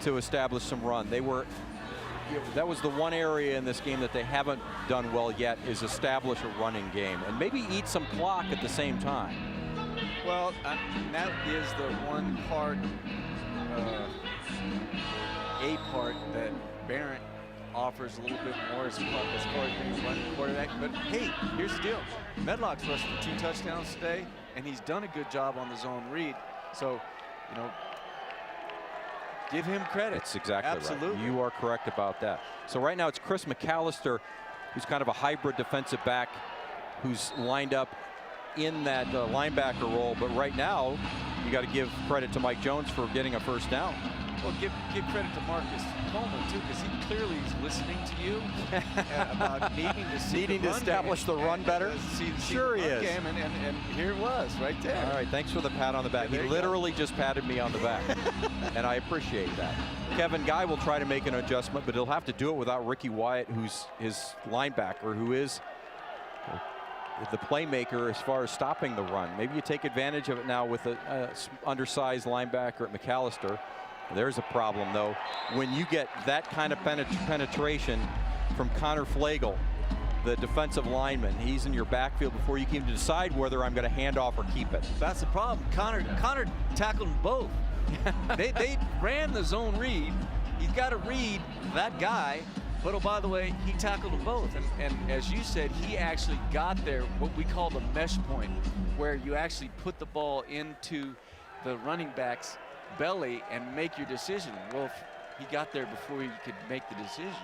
to establish some run. They were, that was the one area in this game that they haven't done well yet, is establish a running game and maybe eat some clock at the same time. Well, that is the one part, part that Barrett offers a little bit more as far as being a running quarterback. But hey, here's the deal. Medlock's rushed for 2 touchdowns today, and he's done a good job on the zone read. So, you know, give him credit. That's exactly Absolutely. right. You are correct about that. So right now it's Chris McAllister, who's kind of a hybrid defensive back, who's lined up in that linebacker role. But right now, you got to give credit to Mike Jones for getting a first down. Well, give credit to Marcus Coleman too, because he clearly is listening to you about needing to establish the run better. Sure he is. Game, and here it was right there. All right, thanks for the pat on the back. Yeah, he literally just patted me on the back, and I appreciate that. Kevin Guy will try to make an adjustment, but he'll have to do it without Ricky Wyatt, who's his linebacker, who is the playmaker as far as stopping the run. Maybe you take advantage of it now with an undersized linebacker at McAllister. There's a problem, though, when you get that kind of penetration from Connor Flagel, the defensive lineman. He's in your backfield before you can even decide whether I'm going to hand off or keep it. That's the problem. Connor tackled them both. they ran the zone read. He's got to read that guy. But oh, by the way, he tackled them both. And as you said, he actually got there, what we call the mesh point, where you actually put the ball into the running back's belly and make your decision. Well, if he got there before he could make the decision.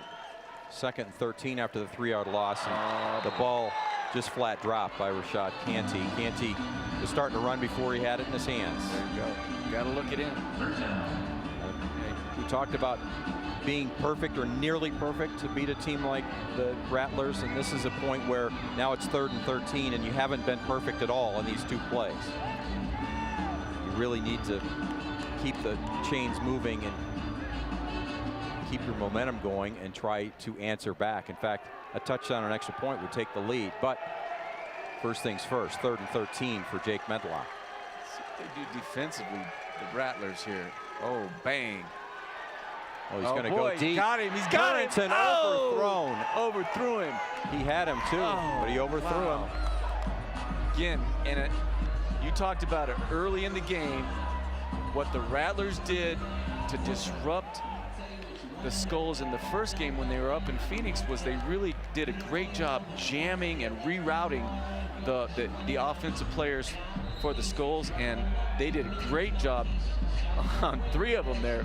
2nd and 13 after the 3-yard loss. And the ball just flat dropped by Rashad Canty. Canty was starting to run before he had it in his hands. There you go. Got to look it in. We talked about being perfect or nearly perfect to beat a team like the Rattlers, and this is a point where now it's 3rd and 13 and you haven't been perfect at all in these 2 plays. You really need to keep the chains moving and keep your momentum going and try to answer back. In fact, a touchdown or an extra point would take the lead, but first things first, 3rd and 13 for Jake Medlock. See what they do defensively. the Rattlers here. Oh, bang. Oh, he's going to go deep. Got him. He's got Harrington him. overthrown. Overthrew him. He had him too, but he overthrew him. Again, and you talked about it early in the game. What the Rattlers did to disrupt the Skulls in the first game when they were up in Phoenix was they really did a great job jamming and rerouting the offensive players for the Skulls, and they did a great job on 3 of them there.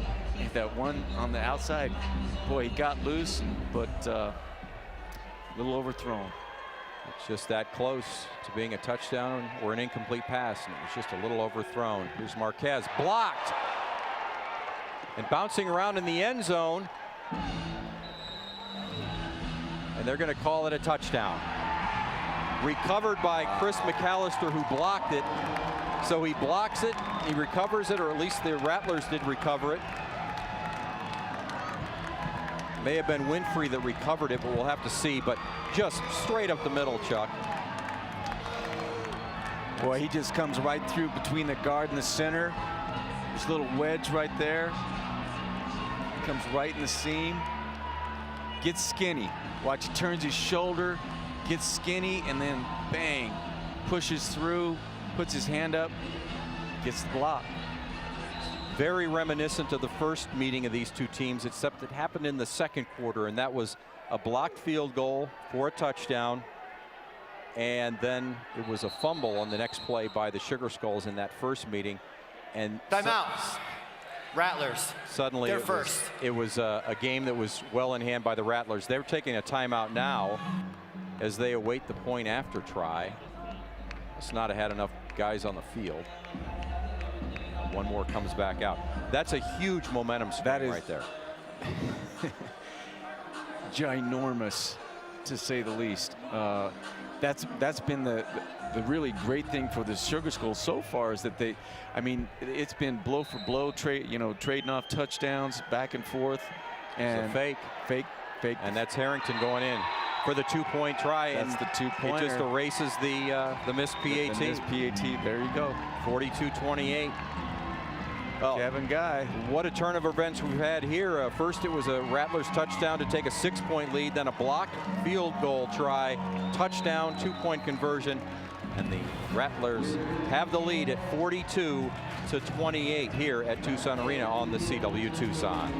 That one on the outside, boy, he got loose, but a little overthrown. It's just that close to being a touchdown or an incomplete pass, and it was just a little overthrown. Here's Marquez, blocked, and bouncing around in the end zone, and they're going to call it a touchdown. Recovered by Chris McAllister, who blocked it. So he blocks it, he recovers it, or at least the Rattlers did recover it. May have been Winfrey that recovered it, but we'll have to see. But just straight up the middle, Chuck. Boy, he just comes right through between the guard and the center. There's a little wedge right there. Comes right in the seam. Gets skinny. Watch, he turns his shoulder, gets skinny, and then bang, pushes through, puts his hand up, gets the block. Very reminiscent of the first meeting of these two teams, except it happened in the second quarter, and that was a blocked field goal for a touchdown, and then it was a fumble on the next play by the Sugar Skulls in that first meeting. And Timeouts. Rattlers. Suddenly it was a game that was well in hand by the Rattlers. They're taking a timeout now as they await the point after try. Sonata had enough guys on the field. One more comes back out. That's a huge momentum swing right there. Ginormous, to say the least. That's been the really great thing for the Sugar Skulls so far, is that they, I mean, it's been blow for blow, trading off touchdowns back and forth, and fake, and that's Harrington going in for the 2-point try. That's the 2-pointer. It just erases the missed PAT. The missed PAT. There you go. 42-28. Well, Kevin Guy. What a turn of events we've had here. First, it was a Rattlers touchdown to take a 6-point lead, then a blocked field goal try, touchdown, 2-point conversion, and the Rattlers have the lead at 42-28 here at Tucson Arena on the CW Tucson.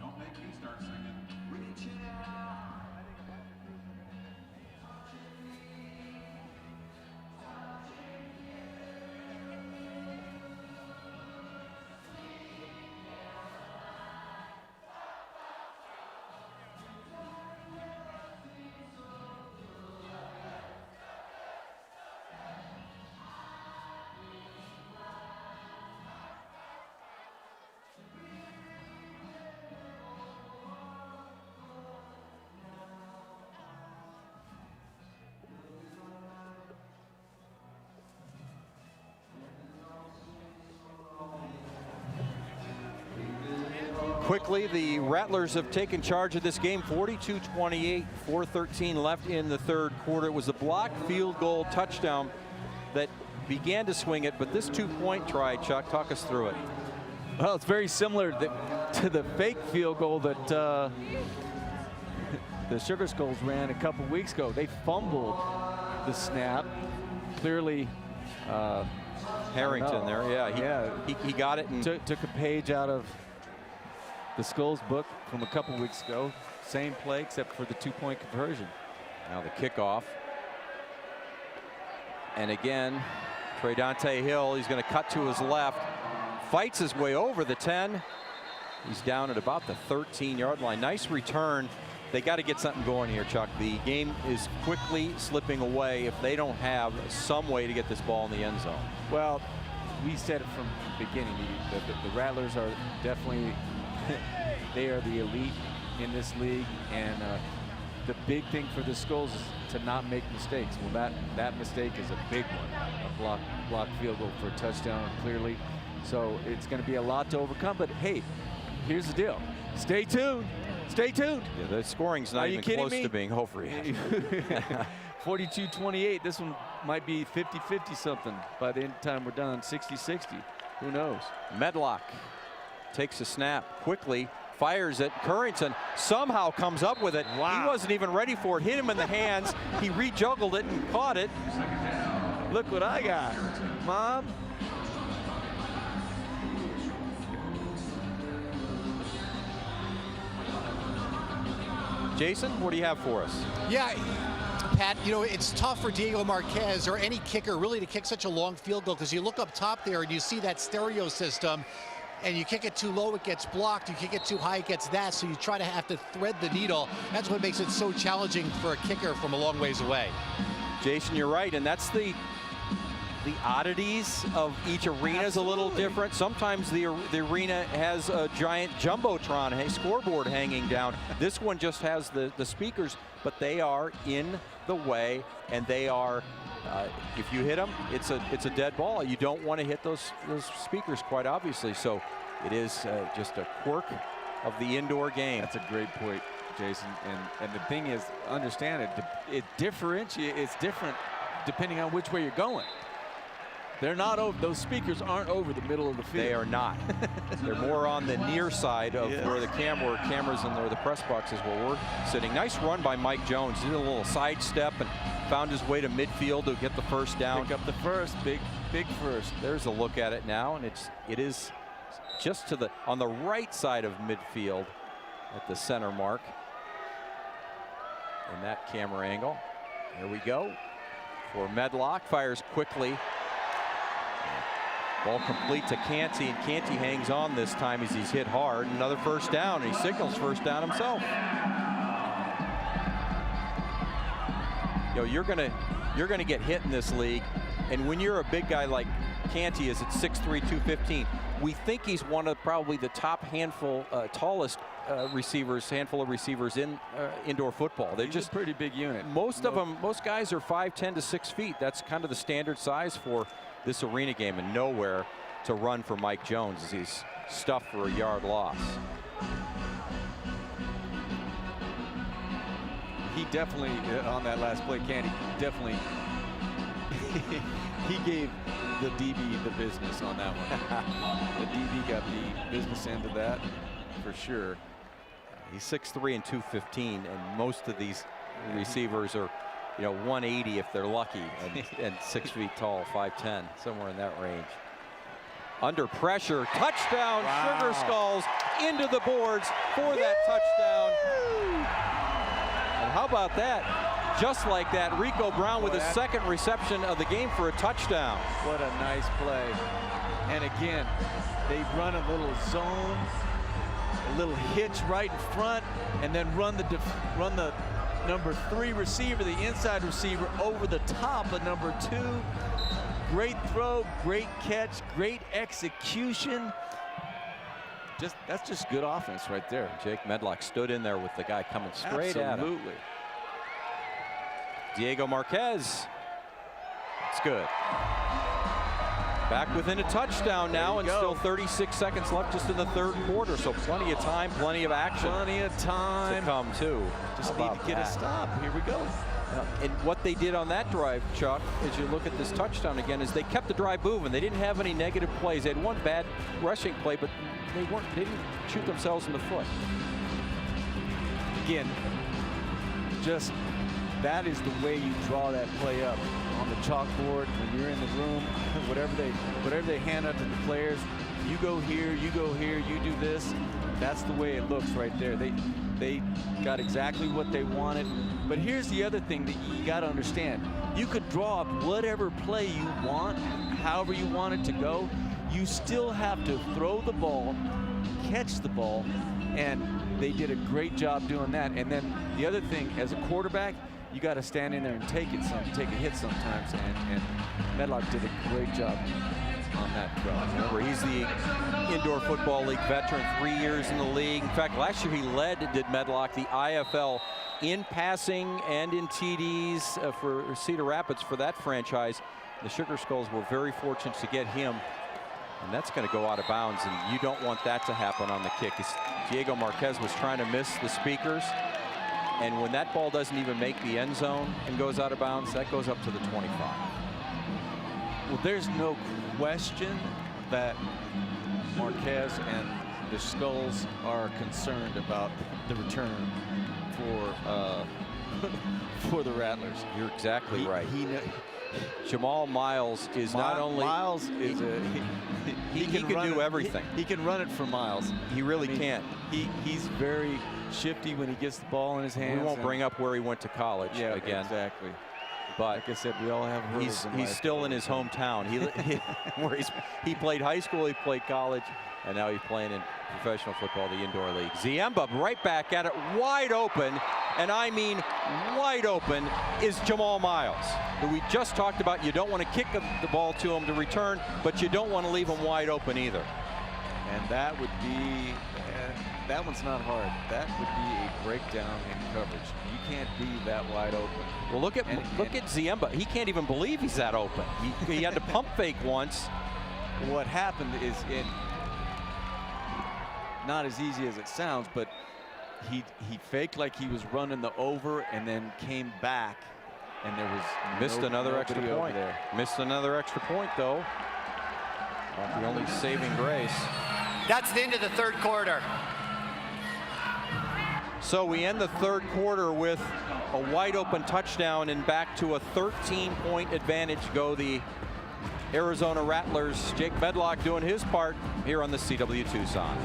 Don't make me start singing. Reach out. Quickly, the Rattlers have taken charge of this game, 42-28, 4:13 left in the third quarter. It was a blocked field goal touchdown that began to swing it, but this 2-point try, Chuck, talk us through it. Well, it's very similar to the fake field goal that the Sugar Skulls ran a couple weeks ago. They fumbled the snap. Clearly, Harrington there, he got it and took a page out of the Skulls book from a couple weeks ago. Same play except for the 2-point conversion. Now the kickoff. And again, Trey Dante Hill, he's going to cut to his left, fights his way over the 10. He's down at about the 13-yard line. Nice return. They got to get something going here, Chuck. The game is quickly slipping away if they don't have some way to get this ball in the end zone. Well, we said it from the beginning. The Rattlers are definitely they are the elite in this league, and the big thing for the Skulls is to not make mistakes. Well, that mistake is a big one, a block field goal for a touchdown, clearly. So it's going to be a lot to overcome. But hey, here's the deal: stay tuned. Stay tuned. Yeah, the scoring's not even close to being over yet. 42-28. This one might be 50-50 something by the time we're done. 60-60. Who knows? Medlock takes a snap quickly, fires it. Currington somehow comes up with it. Wow. He wasn't even ready for it. Hit him in the hands. He rejuggled it and caught it. Look what I got, Mom. Jason, what do you have for us? Yeah, Pat, you know, it's tough for Diego Marquez or any kicker really to kick such a long field goal, because you look up top there and you see that stereo system, and you kick it too low, it gets blocked. You kick it too high, it gets that. So you try to have to thread the needle. That's what makes it so challenging for a kicker from a long ways away. Jason, you're right, and that's the oddities of each arena is a little different. Sometimes the arena has a giant jumbotron, a scoreboard hanging down. This one just has the speakers, but they are in the way, and they are, if you hit them, it's a dead ball. You don't want to hit those speakers, quite obviously. So it is just a quirk of the indoor game. That's a great point, Jason. And the thing is, understand it differentiates. It's different depending on which way you're going. They're not over. Those speakers aren't over the middle of the field. They are not. They're more on the near side of where the cameras and where the press box is, where we're sitting. Nice run by Mike Jones. He did a little sidestep and found his way to midfield to get the first down. Pick up the first, big first. There's a look at it now, and it is just on the right side of midfield at the center mark. In that camera angle. Here we go. For Medlock, fires quickly. Ball complete to Canty, and Canty hangs on this time as he's hit hard. Another first down, and he signals first down himself. You know, you're gonna get hit in this league, and when you're a big guy like Canty is at 6'3", 215, we think he's one of probably the top tallest handful of receivers in indoor football. They're just a pretty big unit. Most guys are 5'10" to 6 feet. That's kind of the standard size for this arena game, and nowhere to run for Mike Jones as he's stuffed for a yard loss. He definitely, on that last play, Canty definitely, he gave the DB the business on that one. The DB got the business end of that, for sure. He's 6'3" and 215, and most of these receivers are, 180 if they're lucky, and 6 feet tall, 5'10", somewhere in that range. Under pressure, touchdown, wow. Sugar Skulls into the boards for that touchdown. And how about that? Just like that, Rico Brown with his second reception of the game for a touchdown. What a nice play. And again, they run a little zone, a little hitch right in front, and then run the number 3 receiver, the inside receiver, over the top of number 2. Great throw, great catch, great execution. That's just good offense right there. Jake Medlock stood in there with the guy coming straight at him. Absolutely. Diego Marquez. It's good. Back within a touchdown now, and still 36 seconds left just in the third quarter. So plenty of time, plenty of action. Plenty of time to come too. Just need to get a stop. Here we go. And what they did on that drive, Chuck, as you look at this touchdown again, is they kept the drive moving. They didn't have any negative plays. They had one bad rushing play, but they didn't shoot themselves in the foot. Again, just that is the way you draw that play up on the chalkboard when you're in the room. whatever they hand out to the players, you go here, you do this. That's the way it looks right there. They got exactly what they wanted. But here's the other thing that you got to understand. You could draw up whatever play you want, however you want it to go. You still have to throw the ball, catch the ball, and they did a great job doing that. And then the other thing, as a quarterback, you got to stand in there and take a hit sometimes. And Medlock did a great job. on that throw. Remember, he's the Indoor Football League veteran, 3 years in the league. In fact, last year he did Medlock, the IFL in passing and in TDs for Cedar Rapids for that franchise. The Sugar Skulls were very fortunate to get him, and that's going to go out of bounds, and you don't want that to happen on the kick. Diego Marquez was trying to miss the speakers, and when that ball doesn't even make the end zone and goes out of bounds, that goes up to the 25. Well, there's no question that Marquez and the Skulls are concerned about the return for the Rattlers. You're exactly right. Jamal Miles is Miles is he can do everything. He can run it for Miles. He really can. He's very shifty when he gets the ball in his hands. We won't bring up where he went to college again. Exactly. But like I said, we all have hurdles. He's still in his hometown. He played high school, he played college, and now he's playing in professional football, the indoor league. Ziemba right back at it, wide open, and I mean wide open, is Jamal Miles, who we just talked about. You don't want to kick the ball to him to return, but you don't want to leave him wide open either. And that would be, that one's not hard. That would be a breakdown in coverage. You can't be that wide open. Well, look at Ziemba. He can't even believe he's that open. He had to pump fake once. What happened is not as easy as it sounds, but he faked like he was running the over and then came back, and there was missed another extra point there. Missed another extra point though. Not the only saving grace. That's the end of the third quarter. So we end the third quarter with a wide open touchdown, and back to a 13-point advantage go the Arizona Rattlers. Jake Medlock doing his part here on the CW Tucson.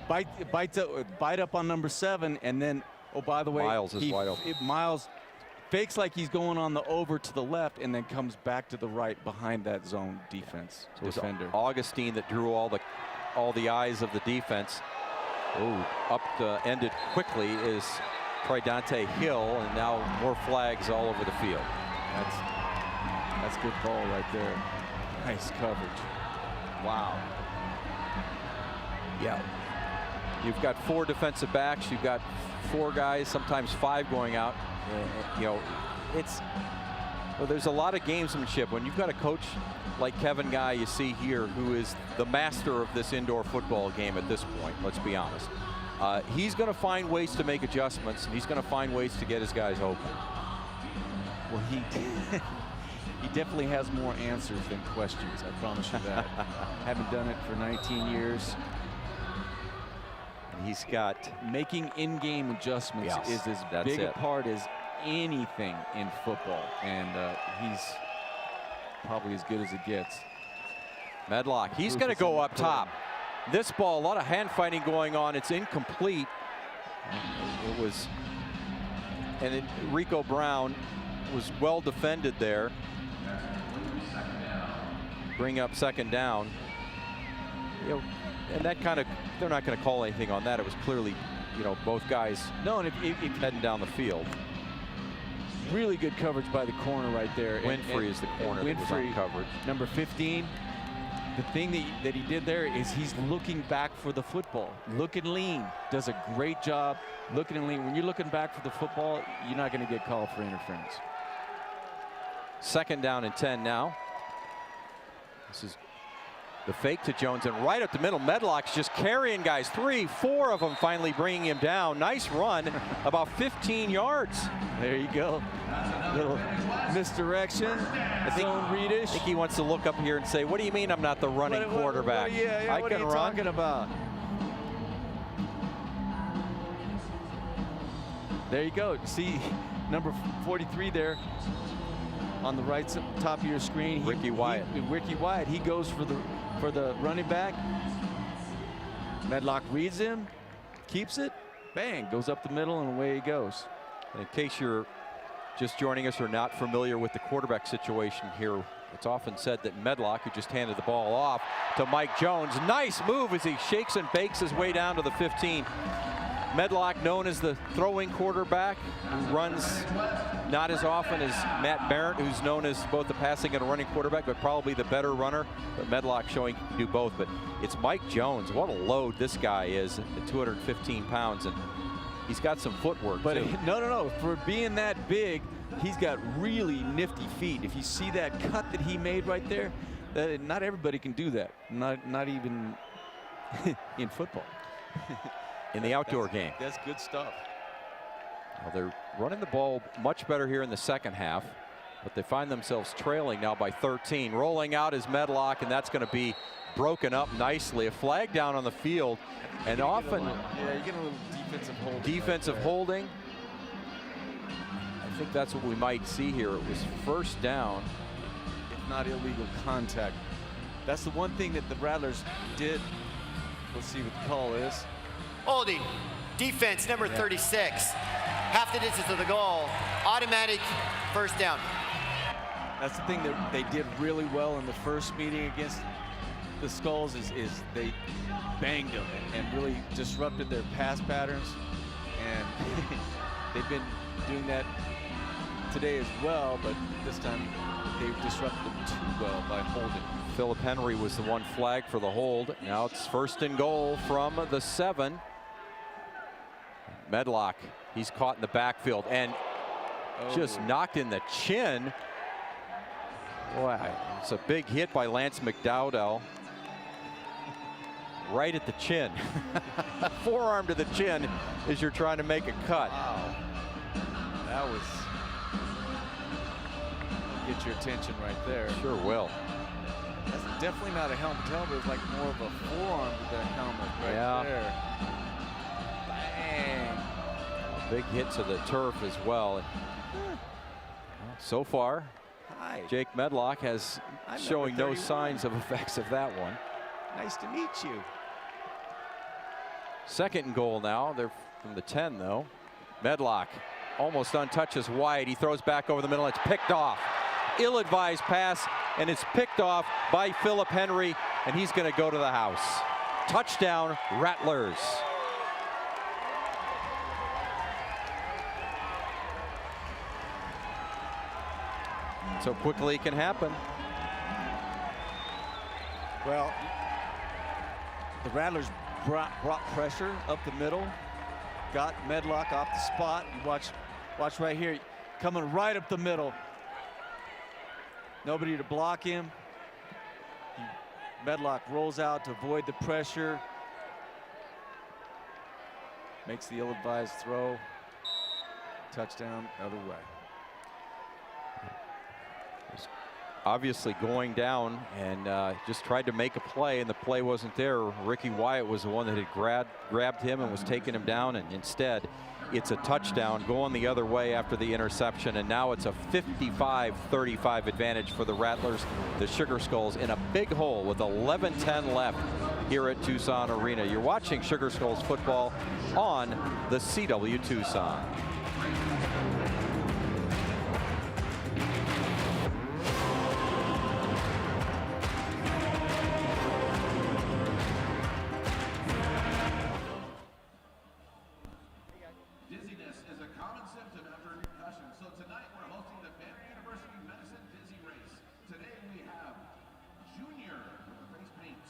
Bite up on number 7, and then, oh, by the way, Miles is wide open. Miles fakes like he's going on the over to the left, and then comes back to the right behind that zone defense defender. It was Augustine that drew all the eyes of the defense. Oh, ended quickly is Tridante Hill, and now more flags all over the field. That's good ball right there. Nice coverage. Wow. Yeah. You've got 4 defensive backs. You've got 4 guys, sometimes 5 going out. You know, well, there's a lot of gamesmanship. When you've got a coach like Kevin Guy you see here, who is the master of this indoor football game at this point, let's be honest. He's going to find ways to make adjustments, and he's going to find ways to get his guys open. Well, he definitely has more answers than questions, I promise you that. Haven't done it for 19 years. And he's got making in-game adjustments is as big a part as anything in football, and he's probably as good as it gets. Medlock, he's going to go up top. This ball, a lot of hand fighting going on. It's incomplete. It was, and then Rico Brown was well defended there. Bring up second down. You know, and that kind of, they're not going to call anything on that. It was clearly, you know, both guys heading down the field. Really good coverage by the corner right there. Winfrey is the corner that was on coverage. Number 15. The thing that he did there is he's looking back for the football. Look and lean. Does a great job looking and lean. When you're looking back for the football, you're not going to get called for interference. Second down and 10 now. This is the fake to Jones, and right up the middle, Medlock's just carrying guys. 3, 4 of them finally bringing him down. Nice run, about 15 yards. There you go. Little misdirection. I think he wants to look up here and say, what do you mean I'm not the running quarterback? I what can are you run. talking about? There you go. See number 43 there on the right top of your screen. Ricky Wyatt. Ricky Wyatt. He goes for the running back. Medlock reads him, keeps it, bang, goes up the middle, and away he goes. And in case you're just joining us or not familiar with the quarterback situation here, it's often said that Medlock, who just handed the ball off to Mike Jones, nice move as he shakes and bakes his way down to the 15. Medlock, known as the throwing quarterback, who runs not as often as Matt Barrett, who's known as both the passing and a running quarterback, but probably the better runner. But Medlock showing he can do both. But it's Mike Jones. What a load this guy is at 215 pounds. And he's got some footwork, but too. No. For being that big, he's got really nifty feet. If you see that cut that he made right there, not everybody can do that. Not even in football. In the outdoor game. That's good stuff. Well, they're running the ball much better here in the second half, but they find themselves trailing now by 13. Rolling out is Medlock, and that's going to be broken up nicely. A flag down on the field, and often you get a little defensive holding. Defensive holding. I think that's what we might see here. It was first down. If not illegal contact. That's the one thing that the Rattlers did. Let's see what the call is. Holding. Defense number 36. Half the distance to the goal. Automatic first down. That's the thing that they did really well in the first meeting against the Skulls is they banged them and really disrupted their pass patterns. And they've been doing that today as well, but this time they've disrupted them too well by holding. Philip Henry was the one flagged for the hold. Now it's first and goal from the 7. Medlock, he's caught in the backfield and just knocked in the chin. Wow, it's a big hit by Lance McDowdell. Right at the chin. Forearm to the chin as you're trying to make a cut. Wow. That was get your attention right there. Sure will. That's definitely not a helmet to helmet. It's like more of a forearm to the helmet right there. Bang. Big hit to the turf as well. So far, Jake Medlock has showing no signs of effects of that one. Nice to meet you. Second and goal now. They're from the 10, though. Medlock almost untouches Wyatt. He throws back over the middle. It's picked off. Ill-advised pass, and it's picked off by Philip Henry, and he's going to go to the house. Touchdown, Rattlers. So quickly it can happen. Well, the Rattlers brought pressure up the middle, got Medlock off the spot. You watch right here, coming right up the middle. Nobody to block him. Medlock rolls out to avoid the pressure. Makes the ill-advised throw. Touchdown, other way. Obviously going down and just tried to make a play, and the play wasn't there. Ricky Wyatt was the one that had grabbed him and was taking him down, and instead it's a touchdown going the other way after the interception, and now it's a 55-35 advantage for the Rattlers. The Sugar Skulls in a big hole with 11:10 left here at Tucson Arena. You're watching Sugar Skulls football on the CW Tucson. Dizziness is a common symptom after a concussion, so tonight we're hosting the Banner University Medicine Dizzy Race. Today we have Junior with the face paint.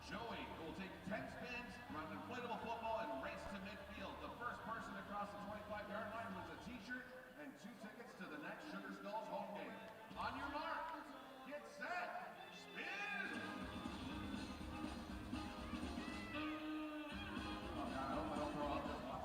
Joey will take 10 spins, run an inflatable football, and race to midfield. The first person across the 25-yard line wins a t-shirt and 2 tickets to the next Sugar Skulls home game. On your mark, get set, spin! Oh God, I hope I don't throw up this one.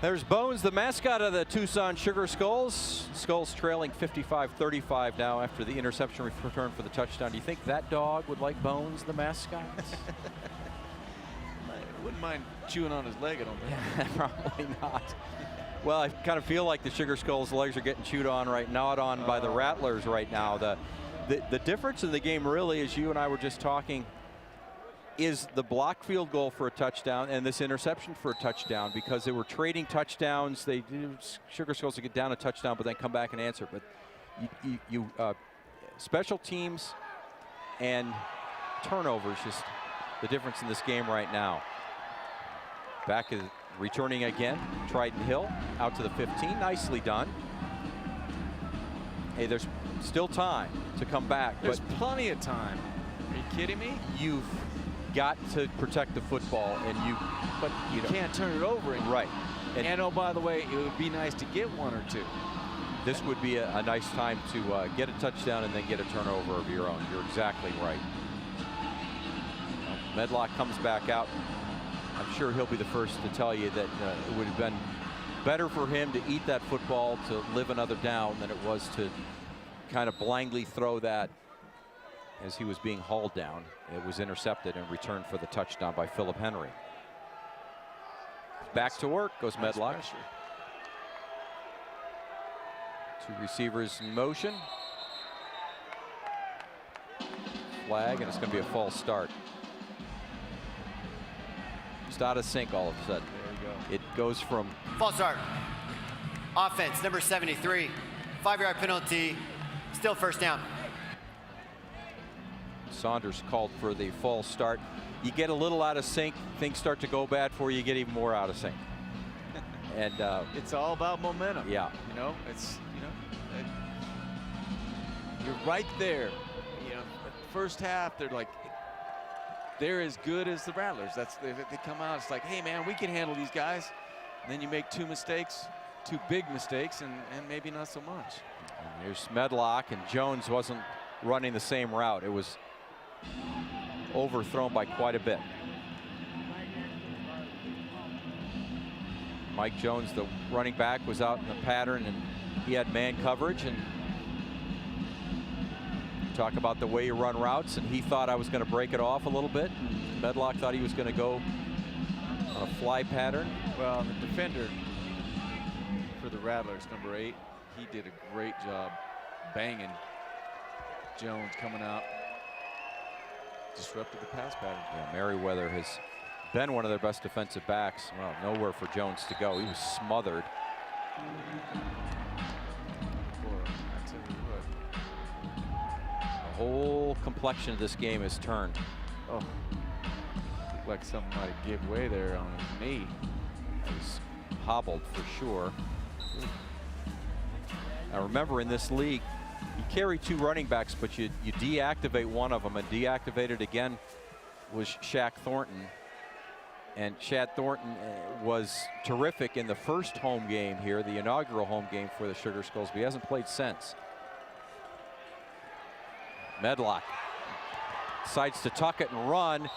There's Bones, the mascot of the Tucson Sugar Skulls. Skulls trailing 55-35 now after the interception return for the touchdown. Do you think that dog would like Bones, the mascot? I wouldn't mind chewing on his leg, I don't think. Probably not. Well, I kind of feel like the Sugar Skulls' legs are getting chewed on right now, not on by the Rattlers right now. The difference in the game really, as you and I were just talking, is the block field goal for a touchdown and this interception for a touchdown, because they were trading touchdowns. Sugar Skulls to get down a touchdown but then come back and answer. But special teams and turnovers, just the difference in this game right now. Back is returning again, Triton Hill out to the 15, nicely done. Hey, there's still time to come back. There's plenty of time. Are you kidding me? You've got to protect the football, and you can't turn it over. Right. And oh, by the way, it would be nice to get 1 or 2. This would be a nice time to get a touchdown and then get a turnover of your own. You're exactly right. Medlock comes back out. I'm sure he'll be the first to tell you that it would have been better for him to eat that football to live another down than it was to kind of blindly throw that as he was being hauled down. It was intercepted and returned for the touchdown by Philip Henry. Back to work goes Medlock. Two receivers in motion. Flag, and it's going to be a false start. Just out of sync all of a sudden. There you go. It goes from... False start. Offense, number 73. 5-yard penalty. Still first down. Saunders called for the false start. You get a little out of sync, things start to go bad for you, get even more out of sync. And it's all about momentum. Yeah. You know, you're right there. You know, first half, they're as good as the Rattlers. They come out, it's like, hey man, we can handle these guys. And then you make 2 mistakes, 2 big mistakes, and maybe not so much. And here's Medlock, and Jones wasn't running the same route. It was overthrown by quite a bit. Mike Jones, the running back, was out in the pattern, and he had man coverage. And talk about the way you run routes, and he thought I was going to break it off a little bit. And Medlock thought he was going to go on a fly pattern. Well, the defender for the Rattlers, number 8, he did a great job banging Jones coming out. Disrupted the pass pattern. Yeah, Merriweather has been one of their best defensive backs. Well, nowhere for Jones to go. He was smothered. The whole complexion of this game has turned. Oh, looked like something might have give way there on his knee. He's hobbled for sure. Now remember, in this league, you carry 2 running backs, but you deactivate one of them, and deactivated again was Shaq Thornton. And Shad Thornton was terrific in the first home game here, the inaugural home game for the Sugar Skulls, but he hasn't played since. Medlock decides to tuck it and run.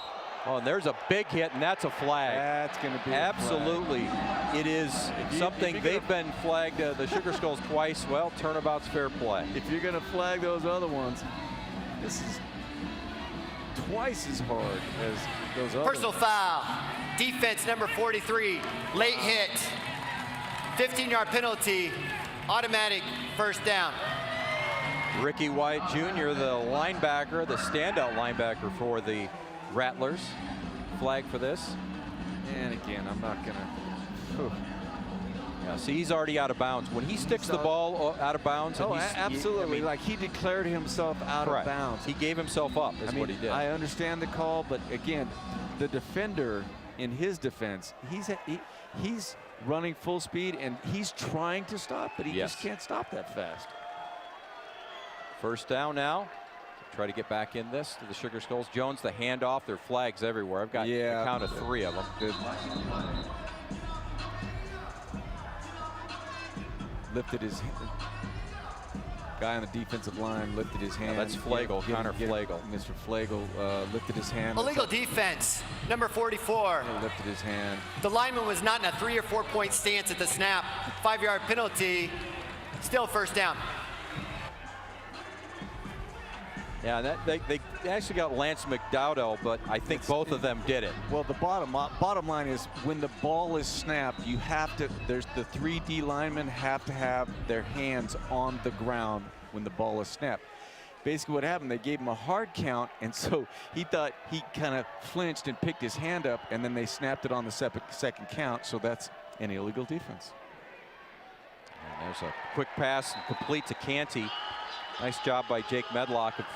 Oh, and there's a big hit, and that's a flag. That's going to be absolutely. It is something they've been flagged, the Sugar Skulls, twice. Well, turnabout's fair play. If you're going to flag those other ones, this is twice as hard as those other Personal foul. Defense number 43. Late hit. 15-yard penalty. Automatic first down. Ricky Wyatt Jr., the linebacker, the standout linebacker for the Rattlers, flag for this. And again, I'm not going to. Yeah, see, he's already out of bounds. When he sticks the ball out of bounds. Oh, absolutely. Like he declared himself out of bounds. He gave himself up, is what he did. I understand the call, but again, the defender, in his defense, he's running full speed, and he's trying to stop, but he just can't stop that fast. First down now. Try to get back in this to the Sugar Skulls. Jones, the handoff. There are flags everywhere. I've got a count of 3 of them. Good. Lifted his guy on the defensive line, lifted his hand. That's Flagel, Connor Flagel. Mr. Flagel lifted his hand. Illegal defense, number 44. He lifted his hand. The lineman was not in a 3 or 4 point stance at the snap. 5-yard penalty, still first down. Yeah, they actually got Lance McDowell, but I think both of them did it. Well, the bottom line is when the ball is snapped, you have to, there's the 3D linemen have to have their hands on the ground when the ball is snapped. Basically what happened, they gave him a hard count, and so he thought he kind of flinched and picked his hand up, and then they snapped it on the second count, so that's an illegal defense. And there's a quick pass and complete to Canty. Nice job by Jake Medlock of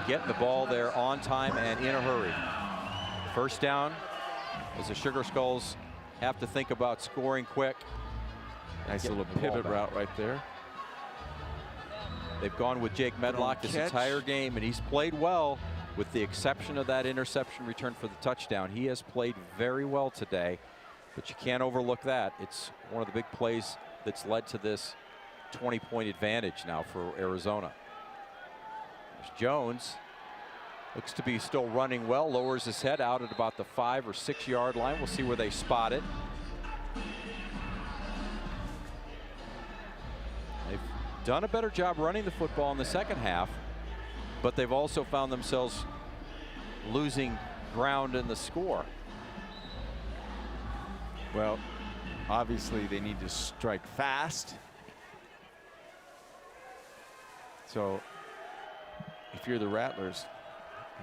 getting the ball there on time and in a hurry. First down as the Sugar Skulls have to think about scoring quick. Nice little pivot route right there. They've gone with Jake Medlock this entire game, and he's played well with the exception of that interception return for the touchdown. He has played very well today, but you can't overlook that. It's one of the big plays that's led to this 20-point advantage now for Arizona. There's Jones. Looks to be still running well, lowers his head out at about the 5 or 6 yard line. We'll see where they spot it. They've done a better job running the football in the second half, but they've also found themselves losing ground in the score. Well, obviously they need to strike fast. So if you're the Rattlers,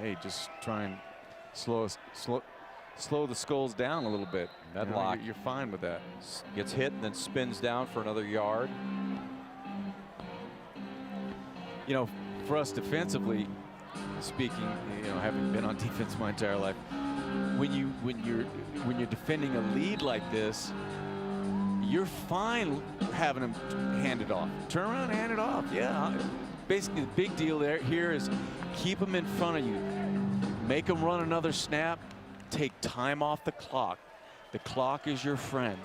hey, just try and slow the Skulls down a little bit. Medlock, you're fine with that. Gets hit and then spins down for another yard. You know, for us defensively speaking, you know, having been on defense my entire life, when you're defending a lead like this, you're fine having them hand it off. Turn around and hand it off. Yeah. Basically, the big deal here is keep them in front of you. Make them run another snap. Take time off the clock. The clock is your friend.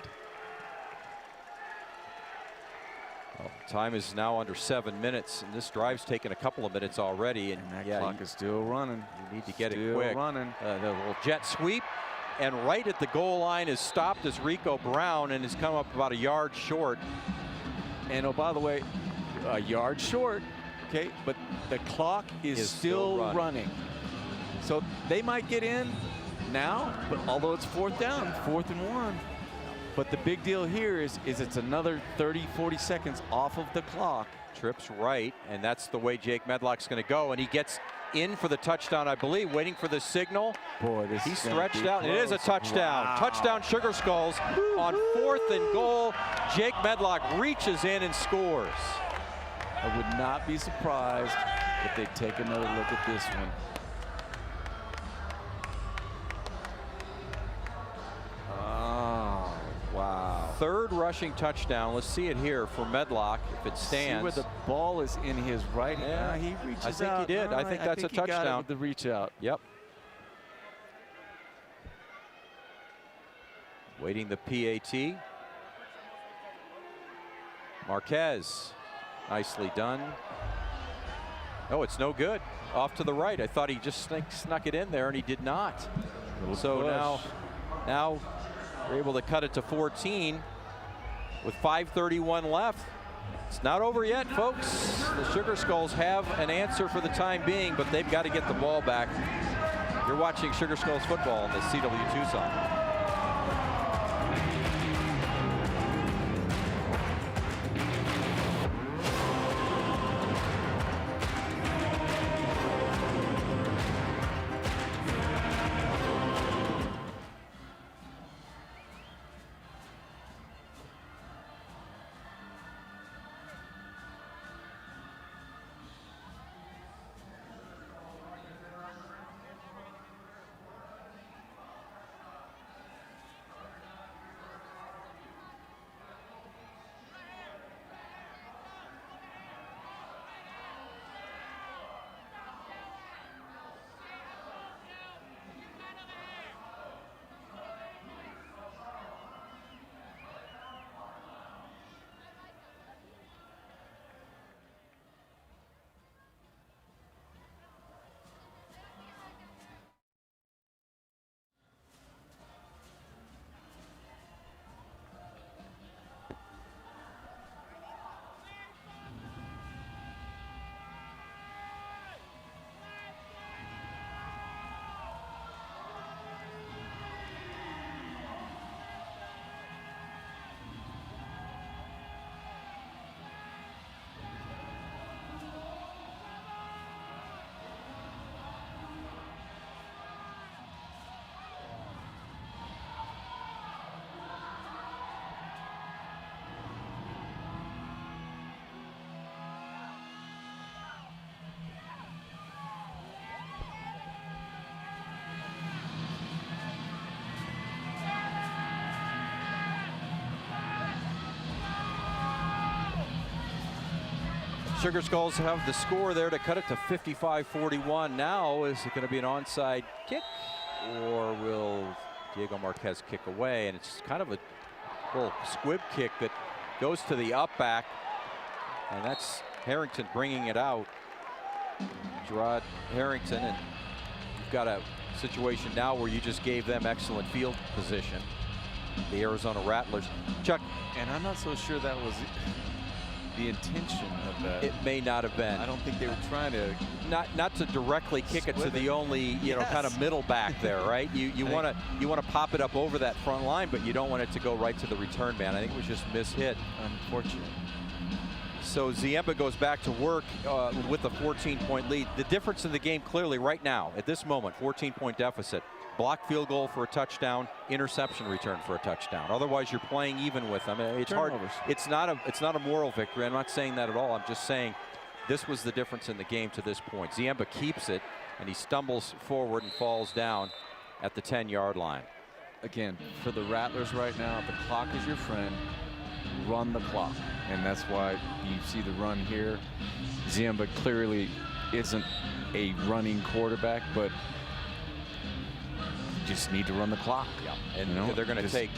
Well, time is now under 7 minutes, and this drive's taken a couple of minutes already. And that yeah, clock is still running. You need to get Still it quick. running. The little jet sweep, and right at the goal line is stopped as Rico Brown, and has come up about a yard short. And oh, by the way, a yard short. Okay, but the clock is still running. So they might get in now, but although it's 4th down, 4th and 1. But the big deal here is it's another 30, 40 seconds off of the clock. Trips right, and that's the way Jake Medlock's going to go, and he gets in for the touchdown, I believe, waiting for the signal. Boy, this He's is stretched out. It is a touchdown. Wow. Touchdown Sugar Skulls on 4th and goal. Jake Medlock reaches in and scores. I would not be surprised if they take another look at this one. Oh, wow. 3rd rushing touchdown. Let's see it here for Medlock if it stands. See where the ball is in his right hand. Yeah. He reaches I think out. he did. I think that's a he got it touchdown. with the reach out. Yep. Waiting the PAT. Marquez. Nicely done. Oh, it's no good. Off to the right. I thought he just snuck it in there, and he did not. So now we're able to cut it to 14 with 5:31 left. It's not over yet, folks. The Sugar Skulls have an answer for the time being, but they've got to get the ball back. You're watching Sugar Skulls football in the CW Tucson. Sugar Skulls have the score there to cut it to 55-41. Now, is it going to be an onside kick, or will Diego Marquez kick away? And it's kind of a little squib kick that goes to the up back, and that's Harrington bringing it out. Gerard Harrington, and you've got a situation now where you just gave them excellent field position, the Arizona Rattlers. Chuck. And I'm not so sure that was the intention of that. It may not have been. I don't think they were trying to not to directly kick it to the only know kind of middle back there, right? You want to pop it up over that front line, but you don't want it to go right to the return man. I think it was just mishit. Unfortunate. So Ziemba goes back to work with a 14-point lead. The difference in the game clearly right now at this moment, 14-point deficit. Block field goal for a touchdown, interception return for a touchdown. Otherwise, you're playing even with them. It's hard. It's not a moral victory. I'm not saying that at all. I'm just saying this was the difference in the game to this point. Ziemba keeps it, and he stumbles forward and falls down at the 10-yard line. Again, for the Rattlers right now, the clock is your friend. Run the clock, and that's why you see the run here. Ziemba clearly isn't a running quarterback, but just need to run the clock. Yeah. And they're going to take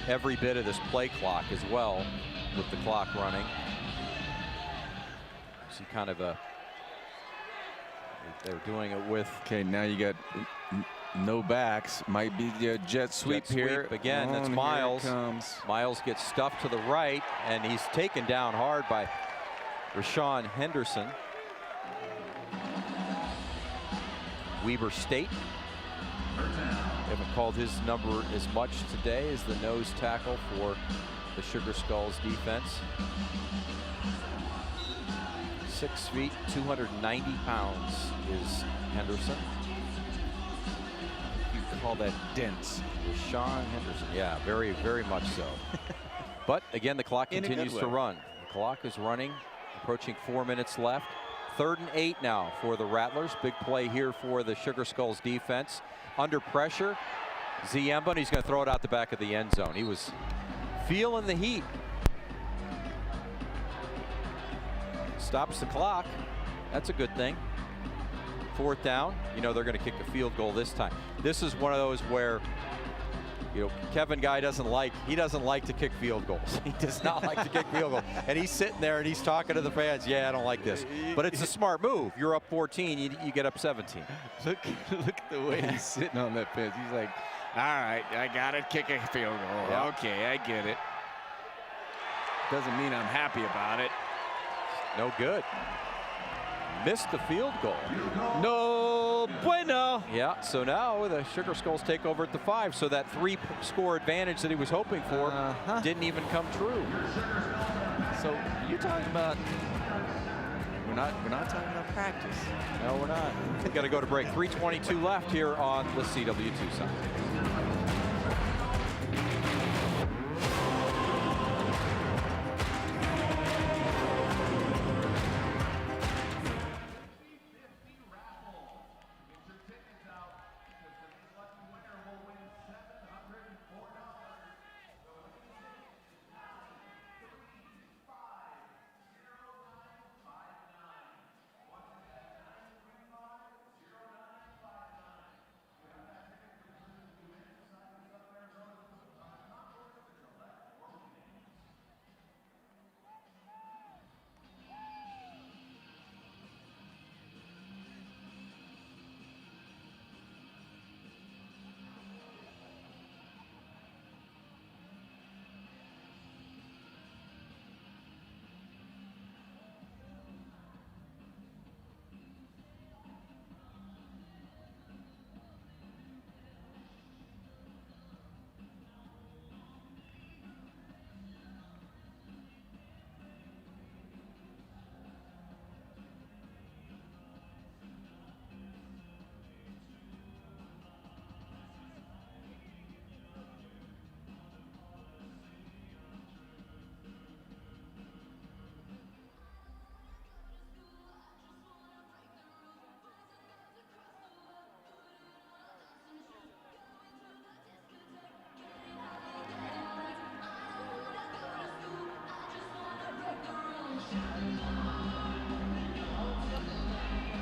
every bit of this play clock as well with the clock running. See kind of a, they're doing it with. Okay, now you got no backs. Might be the jet sweep here. Again, that's Miles. Miles gets stuffed to the right, and he's taken down hard by Rashawn Henderson. Weber State. They haven't called his number as much today as the nose tackle for the Sugar Skulls defense. 6 feet, 290 pounds is Henderson. You call that dense. Rashawn Henderson, yeah, very, very much so. But again, the clock continues to run. The clock is running, approaching 4 minutes left. 3rd and 8 now for the Rattlers. Big play here for the Sugar Skulls defense. Under pressure, Ziemba, and he's going to throw it out the back of the end zone. He was feeling the heat. Stops the clock. That's a good thing. 4th down. You know they're going to kick a field goal this time. This is one of those where, you know, Kevin Guy doesn't like to kick field goals. He does not like to kick field goals. And he's sitting there and he's talking to the fans. Yeah, I don't like this. But it's a smart move. You're up 14, you get up 17. Look at the way he's sitting on that fence. He's like, all right, I got to kick a field goal. Yeah. Okay, I get it. Doesn't mean I'm happy about it. No good. Missed the field goal. No bueno. Yeah, so now the Sugar Skulls take over at the 5. So that 3-score advantage that he was hoping for didn't even come true. So you're talking about, we're not talking about practice. No, we're not. We've got to go to break. 3:22 left here on the CW Tucson.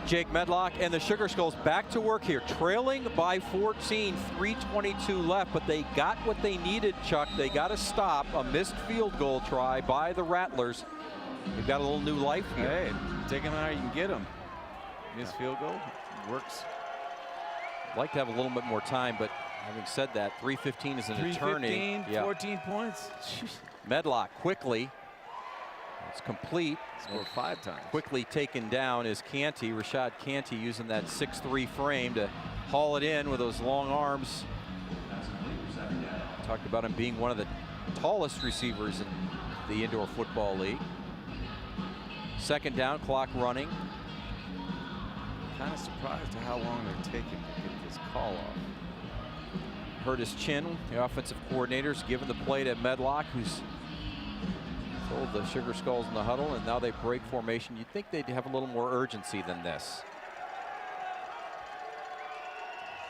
Jake Medlock and the Sugar Skulls back to work here, trailing by 14, 3:22 left, but they got what they needed, Chuck. They got to stop a missed field goal try by the Rattlers. They've got a little new life here. Hey, take them how you can get them. Missed field goal works. I'd like to have a little bit more time, but having said that, 3:15 is an eternity. 14 points. Medlock quickly. It's complete. Scored 5 times. Quickly taken down is Canty, Rashad Canty, using that 6'3" frame to haul it in with those long arms. Talked about him being one of the tallest receivers in the Indoor Football League. 2nd down, clock running. Kind of surprised at how long they're taking to get this call off. Hurt his chin, the offensive coordinator's given the play to Medlock, who's told the Sugar Skulls in the huddle, and now they break formation. You'd think they'd have a little more urgency than this.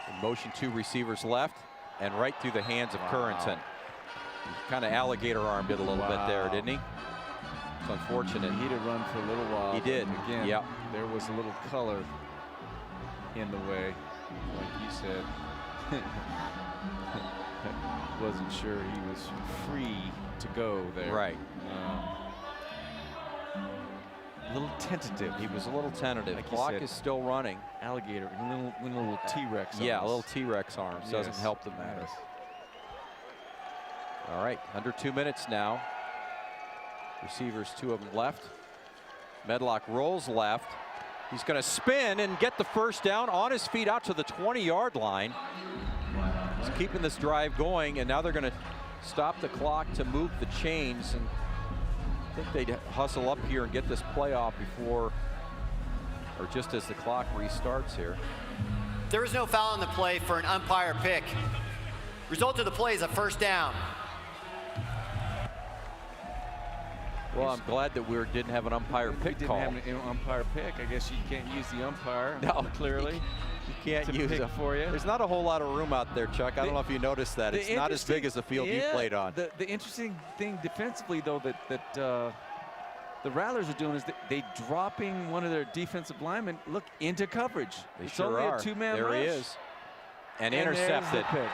In motion, 2 receivers left, and right through the hands of Currington. He kind of alligator armed it a little bit there, didn't he? It's unfortunate. He had run for a little while. He did. Again, there was a little color in the way, like you said. Wasn't sure he was free to go there. Right. little tentative. He was a little tentative. Like you Clock said, is still running. Alligator, little T-Rex. Yeah, a arms. little T-Rex arms. Doesn't Yes. help the matter. Yes. All right, under 2 minutes now. Receivers, 2 of them left. Medlock rolls left. He's going to spin and get the first down on his feet out to the 20-yard line. He's keeping this drive going, and now they're going to stop the clock to move the chains. And I think they'd hustle up here and get this play off before, or just as the clock restarts here. There was no foul on the play for an umpire pick. Result of the play is a first down. Well, I'm glad that we didn't have an umpire pick Didn't call. have an umpire pick. I guess you can't use the umpire. No, clearly. You can't to use pick it for you. There's not a whole lot of room out there, Chuck. I don't know if you noticed that. It's not as big as the field you played on. The interesting thing defensively, though, that the Rattlers are doing is that they dropping one of their defensive linemen, look, into coverage. They It's sure only are. a 2-man There rush. he is. And there's the intercepted. pick.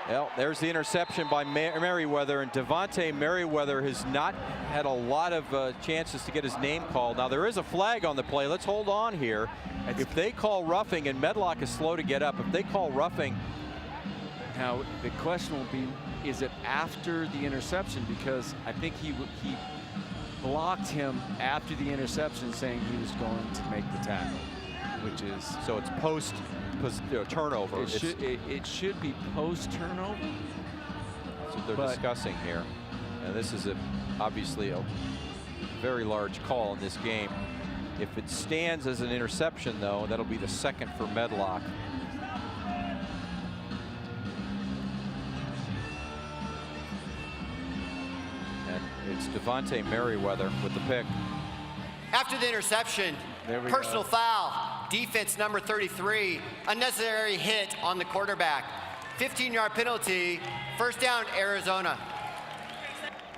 Well, there's the interception by Merriweather, and Devontae Merriweather has not had a lot of chances to get his name called. Now, there is a flag on the play. Let's hold on here. If they call roughing, and Medlock is slow to get up, if they call roughing. Now, the question will be, is it after the interception? Because I think he blocked him after the interception, saying he was going to make the tackle, which is... So it's post turnover. It should be post turnover. That's what they're discussing here. And this is obviously a very large call in this game. If it stands as an interception, though, that'll be the second for Medlock. And it's Devontae Merriweather with the pick. After the interception, personal foul, defense number 33, unnecessary hit on the quarterback. 15-yard penalty, first down, Arizona.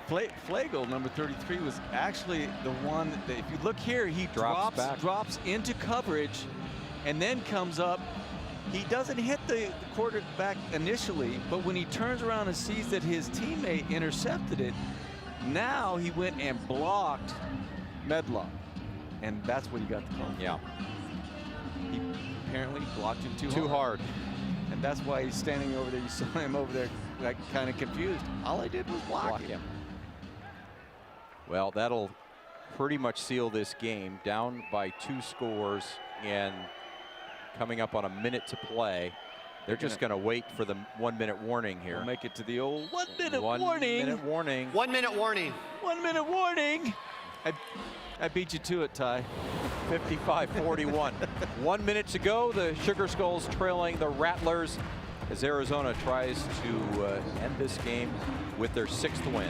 Flagel, number 33, was actually the one that, if you look here, he drops into coverage and then comes up. He doesn't hit the quarterback initially, but when he turns around and sees that his teammate intercepted it, now he went and blocked Medlock. And that's what he got the call. Yeah. He apparently blocked him too hard. And that's why he's standing over there. You saw him over there, like, kind of confused. All I did was block him. Well, that'll pretty much seal this game. Down by 2 scores and coming up on a minute to play. They're just going to wait for the 1-minute warning here. We'll make it to the old 1-minute warning. 1-minute warning. 1 minute warning. 1 minute warning. I beat you to it, Ty. 55-41. 1 minute to go. The Sugar Skulls trailing the Rattlers as Arizona tries to end this game with their 6th win.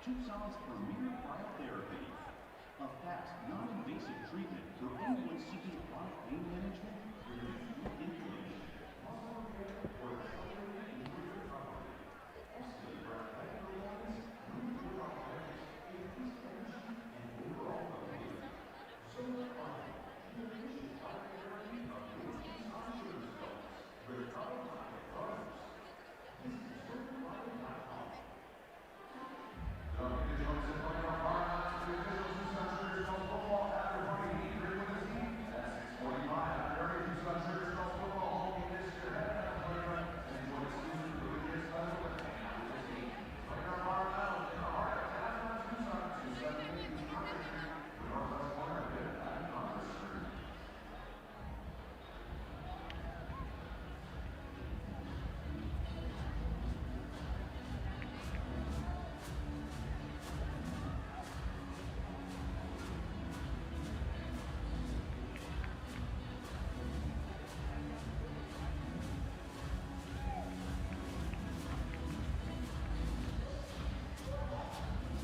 Tucson's premier cryotherapy, a fast, non-invasive treatment for anyone seeking chronic pain management, relief, inflammation.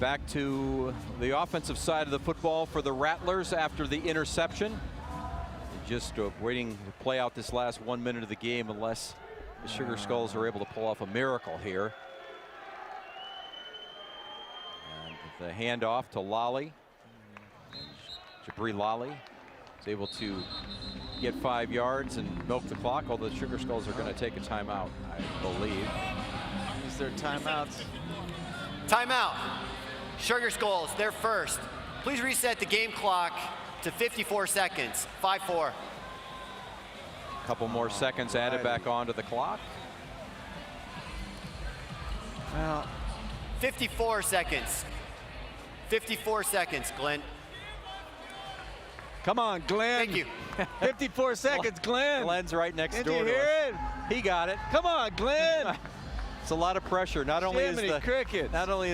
Back to the offensive side of the football for the Rattlers after the interception. Just waiting to play out this last 1 minute of the game unless the Sugar Skulls are able to pull off a miracle here. And the handoff to Lally. Jabri Lally is able to get 5 yards and milk the clock, although the Sugar Skulls are going to take a timeout, I believe. Use their timeouts. Timeout. Sugar Skulls, they're first. Please reset the game clock to 54 seconds. 5-4. A couple more seconds added back onto the clock. Well, 54 seconds. 54 seconds, Glenn. come on, Glenn. Thank you. 54 seconds, Glenn. Glenn's right next Did door you to hear us. it? He got it. Come on, Glenn. It's a lot of pressure. Not only is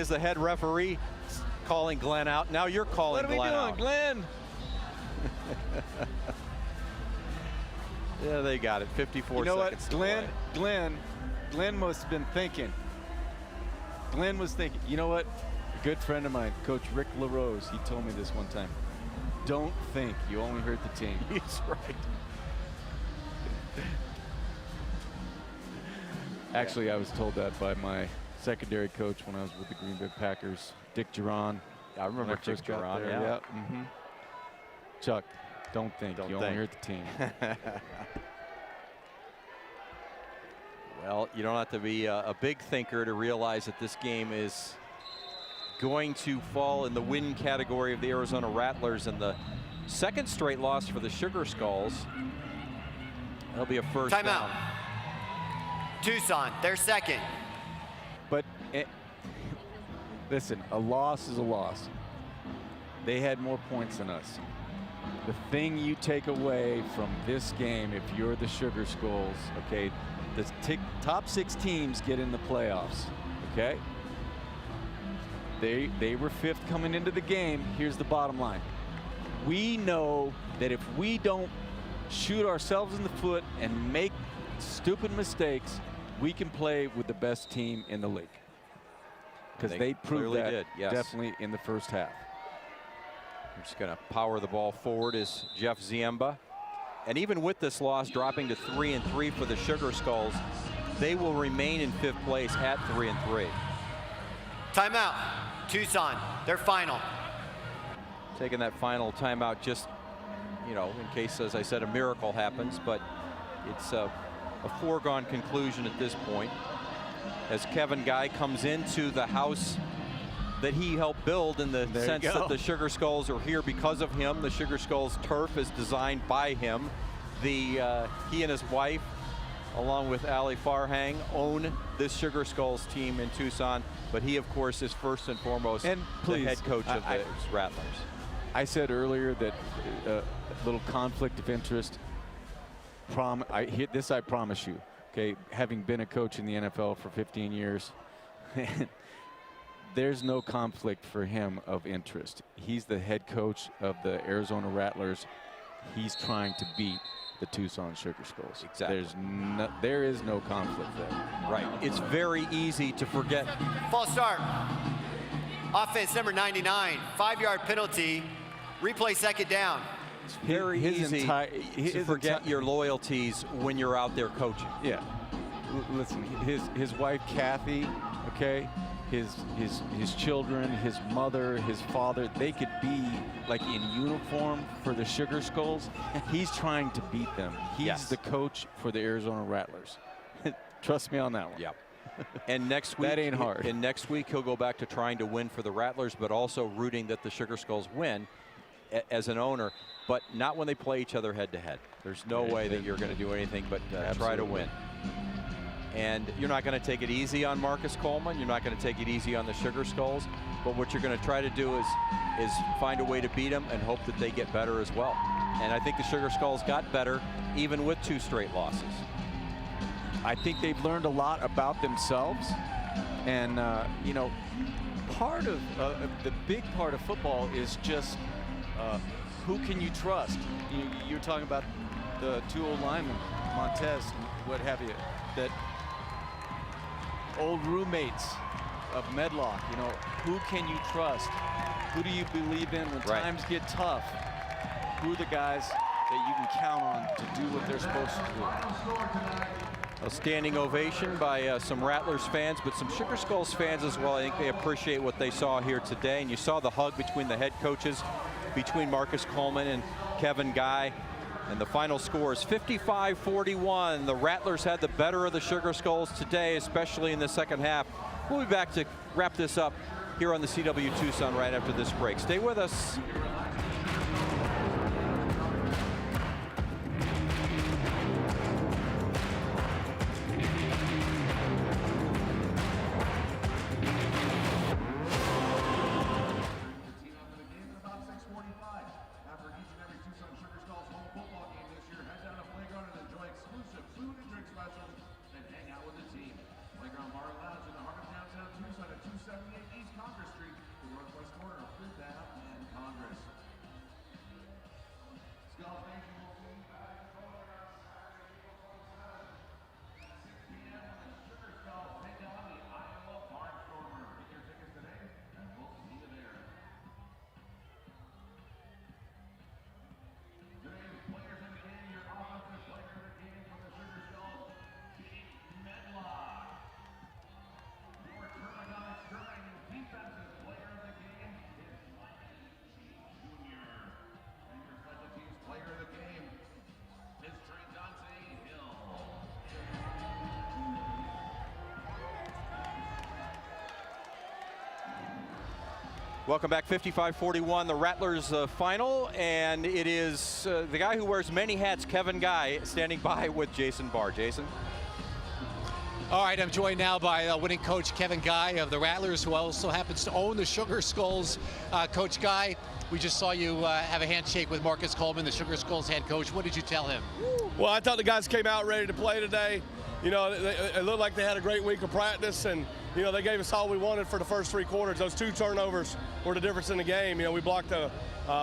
the head referee calling Glenn out, now you're calling Glenn out. What are we doing, Glenn? Yeah, they got it. 54 You know seconds. what, to play. Glenn must have been thinking. Glenn was thinking, you know what? A good friend of mine, Coach Rick LaRose, he told me this one time. Don't think, you only hurt the team. He's right. Actually, I was told that by my secondary coach when I was with the Green Bay Packers, Dick Geron. I remember Dick Geron, yeah. Chuck, don't think, you only hurt the team. Well, you don't have to be a big thinker to realize that this game is going to fall in the win category of the Arizona Rattlers, and the second straight loss for the Sugar Skulls. That'll be a first Timeout. down. Tucson, they're second. But listen, a loss is a loss. They had more points than us. The thing you take away from this game, if you're the Sugar Skulls, okay, the top 6 teams get in the playoffs, okay? They were 5th coming into the game. Here's the bottom line. We know that if we don't shoot ourselves in the foot and make stupid mistakes, we can play with the best team in the league. Because they proved that did, yes. definitely in the first half. I'm just going to power the ball forward is Jeff Ziemba. And even with this loss dropping to 3-3 for the Sugar Skulls, they will remain in 5th place at 3-3. Timeout. Tucson, their final. Taking that final timeout just, you know, in case, as I said, a miracle happens, but it's a foregone conclusion at this point. As Kevin Guy comes into the house that he helped build, in the sense that the Sugar Skulls are here because of him. The Sugar Skulls turf is designed by him. He and his wife, along with Ali Farhang, own this Sugar Skulls team in Tucson, but he, of course, is first and foremost the head coach of the Rattlers. I said earlier that a little conflict of interest. I promise you, okay, having been a coach in the NFL for 15 years, there's no conflict for him of interest. He's the head coach of the Arizona Rattlers. He's trying to beat the Tucson Sugar Skulls. Exactly. There is no conflict there. Right. It's very easy to forget. False start. Offense number 99, 5-yard penalty. Replay second down. It's very easy to forget your loyalties when you're out there coaching. Yeah. Listen, his wife Kathy, okay, his children, his mother, his father, they could be like in uniform for the Sugar Skulls. He's trying to beat them. He's the coach for the Arizona Rattlers. Trust me on that one. Yep. And next week, that ain't hard. And next week he'll go back to trying to win for the Rattlers, but also rooting that the Sugar Skulls win as an owner, but not when they play each other head to head. There's no way that you're going to do anything but try to win. And you're not going to take it easy on Marcus Coleman. You're not going to take it easy on the Sugar Skulls. But what you're going to try to do is find a way to beat them and hope that they get better as well. And I think the Sugar Skulls got better even with 2 straight losses. I think they've learned a lot about themselves. And, you know, part of the big part of football is just who can you trust? You're talking about the 2 old linemen, Montez, what have you, that old roommates of Medlock, you know, who can you trust? Who do you believe in when times get tough? Who are the guys that you can count on to do what they're supposed to do? A standing ovation by some Rattlers fans, but some Sugar Skulls fans as well. I think they appreciate what they saw here today. And you saw the hug between the head coaches, between Marcus Coleman and Kevin Guy. And the final score is 55-41. The Rattlers had the better of the Sugar Skulls today, especially in the second half. We'll be back to wrap this up here on the CW Tucson right after this break. Stay with us. Welcome back, 55-41, the Rattlers final, and it is the guy who wears many hats, Kevin Guy, standing by with Jason Barr. Jason? All right, I'm joined now by winning coach Kevin Guy of the Rattlers, who also happens to own the Sugar Skulls. Coach Guy, we just saw you have a handshake with Marcus Coleman, the Sugar Skulls head coach. What did you tell him? Well, I thought the guys came out ready to play today. You know, it looked like they had a great week of practice, and, you know, they gave us all we wanted for the first 3 quarters. Those 2 turnovers were the difference in the game. You know, we blocked a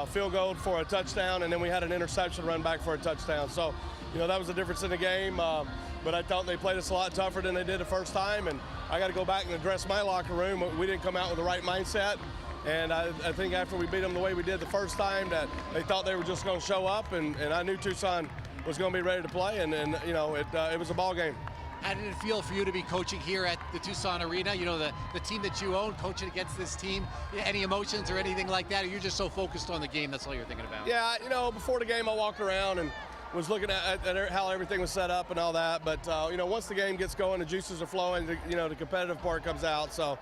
field goal for a touchdown, and then we had an interception run back for a touchdown. So, you know, that was the difference in the game. But I thought they played us a lot tougher than they did the first time, and I got to go back and address my locker room. We didn't come out with the right mindset, and I think after we beat them the way we did the first time, that they thought they were just going to show up, and I knew Tucson was going to be ready to play, and you know, it was a ball game. How did it feel for you to be coaching here at the Tucson Arena? You know, the team that you own, coaching against this team. Any emotions or anything like that? Or you're just so focused on the game, that's all you're thinking about? Yeah, you know, before the game I walked around and was looking at how everything was set up and all that. But, you know, once the game gets going, the juices are flowing, you know, the competitive part comes out. So,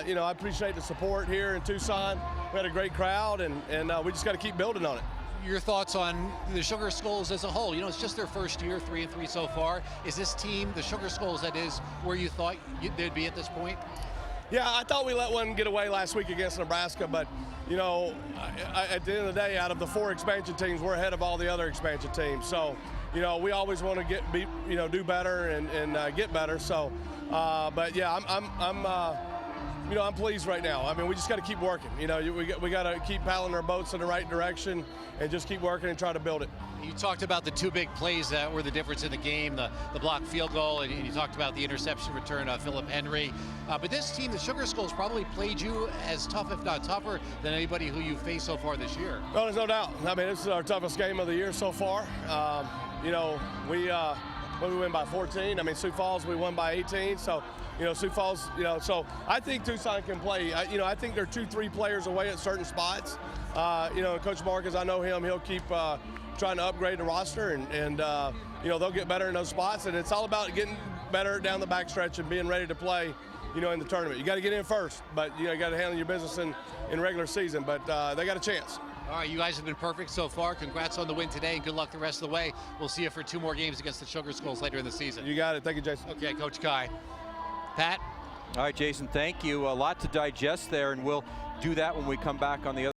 you know, I appreciate the support here in Tucson. We had a great crowd, and we just got to keep building on it. Your thoughts on the Sugar Skulls as a whole? You know, it's just their first year, 3-3 so far. Is this team, the Sugar Skulls, that is where you thought they'd be at this point? Yeah, I thought we let one get away last week against Nebraska, but, you know, at the end of the day, out of the 4 expansion teams, we're ahead of all the other expansion teams. So, you know, we always want to do better and get better. So, but yeah, you know, I'm pleased right now. I mean, we just got to keep working. You know, we got to keep paddling our boats in the right direction and just keep working and try to build it. You talked about the 2 big plays that were the difference in the game, the blocked field goal, and you talked about the interception return of Philip Henry. But this team, the Sugar Skulls, probably played you as tough, if not tougher, than anybody who you've faced so far this year. No, there's no doubt. I mean, this is our toughest game of the year so far. You know, we win by 14. I mean, Sioux Falls, we won by 18. So, you know, Sioux Falls, you know, so I think Tucson can play. You know, I think they're 2-3 players away at certain spots. You know, Coach Marcus, I know him, he'll keep trying to upgrade the roster, and you know, they'll get better in those spots. And it's all about getting better down the backstretch and being ready to play, you know, in the tournament. You got to get in first, but, you know, you got to handle your business in regular season. But they got a chance. All right, you guys have been perfect so far. Congrats on the win today, and good luck the rest of the way. We'll see you for 2 more games against the Sugar Skulls later in the season. You got it. Thank you, Jason. Okay, Coach Guy. Pat? All right, Jason, thank you. A lot to digest there, and we'll do that when we come back on the other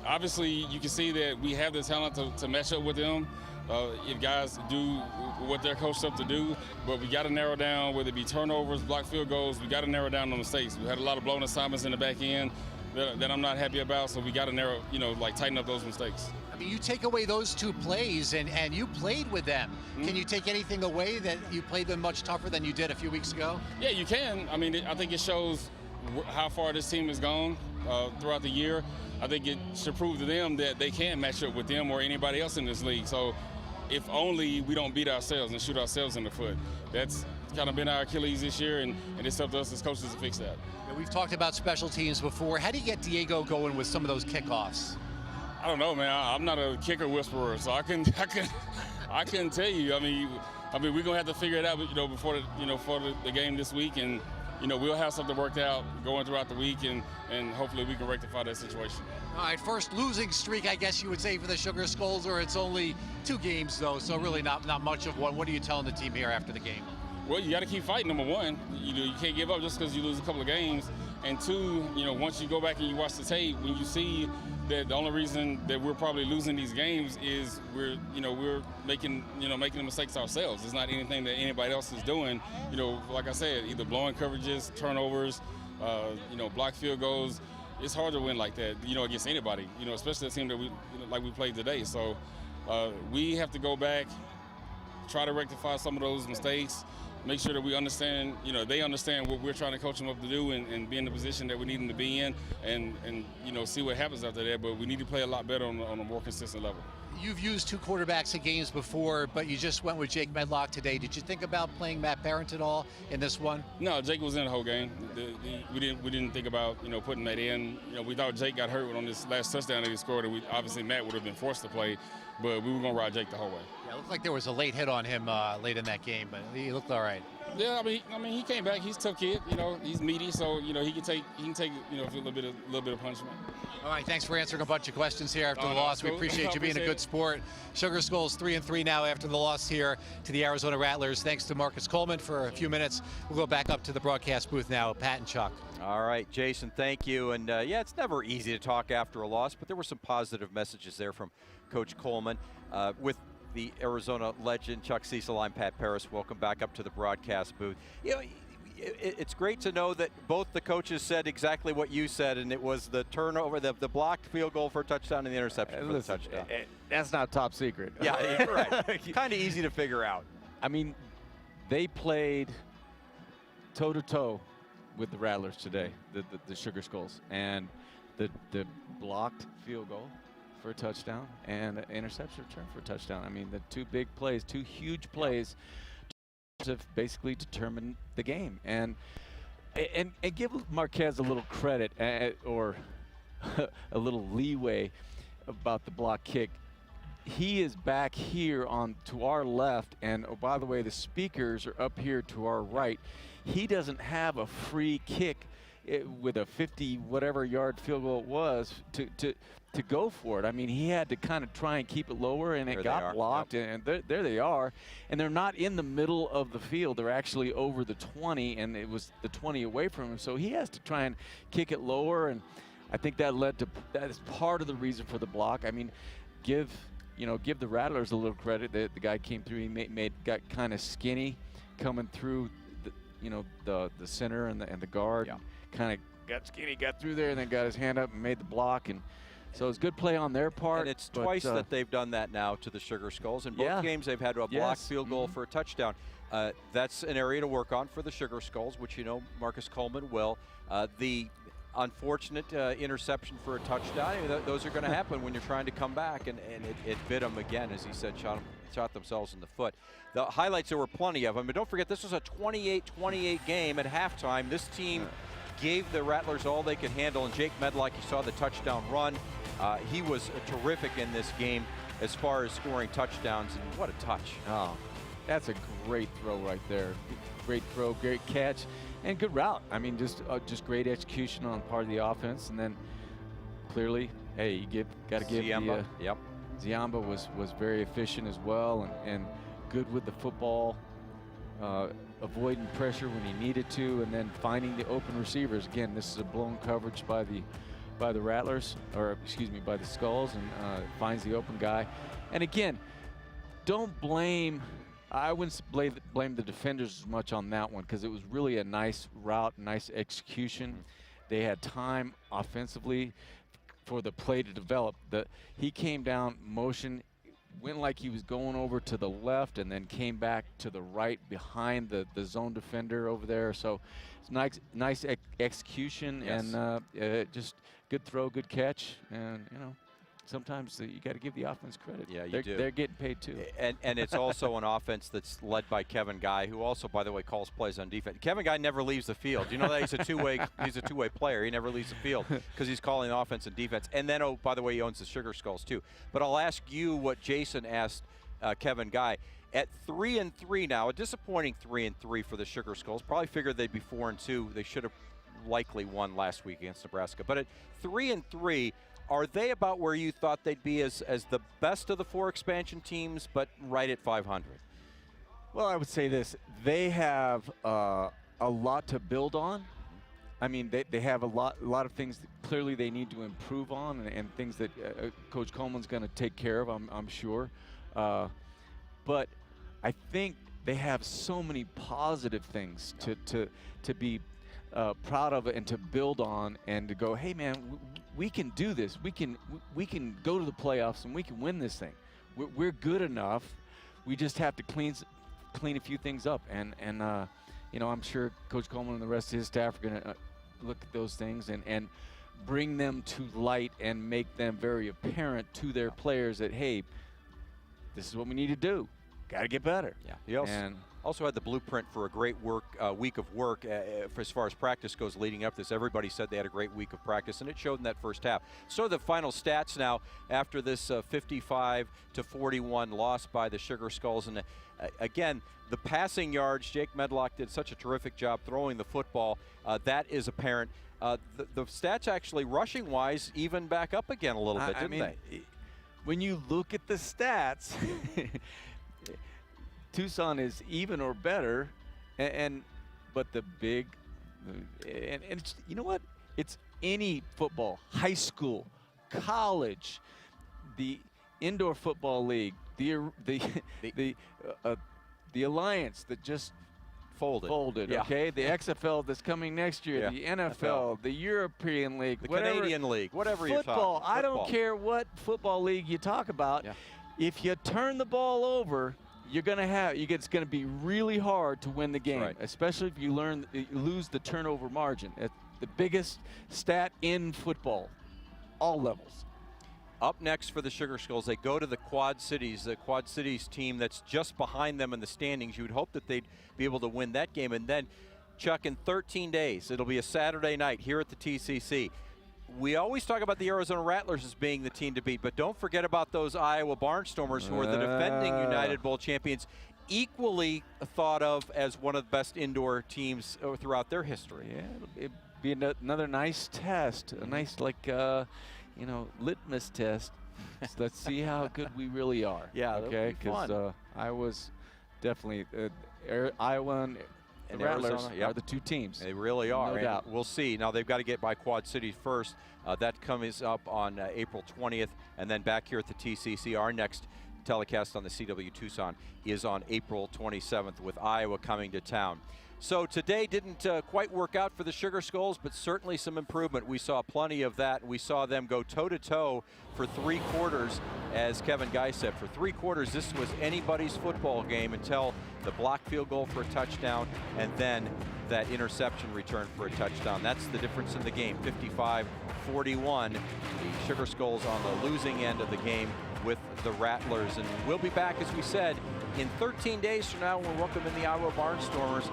Obviously, you can see that we have the talent to match up with them. If guys do what they're coached up to do, but we got to narrow down, whether it be turnovers, block field goals, we got to narrow down the mistakes. We had a lot of blown assignments in the back end that I'm not happy about, so we got to narrow, tighten up those mistakes. I mean, you take away those two plays, and you played with them. Can you take anything away that you played them much tougher than you did a few weeks ago? Yeah, you can. I mean, I think it shows how far this team has gone throughout the year. I think it should prove to them that they can match up with them or anybody else in this league. So if only we don't beat ourselves and shoot ourselves in the foot. That's kind of been our Achilles this year, and it's up to us as coaches to fix that. We've talked about special teams before. How do you get Diego going with some of those kickoffs? I don't know, man. I'm not a kicker whisperer, so I couldn't tell you. I mean, we're gonna have to figure it out, before the game this week, and we'll have something worked out going throughout the week, and hopefully we can rectify that situation. All right, first losing streak, I guess you would say, for the Sugar Skulls, or it's only 2 games though, so really not much of one. What are you telling the team here after the game? Well, you got to keep fighting. Number one, you can't give up just because you lose a couple of games, and 2, once you go back and you watch the tape, when you see that the only reason that we're probably losing these games is we're making the mistakes ourselves. It's not anything that anybody else is doing. Like I said, either blowing coverages, turnovers, block field goals. It's hard to win like that, against anybody. Especially a team that we played today. So we have to go back, try to rectify some of those mistakes. Make sure that we understand, they understand what we're trying to coach them up to do, and be in the position that we need them to be in, and see what happens after that. But we need to play a lot better on a more consistent level. You've used 2 quarterbacks in games before, but you just went with Jake Medlock today. Did you think about playing Matt Parent at all in this one? No, Jake was in the whole game. We didn't think about putting Matt in. We thought Jake got hurt on this last touchdown that he scored, and obviously Matt would have been forced to play, but we were going to ride Jake the whole way. Yeah, it looked like there was a late hit on him late in that game, but he looked all right. Yeah, I mean, he came back. He's a tough kid. He's meaty, so he can take a little bit of punishment. All right, thanks for answering a bunch of questions here after the loss. We appreciate you being a good sport. Sugar Skulls 3-3 now after the loss here to the Arizona Rattlers. Thanks to Marcus Coleman for a few minutes. We'll go back up to the broadcast booth now. Pat and Chuck. All right, Jason, thank you. And yeah, it's never easy to talk after a loss, but there were some positive messages there from Coach Coleman. With the Arizona legend, Chuck Cecil, I'm Pat Paris. Welcome back up to the broadcast booth. It's great to know that both the coaches said exactly what you said, and it was the turnover, the blocked field goal for a touchdown and the interception for the touchdown. That's not top secret. Yeah, you're right. Kind of easy to figure out. I mean, they played toe-to-toe with the Rattlers today, the Sugar Skulls, and the blocked field goal for a touchdown and an interception return for a touchdown. I mean, the 2 big plays, 2 huge plays have basically determined the game. And give Marquez a little credit or a little leeway about the block kick. He is back here to our left, and oh, by the way, the speakers are up here to our right. He doesn't have a free kick with a 50-whatever-yard field goal it was to go for it. I mean, he had to kind of try and keep it lower, and it got blocked, and there they are. And they're not in the middle of the field. They're actually over the 20, and it was the 20 away from him. So he has to try and kick it lower, and I think that is part of the reason for the block. I mean, give the Rattlers a little credit. The guy came through. He got kind of skinny coming through the center and the guard. Yeah. Kind of got skinny, got through there, and then got his hand up and made the block. And so it's good play on their part. And it's twice that they've done that now to the Sugar Skulls. In both games, they've had a blocked field goal for a touchdown. That's an area to work on for the Sugar Skulls, which Marcus Coleman will. The unfortunate interception for a touchdown, those are going to happen when you're trying to come back, and it bit them again, as he said, shot themselves in the foot. The highlights, there were plenty of them, but don't forget, this was a 28-28 game at halftime. This team gave the Rattlers all they could handle, and Jake Medlock, you saw the touchdown run. He was terrific in this game as far as scoring touchdowns, and what a touch. Oh, that's a great throw right there. Great throw, great catch, and good route. I mean, just great execution on part of the offense, and then clearly, hey, you got to give Ziamba. Ziamba was very efficient as well, and good with the football, avoiding pressure when he needed to, and then finding the open receivers. Again, this is a blown coverage by the by the Rattlers, or excuse me, by the Skulls, and finds the open guy. And again, don't blame, I wouldn't blame the defenders as much on that one, because it was really a nice route, nice execution. They had time offensively for the play to develop. He came down, motion, went like he was going over to the left, and then came back to the right behind the zone defender over there. So it's nice execution. Yes. And just good throw, good catch, and you know, sometimes you got to give the offense credit. Yeah, you do. They're getting paid too. And it's also an offense that's led by Kevin Guy, who also, by the way, calls plays on defense. Kevin Guy never leaves the field. You know that he's a two-way player. He never leaves the field because he's calling offense and defense. And then, oh, by the way, he owns the Sugar Skulls too. But I'll ask you what Jason asked Kevin Guy. At 3-3 now, a disappointing 3-3 for the Sugar Skulls. Probably figured they'd be 4-2. They should have likely won last week against Nebraska. But at 3-3. Are they about where you thought they'd be as the best of the 4 expansion teams, but right at 500? Well, I would say this. They have a lot to build on. I mean, they have a lot of things that clearly they need to improve on, and things that Coach Coleman's going to take care of, I'm sure. But I think they have so many positive things to be proud of and to build on, and to go, hey man, we can do this. We can go to the playoffs and we can win this thing. We're good enough. We just have to clean a few things up, and you know, I'm sure Coach Coleman and the rest of his staff are going to look at those things and bring them to light and make them very apparent to their players that, hey, this is what we need to do. Got to get better. Yeah. He also had the blueprint for a great week of work as far as practice goes leading up to this. Everybody said they had a great week of practice, and it showed in that first half. So the final stats now after this 55-41 loss by the Sugar Skulls. And again, the passing yards, Jake Medlock did such a terrific job throwing the football. That is apparent. The stats actually rushing-wise even back up again a little bit, didn't they? When you look at the stats, Tucson is even or better, but the big, and it's, you know what? It's any football, high school, college, the indoor football league, the alliance that just folded. Yeah. Okay, the XFL that's coming next year, the NFL, the European League, the Canadian League, whatever you're talking. Football. I don't care what football league you talk about. Yeah. If you turn the ball over, it's going to be really hard to win the game, especially if you lose the turnover margin. It's the biggest stat in football, all levels. Up next for the Sugar Skulls, they go to the Quad Cities team that's just behind them in the standings. You would hope that they'd be able to win that game. And then, Chuck, in 13 days, it'll be a Saturday night here at the TCC. We always talk about the Arizona Rattlers as being the team to beat, but don't forget about those Iowa Barnstormers, who are the defending United Bowl champions, equally thought of as one of the best indoor teams throughout their history. Yeah, it'll be another nice test, a nice, litmus test. So let's see how good we really are. Yeah, okay, because Iowa's definitely Iowa and Rattlers are the two teams. They really are. No doubt. We'll see. Now they've got to get by Quad Cities first. That comes up on April 20th, and then back here at the TCC, our next telecast on the CW Tucson is on April 27th with Iowa coming to town. So today didn't quite work out for the Sugar Skulls, but certainly some improvement. We saw plenty of that. We saw them go toe-to-toe for 3 quarters, as Kevin Guy said. For 3 quarters, this was anybody's football game until the blocked field goal for a touchdown and then that interception return for a touchdown. That's the difference in the game, 55-41. The Sugar Skulls on the losing end of the game with the Rattlers. And we'll be back, as we said, in 13 days from now. We'll welcome in the Iowa Barnstormers.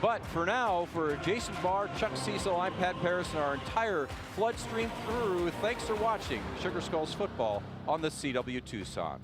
But for now, for Jason Barr, Chuck Cecil, I'm Pat Paris, and our entire Floodstream crew, thanks for watching Sugar Skulls football on the CW Tucson.